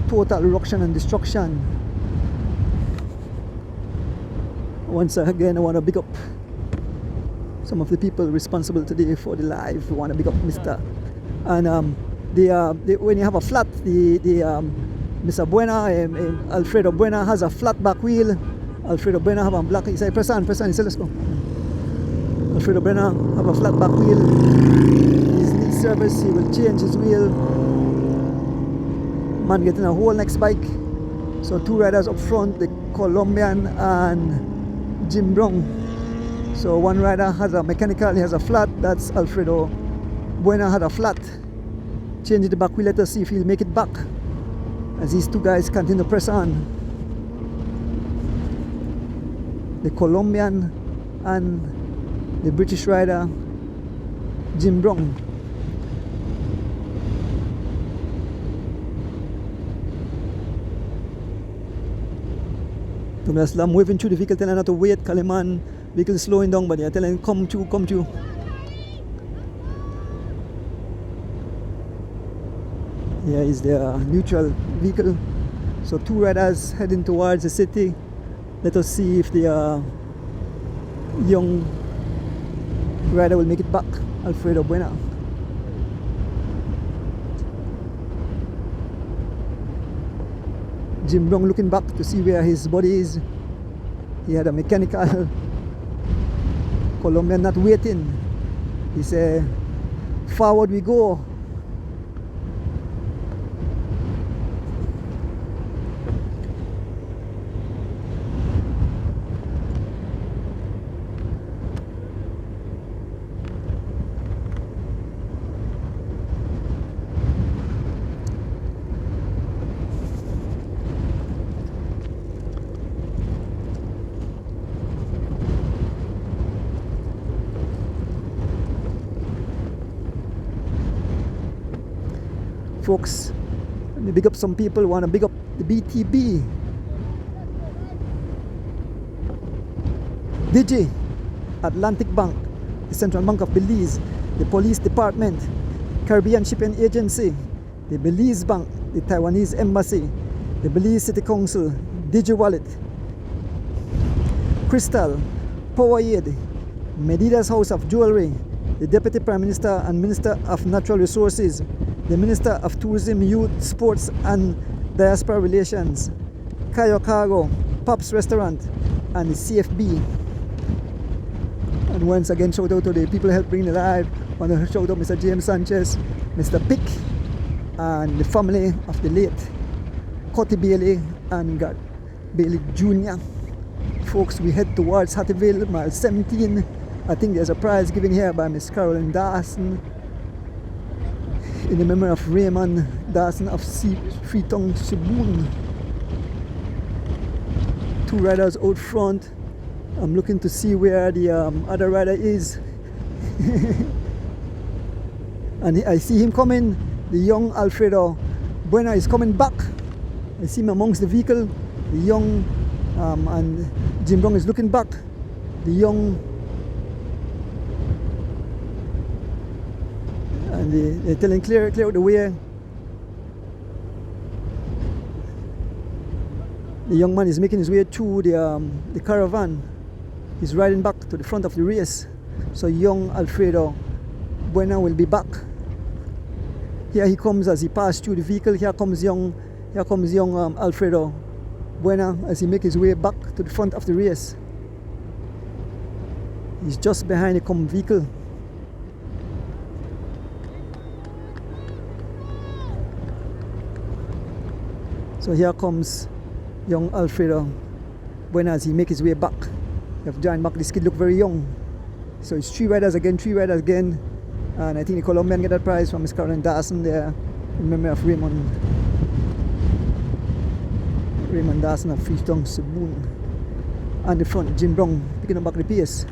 Total ruction and destruction. Once again, I want to big up some of the people responsible today for the live. I want to big up Mr. And when you have a flat, Mr. Buena, Alfredo Buena has a flat back wheel. Alfredo Buena have a black. He said, press on, he said, let's go. Alfredo Buena have a flat back wheel. His knee service, he will change his wheel. Man getting a whole next bike. So two riders up front, the Colombian and Jim Brown. So one rider has a mechanical, he has a flat. That's Alfredo Buena had a flat. Change the back wheel, let us see if he'll make it back. As these two guys continue to press on. The Colombian and the British rider Jim Brown. I'm waving through the vehicle, telling her to wait, Kaliman. Vehicle is slowing down, but they're telling him, come through, come through. Here is the neutral vehicle. So two riders heading towards the city. Let us see if the young rider will make it back. Alfredo Buena. Jim Brown looking back to see where his body is. He had a mechanical. Colombian not waiting. He said, forward we go. Folks, let me big up some people. Want to big up the BTB, Digi, Atlantic Bank, the Central Bank of Belize, the Police Department, Caribbean Shipping Agency, the Belize Bank, the Taiwanese Embassy, the Belize City Council, Digi Wallet, Crystal, Powerade, Medida's House of Jewelry, the Deputy Prime Minister and Minister of Natural Resources, the Minister of Tourism, Youth, Sports and Diaspora Relations, Kayo Cargo, Pops Restaurant, and the CFB. And once again, shout out to the people who helped bring the live. I want to shout out Mr. James Sanchez, Mr. Pick, and the family of the late Cotty Bailey and God Bailey Jr. Folks, we head towards Judgeville, mile 17. I think there's a prize given here by Miss Carolyn Dawson in the memory of Raymond Dawson of Freetown, Siboon. Two riders out front. I'm looking to see where the other rider is. And I see him coming. The young Alfredo Buena is coming back. I see him amongst the vehicle. The young and Jim Brown is looking back. The young and they're telling clear out the way. The young man is making his way through the caravan. He's riding back to the front of the race. So young Alfredo Buena will be back. Here he comes as he passes through the vehicle. Here comes young Alfredo Buena as he makes his way back to the front of the race. He's just behind the common vehicle. So here comes young Alfredo Buena as he makes his way back. You have John back. This kid look very young. So it's three riders again. And I think the Colombian get that prize from Miss Carolyn Dawson there in memory of Raymond Dawson of Freetown, Siboon. And the front, Jim Brown picking up back the pace.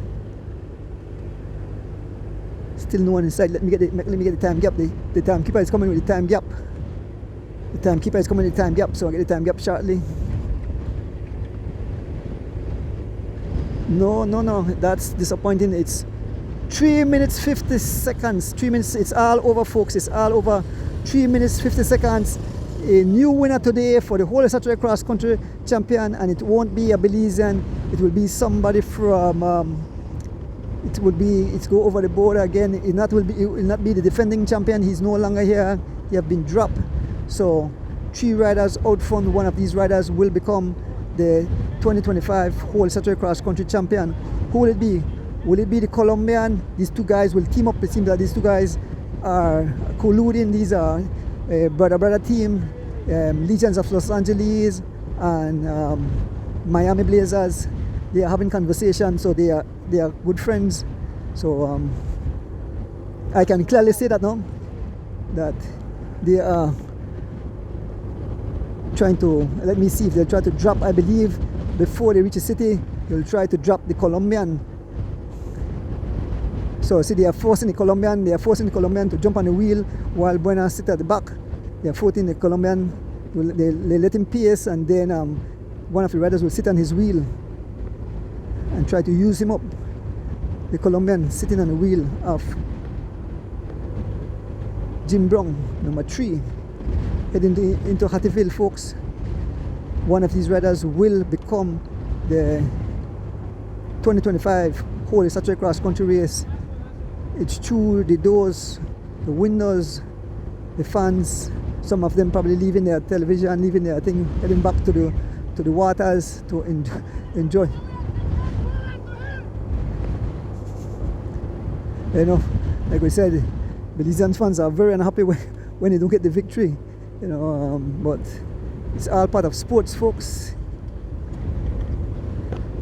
Still no one inside. Let me get the time gap. The timekeeper is coming with the time gap. The timekeeper is coming with the time gap, so I'll get the time gap shortly. No, that's disappointing. It's 3 minutes 50 seconds. 3 minutes, it's all over, folks. It's all over. 3 minutes 50 seconds. A new winner today for the whole Saturday cross country champion, and it won't be a Belizean. It will be somebody from it's go over the border again. It will not be the defending champion. He's no longer here. He have been dropped. So 3 riders out front. One of these riders will become the 2025 whole Saturday cross country champion. Who will it be? Will it be the Colombian? These 2 guys will team up. It seems that these 2 guys are colluding. These are brother team, Legions of Los Angeles and Miami Blazers. They are having conversation, so they are good friends. So I can clearly say that now, that they are trying to, let me see if they'll try to drop, I believe before they reach the city, they'll try to drop the Colombian. So see, they are forcing the Colombian to jump on the wheel while Buena sit at the back. They are forcing the Colombian, they let him pace, and then one of the riders will sit on his wheel and try to use him up. The Colombian sitting on the wheel of Jim Brown, number 3, heading into Judgeville, folks. One of these riders will become the 2025 whole Saturday cross country race. It's through the doors, the windows, the fans. Some of them probably leaving their television, leaving their thing, heading back to the waters to enjoy. You know, like we said, Belizean fans are very unhappy when they don't get the victory. You know, but it's all part of sports, folks.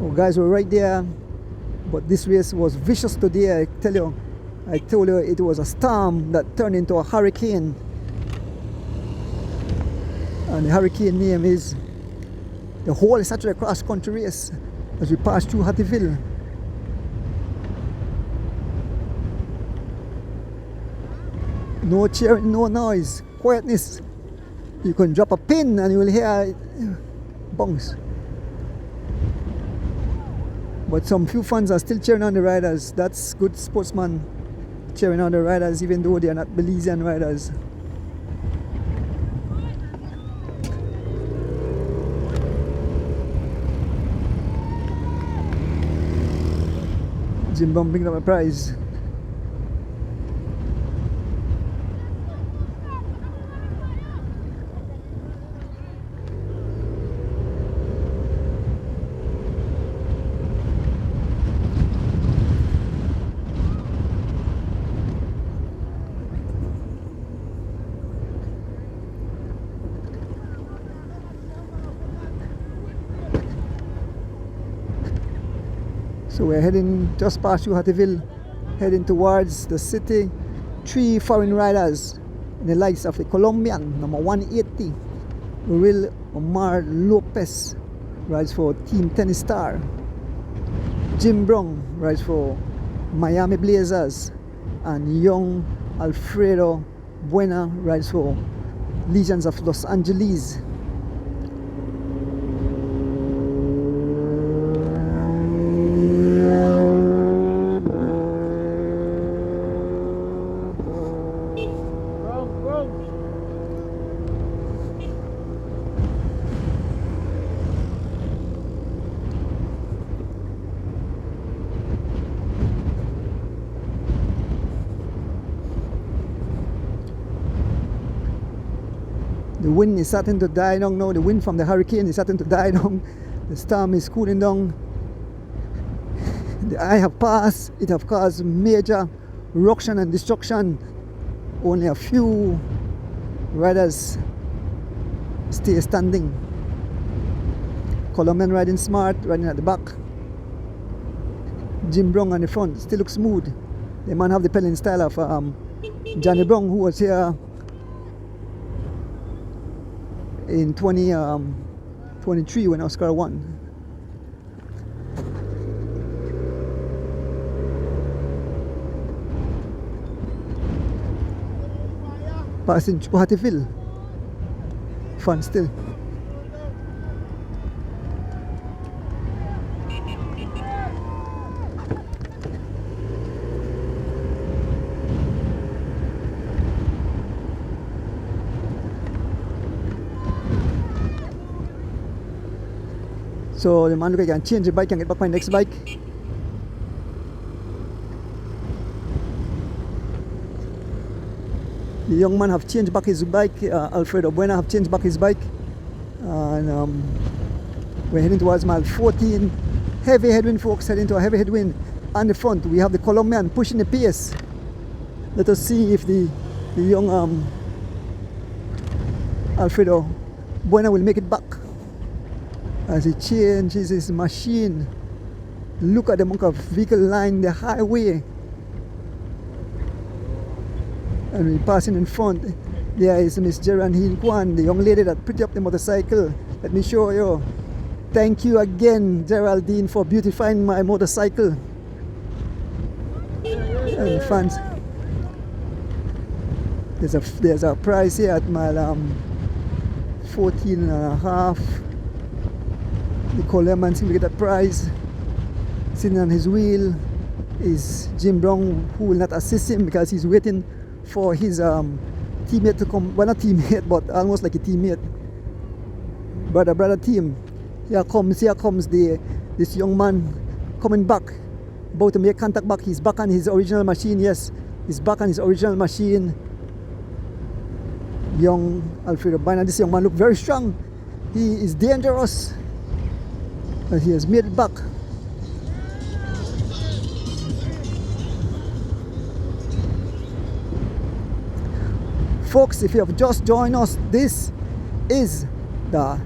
Our guys were right there, but this race was vicious today. I told you it was a storm that turned into a hurricane. And the hurricane name is the whole Saturday cross country race as we pass through Judgeville. No cheering, no noise, quietness. You can drop a pin and you will hear it bounce. But some few fans are still cheering on the riders. That's good sportsman, cheering on the riders even though they are not Belizean riders. Jim Brown picking up a prize. So we're heading just past Judgeville, heading towards the city. 3 foreign riders in the likes of the Colombian, number 180, Will Omar Lopez, rides for Team Tennis Star. Jim Brown rides for Miami Blazers, and young Alfredo Buena rides for Legions of Los Angeles. The wind is starting to die down now. The wind from the hurricane is starting to die down. The storm is cooling down. The eye have passed. It have caused major ruction and destruction. Only a few riders stay standing. Colombian riding smart, riding at the back. Jim Brown on the front, still looks smooth. The man have the pedaling style of Johnny Brown, who was here in 2023 when Oscar won. Passing through Judgeville. Fun still. So the man look like he can change the bike and get back my next bike. The young man have changed back his bike. Alfredo Buena have changed back his bike. And we're heading towards mile 14. Heavy headwind, folks, heading to a heavy headwind. On the front, we have the Colombian pushing the pace. Let us see if the young Alfredo Buena will make it back as he changes his machine. Look at the amount of vehicle line the highway. And we're passing in front. There is Miss Geraldine Kwan, the young lady that pretty up the motorcycle. Let me show you. Thank you again, Geraldine, for beautifying my motorcycle. And fans, there's a price here at mile 14 and a half. The Coleman seems to get a prize. Sitting on his wheel is Jim Brown, who will not assist him because he's waiting for his teammate to come. Well, not teammate, but almost like a teammate. Brother team. Here comes this young man coming back, about to make contact back. He's back on his original machine. Yes, he's back on his original machine. Young Alfredo Buena. This young man look very strong. He is dangerous, and he has made it back. Folks, if you have just joined us, this is the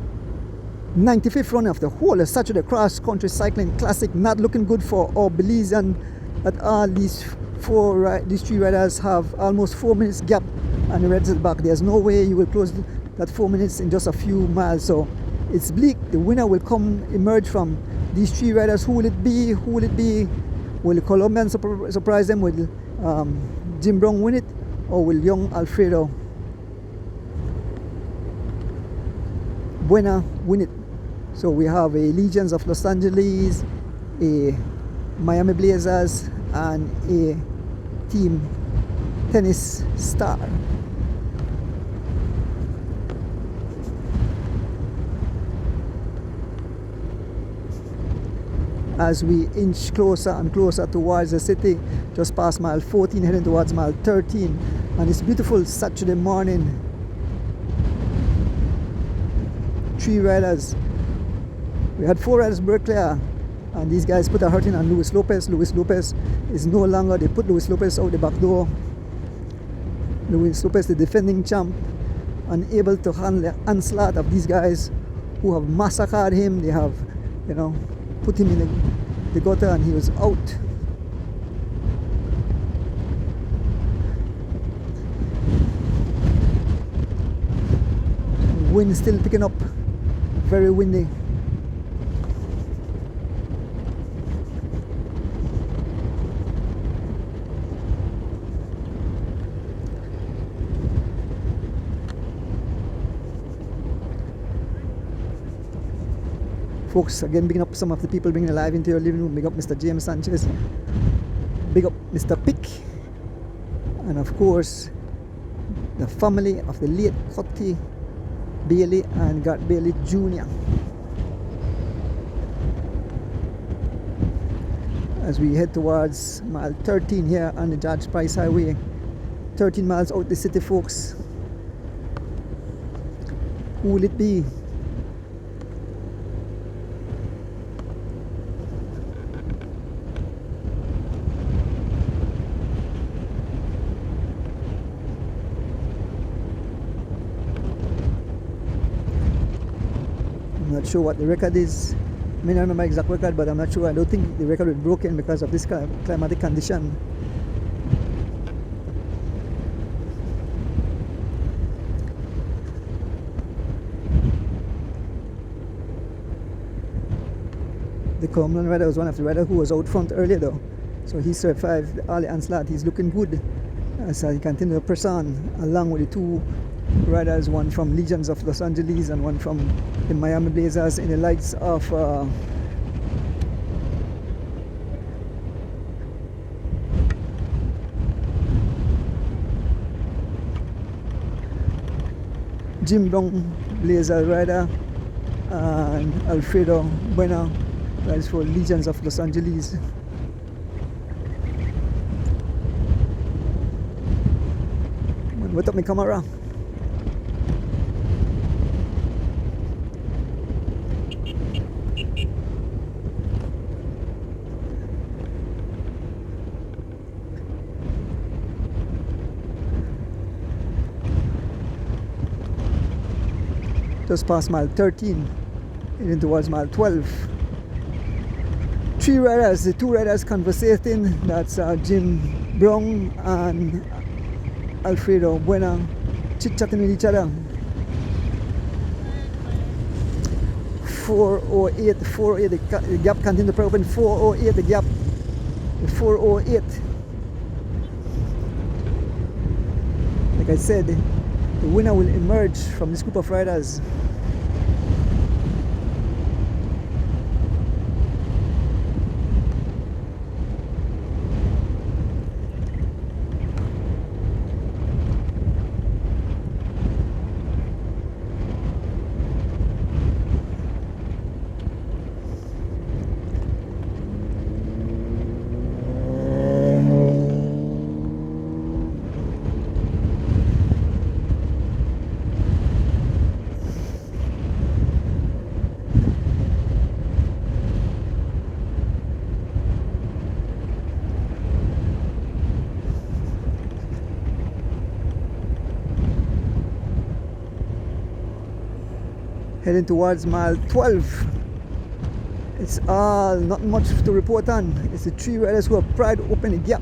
95th run of the whole Saturday Cross Country Cycling Classic. Not looking good for our Belizean at all. These three riders have almost 4 minutes gap on the red back. There's no way you will close that 4 minutes in just a few miles. So it's bleak. The winner will emerge from these three riders. Who will it be? Who will it be? Will the Colombian surprise them? Will Jim Brown win it? Or will young Alfredo Buena win it? So we have a Legions of Los Angeles, a Miami Blazers, and a Team Tennis Star. As we inch closer and closer towards the city, just past mile 14, heading towards mile 13, and it's beautiful Saturday morning. Three riders. We had 4 riders break clear, and these guys put a hurting on Luis Lopez. Luis Lopez is no longer, they put Luis Lopez out the back door. Luis Lopez, the defending champ, unable to handle the onslaught of these guys who have massacred him. They have, put him in the gutter, and he was out. Wind still picking up, very windy. Folks, again, bigging up some of the people bringing alive into your living room. Big up Mr. James Sanchez. Big up Mr. Pick. And of course, the family of the late Cotty Bailey and Gart Bailey Jr. As we head towards mile 13 here on the George Price Highway. 13 miles out the city, folks. Who will it be? Not sure what the record is. I mean, I remember exact record, but I'm not sure. I don't think the record was broken because of this climatic condition. The Colombian rider was one of the riders who was out front earlier, though, so he survived all the onslaught. He's looking good as he continues to press on, along with the 2 riders, one from Legions of Los Angeles and one from the Miami Blazers, in the lights of Jim Brown Blazer rider and Alfredo Buena rides for Legions of Los Angeles. Wet up my camera. Just past mile 13, heading towards mile 12. Three riders, the two riders conversating. That's Jim Brown and Alfredo Buena, chit-chatting with each other. 408, the gap continues to open. 408, the gap. 408. Like I said, the winner will emerge from this group of riders. Heading towards mile 12. It's all not much to report on. It's the three riders who have pried open the gap.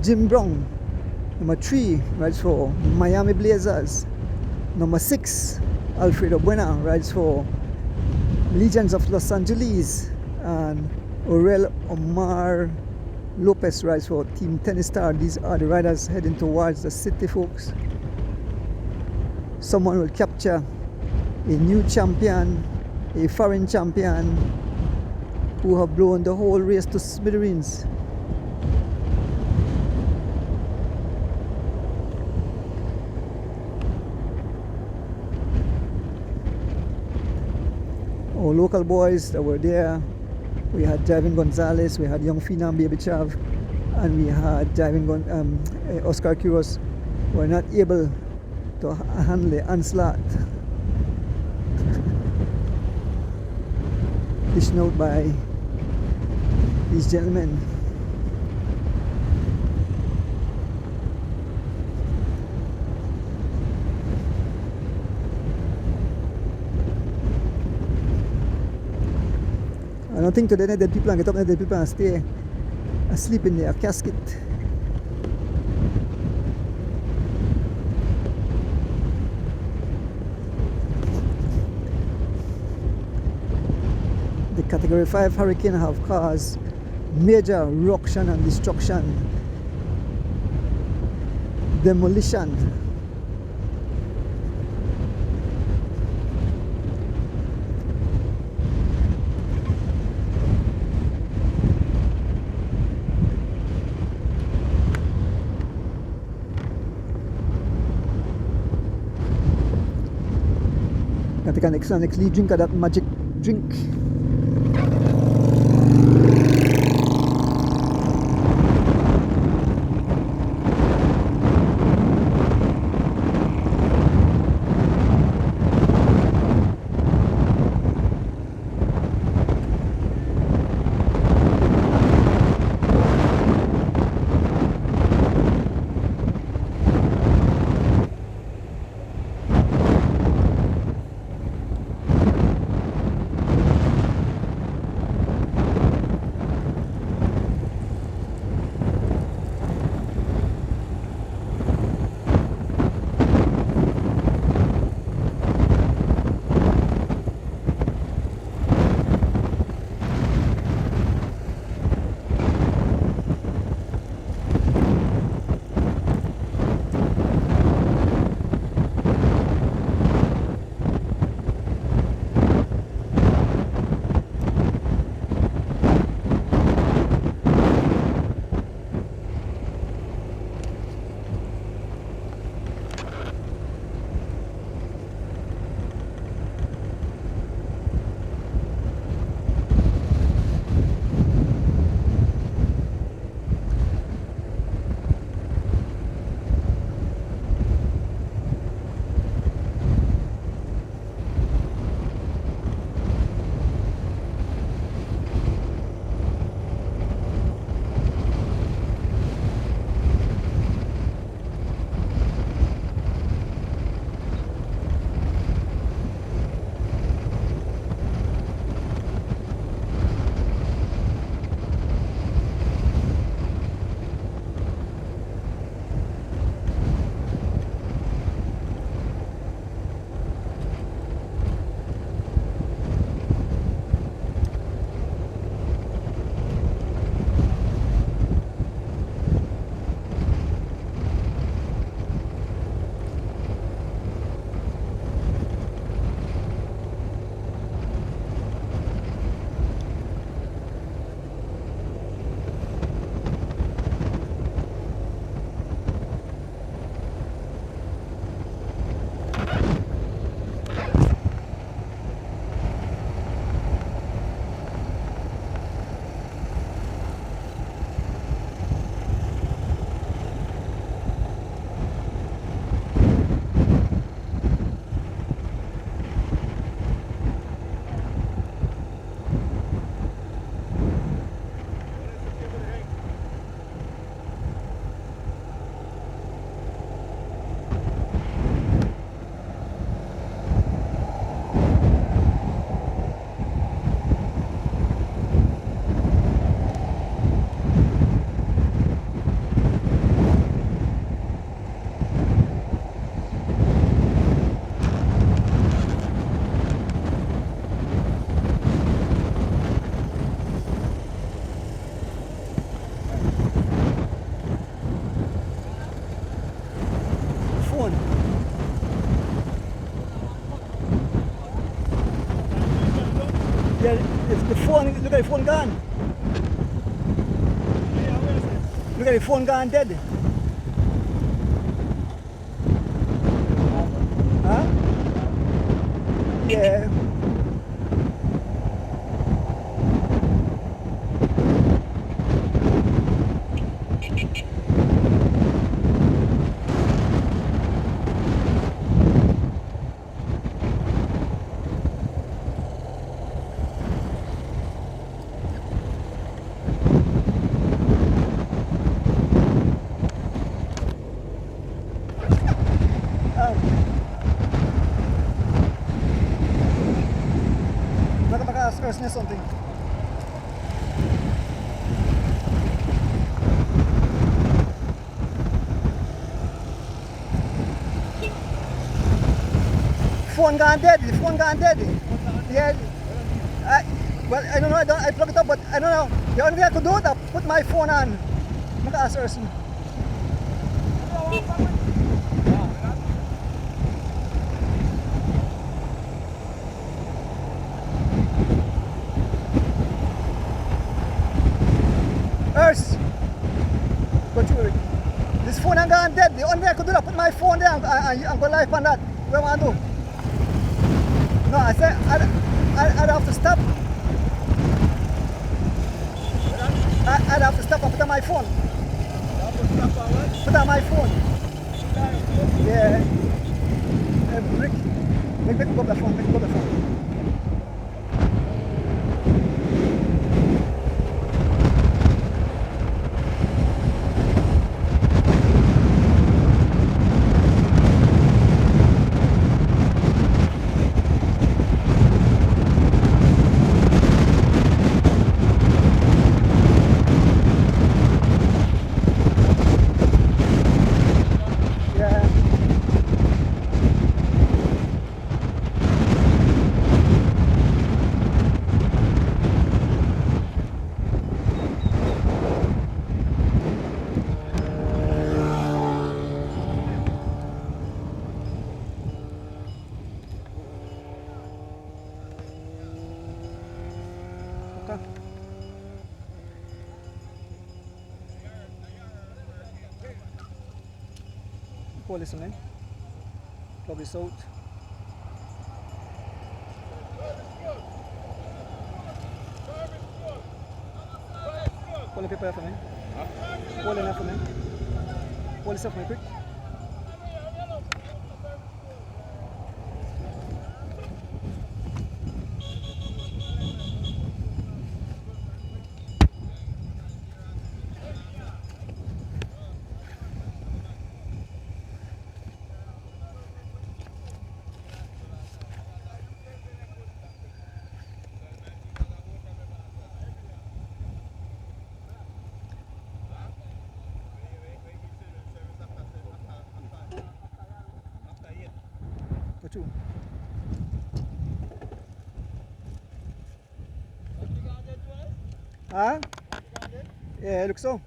Jim Brown, number 3, rides for Miami Blazers. Number 6, Alfredo Buena, rides for Legions of Los Angeles. And Aurel Omar Lopez rides for Team Tennis Star. These are the riders heading towards the city, folks. Someone will capture a new champion, a foreign champion, who have blown the whole race to smithereens. Our local boys that were there, we had Driving Gonzalez, we had Young Phenom Baby Chav, and we had Oscar Quiros, were not able to handle the onslaught dished out by these gentlemen. I don't think today that people can get up and people can stay asleep in their casket. The Category 5 hurricane have caused major ruction and destruction, demolition. Got to take an excellent drink of that magic drink. Look at the phone gone. Look at the phone gone dead. Huh? Yeah. Maka-ask something. Phone gone dead. The phone gone dead. Yeah. Well, I don't know. I plugged it up, but I don't know. The only thing I could do is put my phone on. Maka-ask person. But this phone ain't gone dead. The only thing I could do is put my phone there and go live on that. What am I do? No, I said I'd have to stop. I'd have to stop and put on my phone. Put on my phone. Yeah. Rick, make me go the phone. Make me go the phone. Pull this one in. Plug this out. Pull the paper for me. Pull enough for me. Pull this up for me quick. Too. Huh? Yeah, it looks so.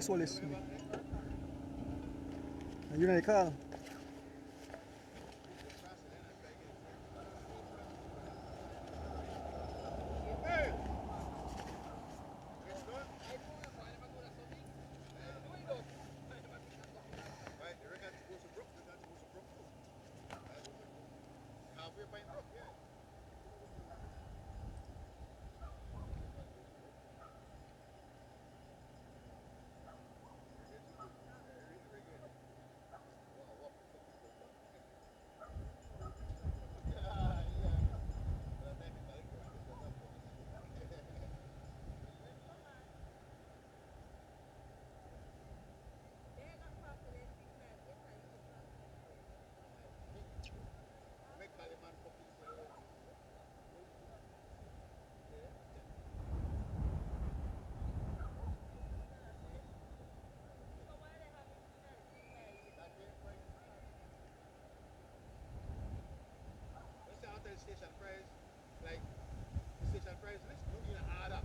Hold this. You know the call. Station price, like the station price list, don't need to add up.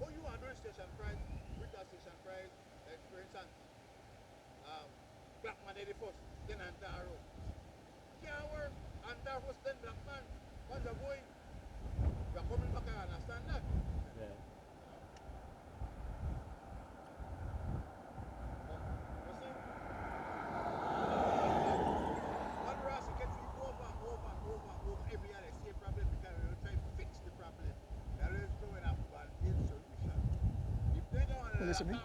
What you want to do is station price, with that station price, like for instance, Black Man 81st, then Antaro. Can't work, Antaro first, then Black Man. Once you're going, you're coming back and understand that. Yeah. Listen to me.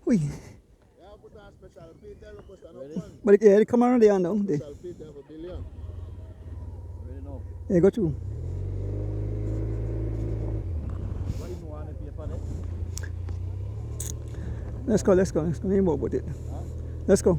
Oui. But yeah, they come around there now. They. Yeah, go through. Let's go. Let's ain't more with it. Let's go.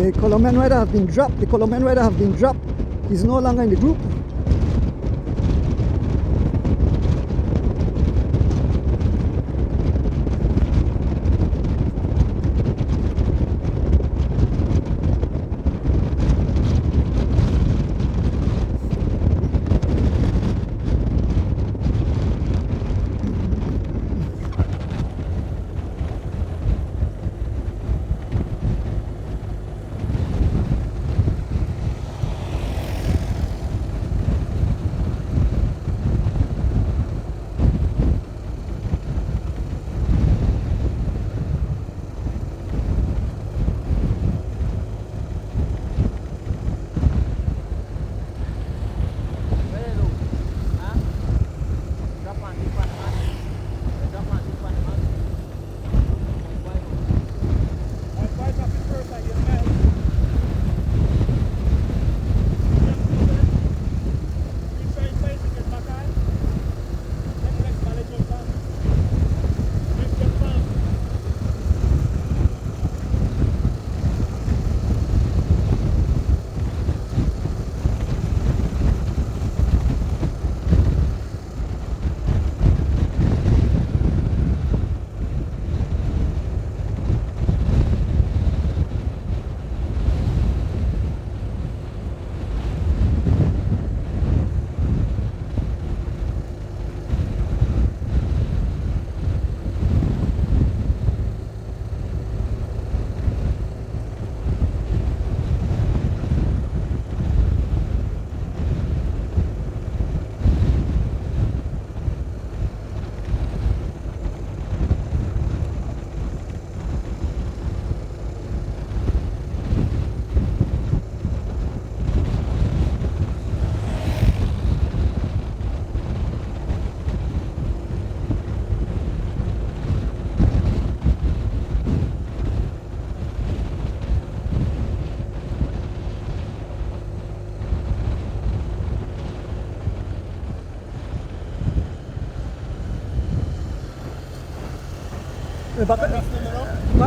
The Colombian rider have been dropped. The Colombian rider have been dropped. He's no longer in the group.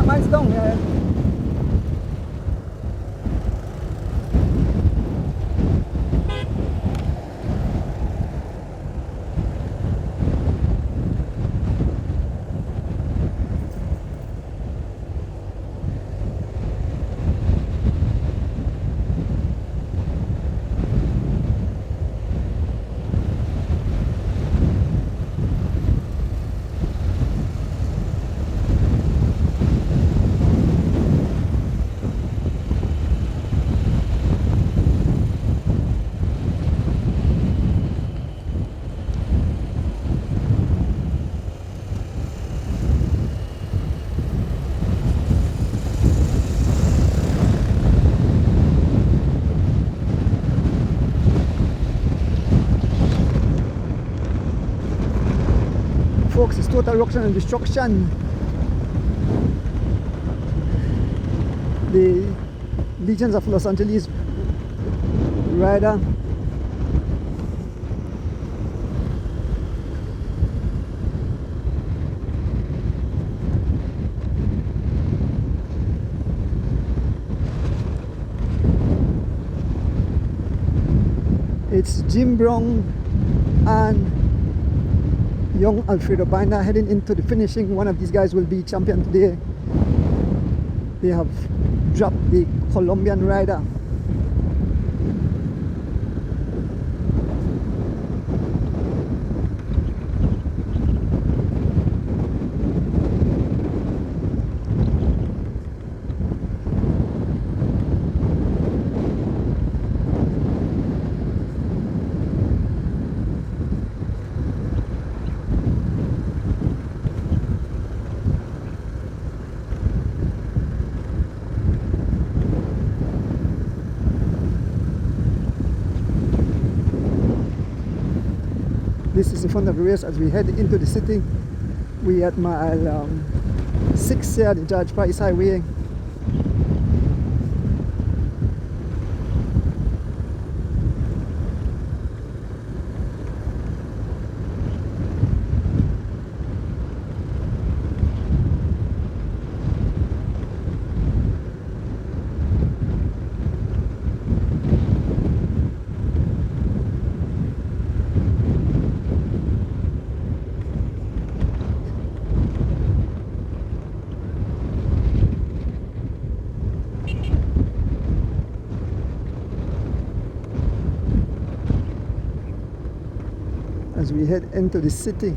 Mine's down, yeah. Folks, it's total ruction and destruction. The Legions of Los Angeles rider it's Jim Brown and young Alfredo Buena heading into the finishing. One of these guys will be champion today. They have dropped the Colombian rider. This is in front of the race as we head into the city. We at mile 6 here at the Judge Price Highway. as we head into the city.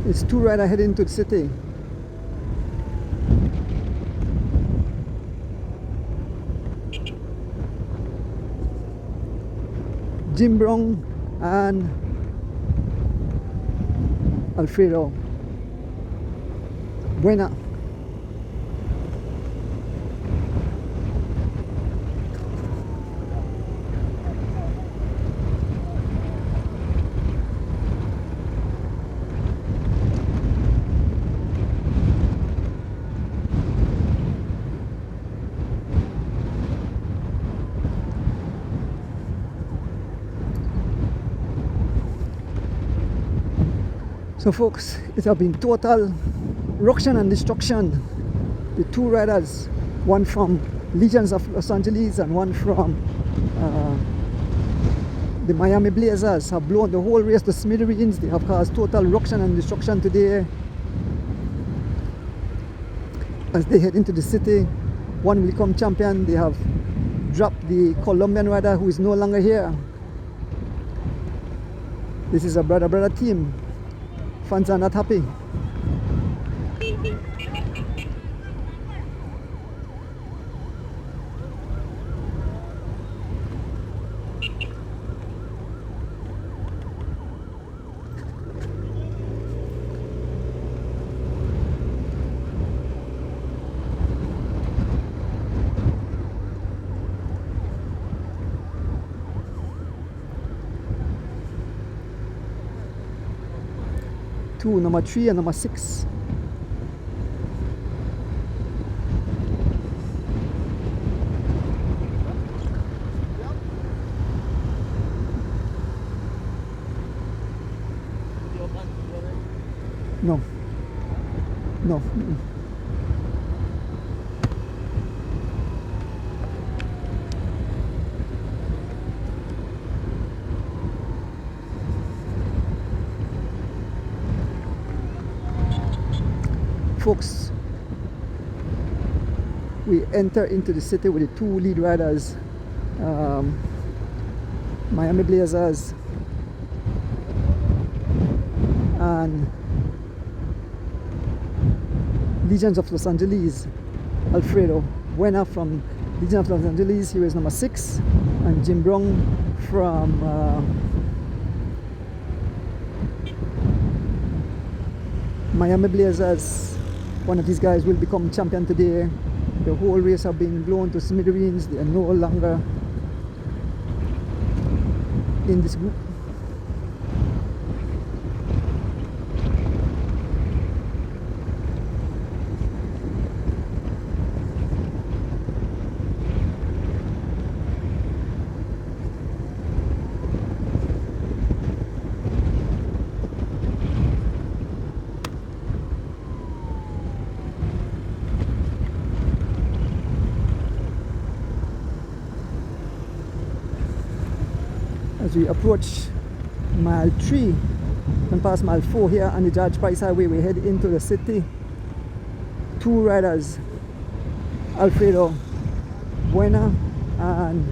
It's two riders heading to the city. Jim Brown and Alfredo. Buena. So folks, it has been total ruction and destruction. The two riders, one from Legions of Los Angeles and one from the Miami Blazers, have blown the whole race to smithereens. They have caused total ruction and destruction today as they head into the city. One will become champion. They have dropped the Colombian rider who is no longer here. This is a brother team. Fans are not happy. Number 3 and number 6. No. No. Folks, we enter into the city with the two lead riders, Miami Blazers and Legions of Los Angeles. Alfredo Buena from Legions of Los Angeles, he was number 6, and Jim Brown from Miami Blazers. One of these guys will become champion today. The whole race have been blown to smithereens. They are no longer in this group. As we approach mile 3 and past mile 4 here on the George Price Highway, we head into the city. Two riders, Alfredo Buena and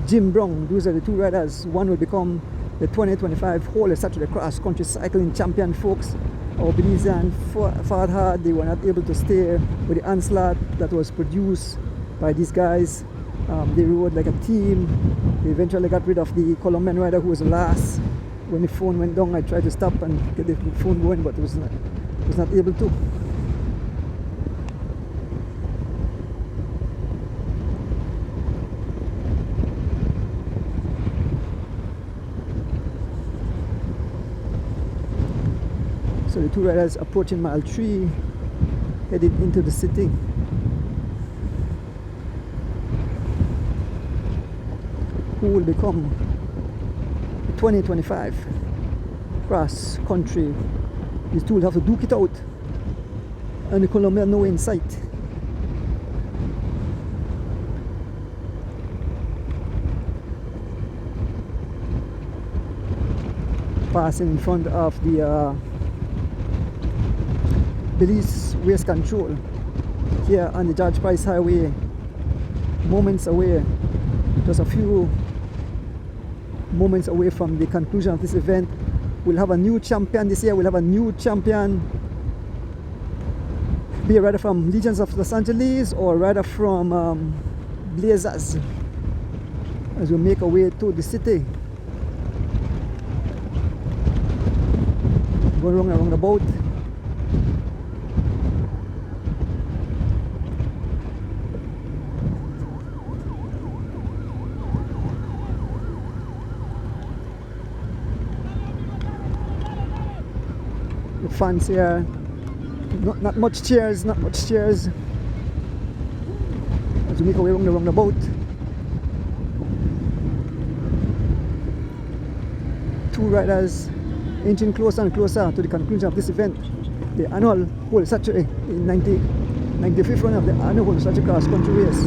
Jim Brown. Those are the two riders. One will become the 2025 whole Saturday cross country cycling champion, folks. Our Belizean fought hard. They were not able to stay with the onslaught that was produced by these guys. They rode like a team. They eventually got rid of the Colombian rider who was last. When the phone went down, I tried to stop and get the phone going, but it was not able to. So the two riders approaching mile 3, headed into the city. Who will become the 2025 cross country? These two will have to duke it out, and the Colombian nowhere in sight. Passing in front of the Belize Waste Control here on the George Price Highway, moments away, just a few moments away from the conclusion of this event. We'll have a new champion this year. We'll have a new champion, be a rider from Legions of Los Angeles or a rider from Blazers, as we make our way to the city. Going around the boat. Fans here, not much cheers, as we make our way around the boat. Two riders inching closer and closer to the conclusion of this event, the annual whole Saturday in 95th run of the annual whole Saturday cross country race.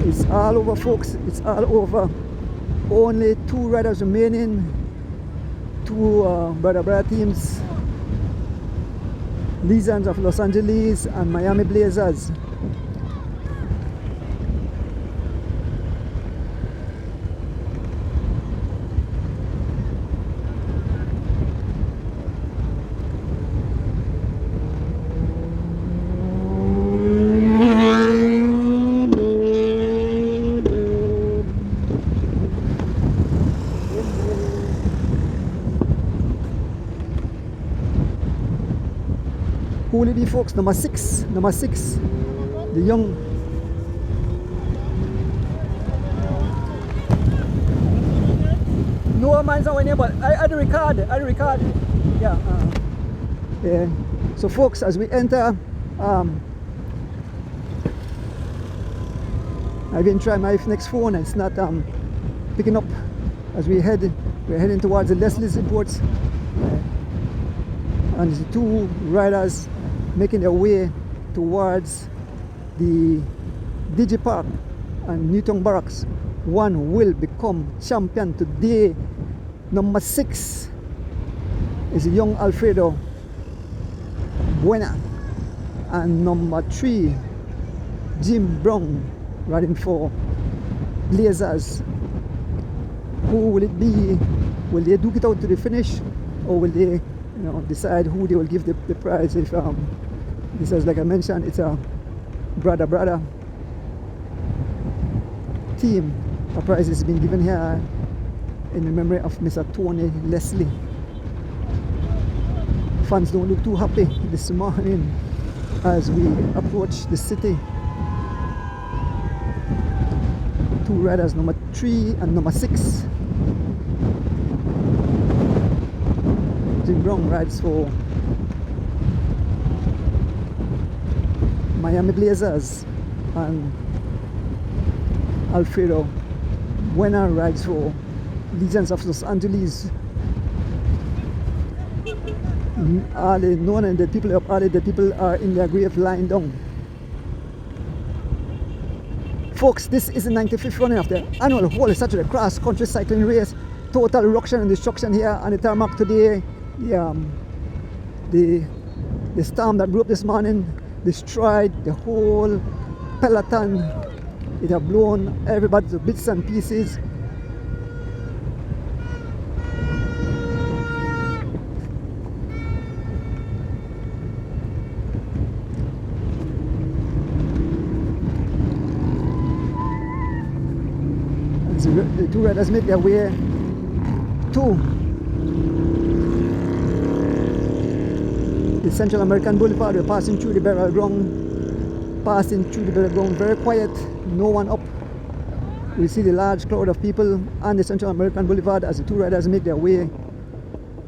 It's all over, folks. It's all over. Only two riders remaining. Two brother teams. Legions of Los Angeles and Miami Blazers. Who will it be, folks? Number six, the young no mine's not in here, but I had the record. Yeah. Yeah. So folks, as we enter, I've been trying my next phone and it's not picking up. As we're heading towards the Leslie's imports, and the two riders making their way towards the Digipark and Newton Barracks. One will become champion today. Number 6 is young Alfredo Buena, and number 3 Jim Brown, riding for Blazers. Who will it be? Will they duke it out to the finish, or will they decide who they will give the prize? If this is, like I mentioned, it's a brother team. A prize is being given here in memory of Mr. Tony Leslie. Fans don't look too happy this morning as we approach the city. Two riders, number 3 and number 6. Jim Brown rides for Miami Blazers, and Alfredo Buena rides for Legions of Los Angeles. All the known and the people are in their grave lying down. Folks, this is the 95th running of the annual Holy Saturday Cross Country Cycling Race. Total ruction and destruction here on the tarmac today. The storm that broke this morning destroyed the whole peloton. It have blown everybody to bits and pieces. The two riders make their way to the Central American Boulevard. We're passing through the burial ground, very quiet, no one up. We see the large crowd of people on the Central American Boulevard as the two riders make their way,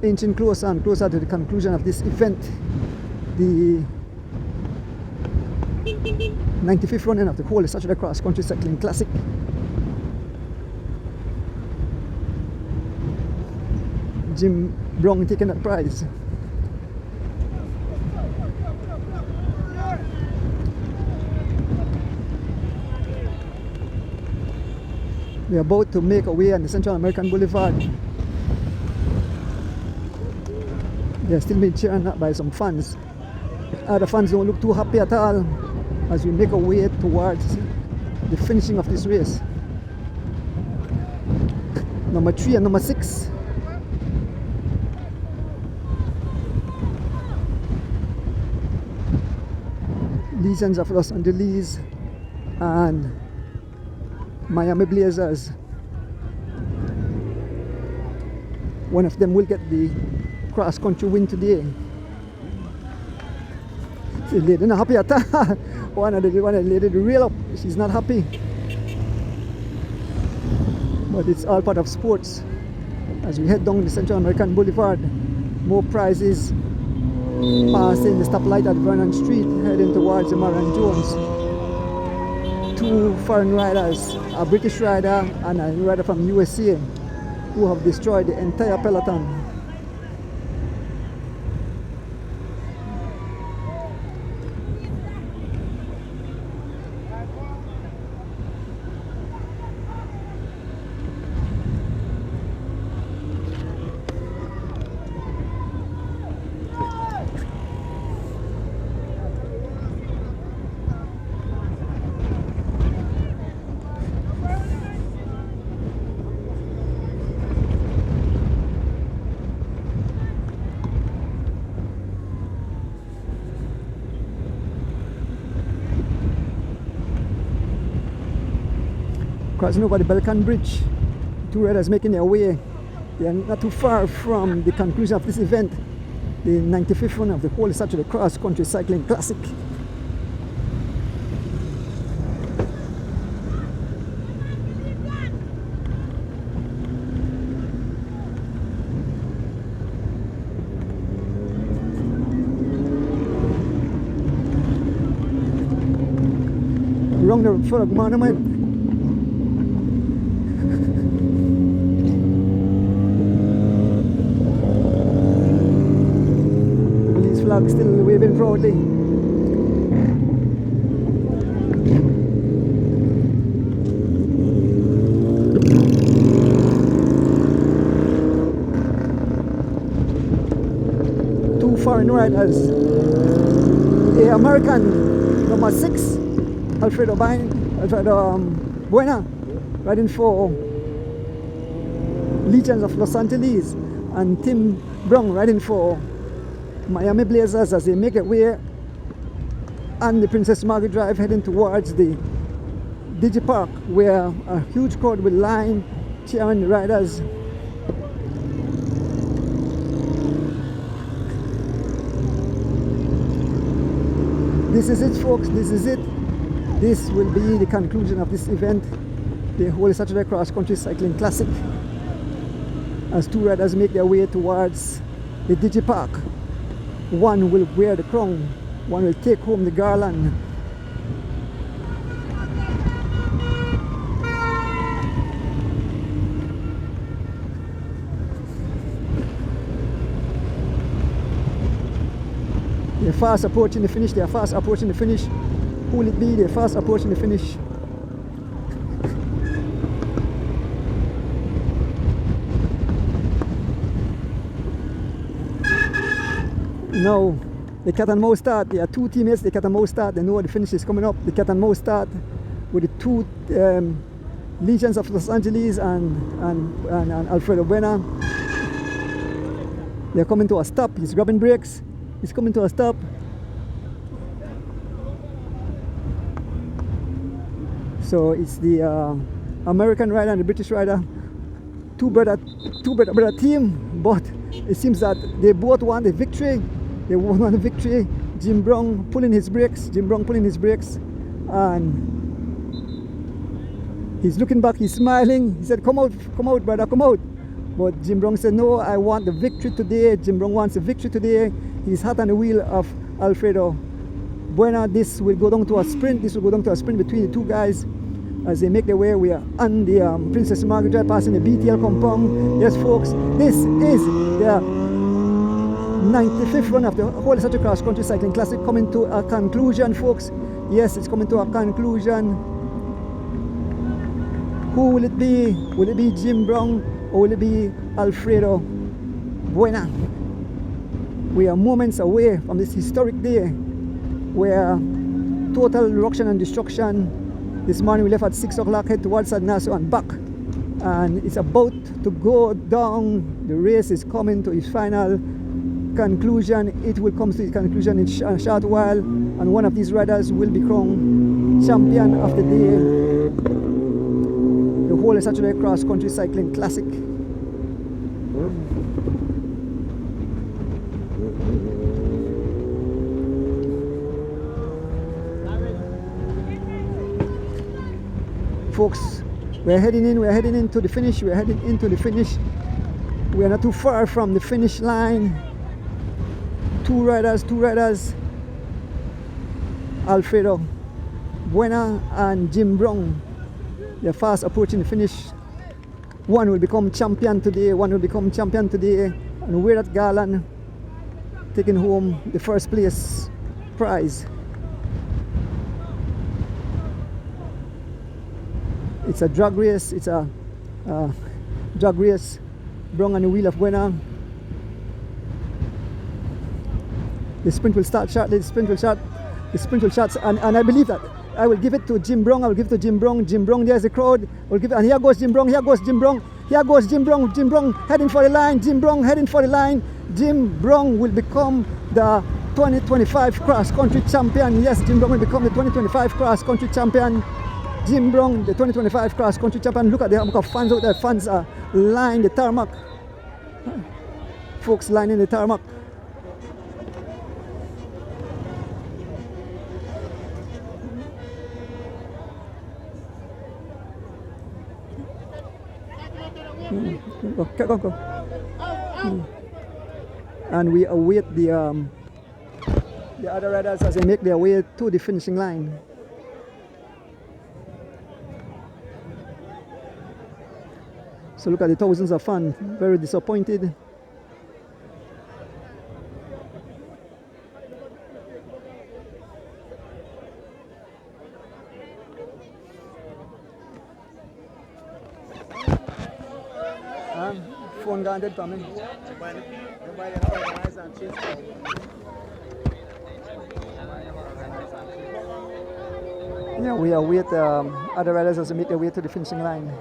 inching closer and closer to the conclusion of this event, the 95th running of the Holy Saturday Cross Country Cycling Classic. Jim Brown taking that prize. We are about to make our way on the Central American Boulevard. They are still being cheered up by some fans. Other fans don't look too happy at all as we make our way towards the finishing of this race. Number 3 and number 6. Legions of Los Angeles and Miami Blazers. One of them will get the cross country win today. The lady not happy at all. One of the lady reel up. She's not happy. But it's all part of sports. As we head down the Central American Boulevard, more prizes. Passing the stoplight at Vernon Street, heading towards the Marion Jones. Two foreign riders, a British rider and a rider from USA, who have destroyed the entire peloton. Crossing over the Balkan Bridge, two riders making their way. They are not too far from the conclusion of this event, the 95th one of the Holy Saturday Cross Country Cycling Classic. Around the Flag Monument. Flag still waving proudly. Two foreign riders. The American number 6, Alfredo Buena, riding for Legions of Los Angeles, and Tim Brown riding for Miami Blazers as they make their way on the Princess Margaret Drive, heading towards the Digi Park, where a huge crowd will line cheering the riders. This is it, folks. This is it. This will be the conclusion of this event, the Holy Saturday Cross Country Cycling Classic, as two riders make their way towards the Digi Park. One will wear the crown, one will take home the garland. They're fast approaching the finish, Who will it be? They're fast approaching the finish. Now, the cat and mouse start. There are two teammates, the cat and mouse start. They know the finish is coming up. The cat and mouse start with the two Legions of Los Angeles and Alfredo Buena. They're coming to a stop. He's grabbing brakes. He's coming to a stop. So it's the American rider and the British rider. Two brother team, but it seems that they both want the victory. They both want the victory. Jim Brown pulling his brakes. And he's looking back, he's smiling. He said, come out, brother, come out. But Jim Brown said, no, I want the victory today. Jim Brown wants the victory today. He's hot on the wheel of Alfredo Buena. This will go down to a sprint. Between the two guys as they make their way. We are on the Princess Margaret Drive, passing the BTL compound. Yes, folks, this is the 95th run of the whole Saturday Cross Country Cycling Classic coming to a conclusion, folks. Yes, it's coming to a conclusion. Who will it be? Will it be Jim Brown or will it be Alfredo Buena? We are moments away from this historic day where total ruction and destruction. This morning we left at 6 o'clock, head towards San Ignacio and back. And it's about to go down. The race is coming to its final conclusion. It will come to its conclusion in a short while, and one of these riders will be crowned champion of the day. The whole Saturday Cross Country Cycling Classic. Folks, we're heading into the finish. We are not too far from the finish line. Two riders, Alfredo Buena and Jim Brown. They're fast approaching the finish. One will become champion today, and we're at Garland taking home the first place prize. It's a drag race, Brown on the wheel of Buena. The sprint will start shortly, and I believe that I will give it to Jim Brown. Jim Brown, there's the crowd. And here goes Jim Brown. Jim Brown heading for the line. Jim Brown will become the 2025 cross country champion. Yes, Jim Brown will become the 2025 cross country champion. Jim Brown, the 2025 cross country champion. Look at the amount of fans out there. Fans are lining the tarmac. Folks lining the tarmac. Go. And we await the other riders as they make their way to the finishing line. So look at the thousands of fans, very disappointed. Phone gone dead for me. Yeah, we await other riders as they make their way to the finishing line.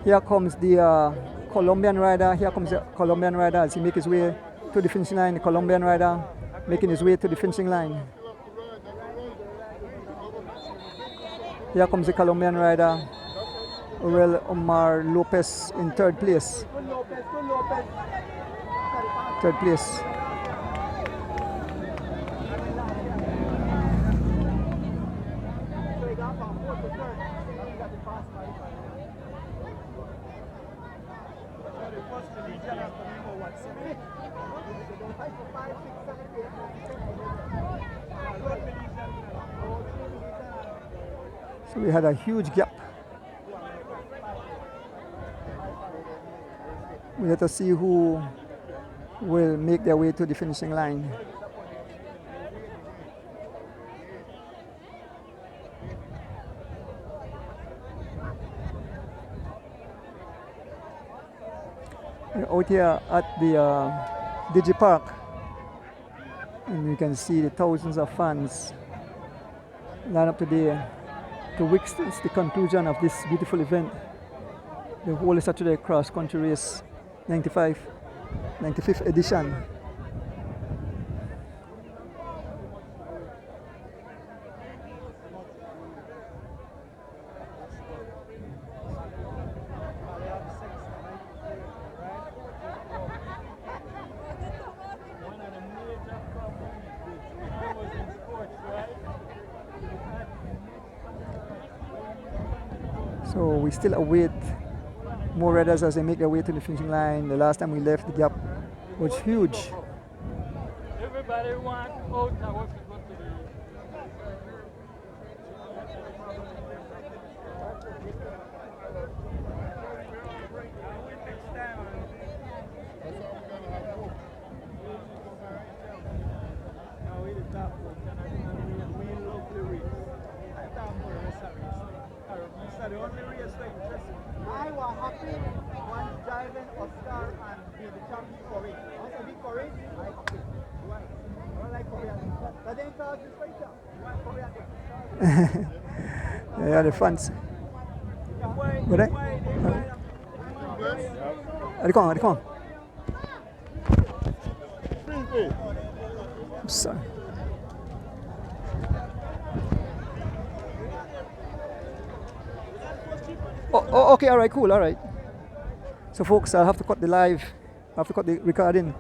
Here comes the Colombian rider. As he makes his way to the finishing line. The Colombian rider making his way to the finishing line. Here comes the Colombian rider, Omar Lopez in third place. So we had a huge gap. We have to see who will make their way to the finishing line. We're out here at the Digi Park, and you can see the thousands of fans line up today to witness the conclusion of this beautiful event, the Holy Saturday Cross Country Race 95th edition. So we still await more riders as they make their way to the finishing line. The last time we left, the gap was huge. Everybody want out now to go to the the only race that interests me. I was happy when driving Oscar and be the champion for it. Once I beat for it, I happy. Why? I don't like Korean. That ain't cause this right there. Why Korean? Yeah, the fans. Good day. Come on. I'm sorry. Oh, okay, all right, cool, all right. So folks, I'll have to cut the recording.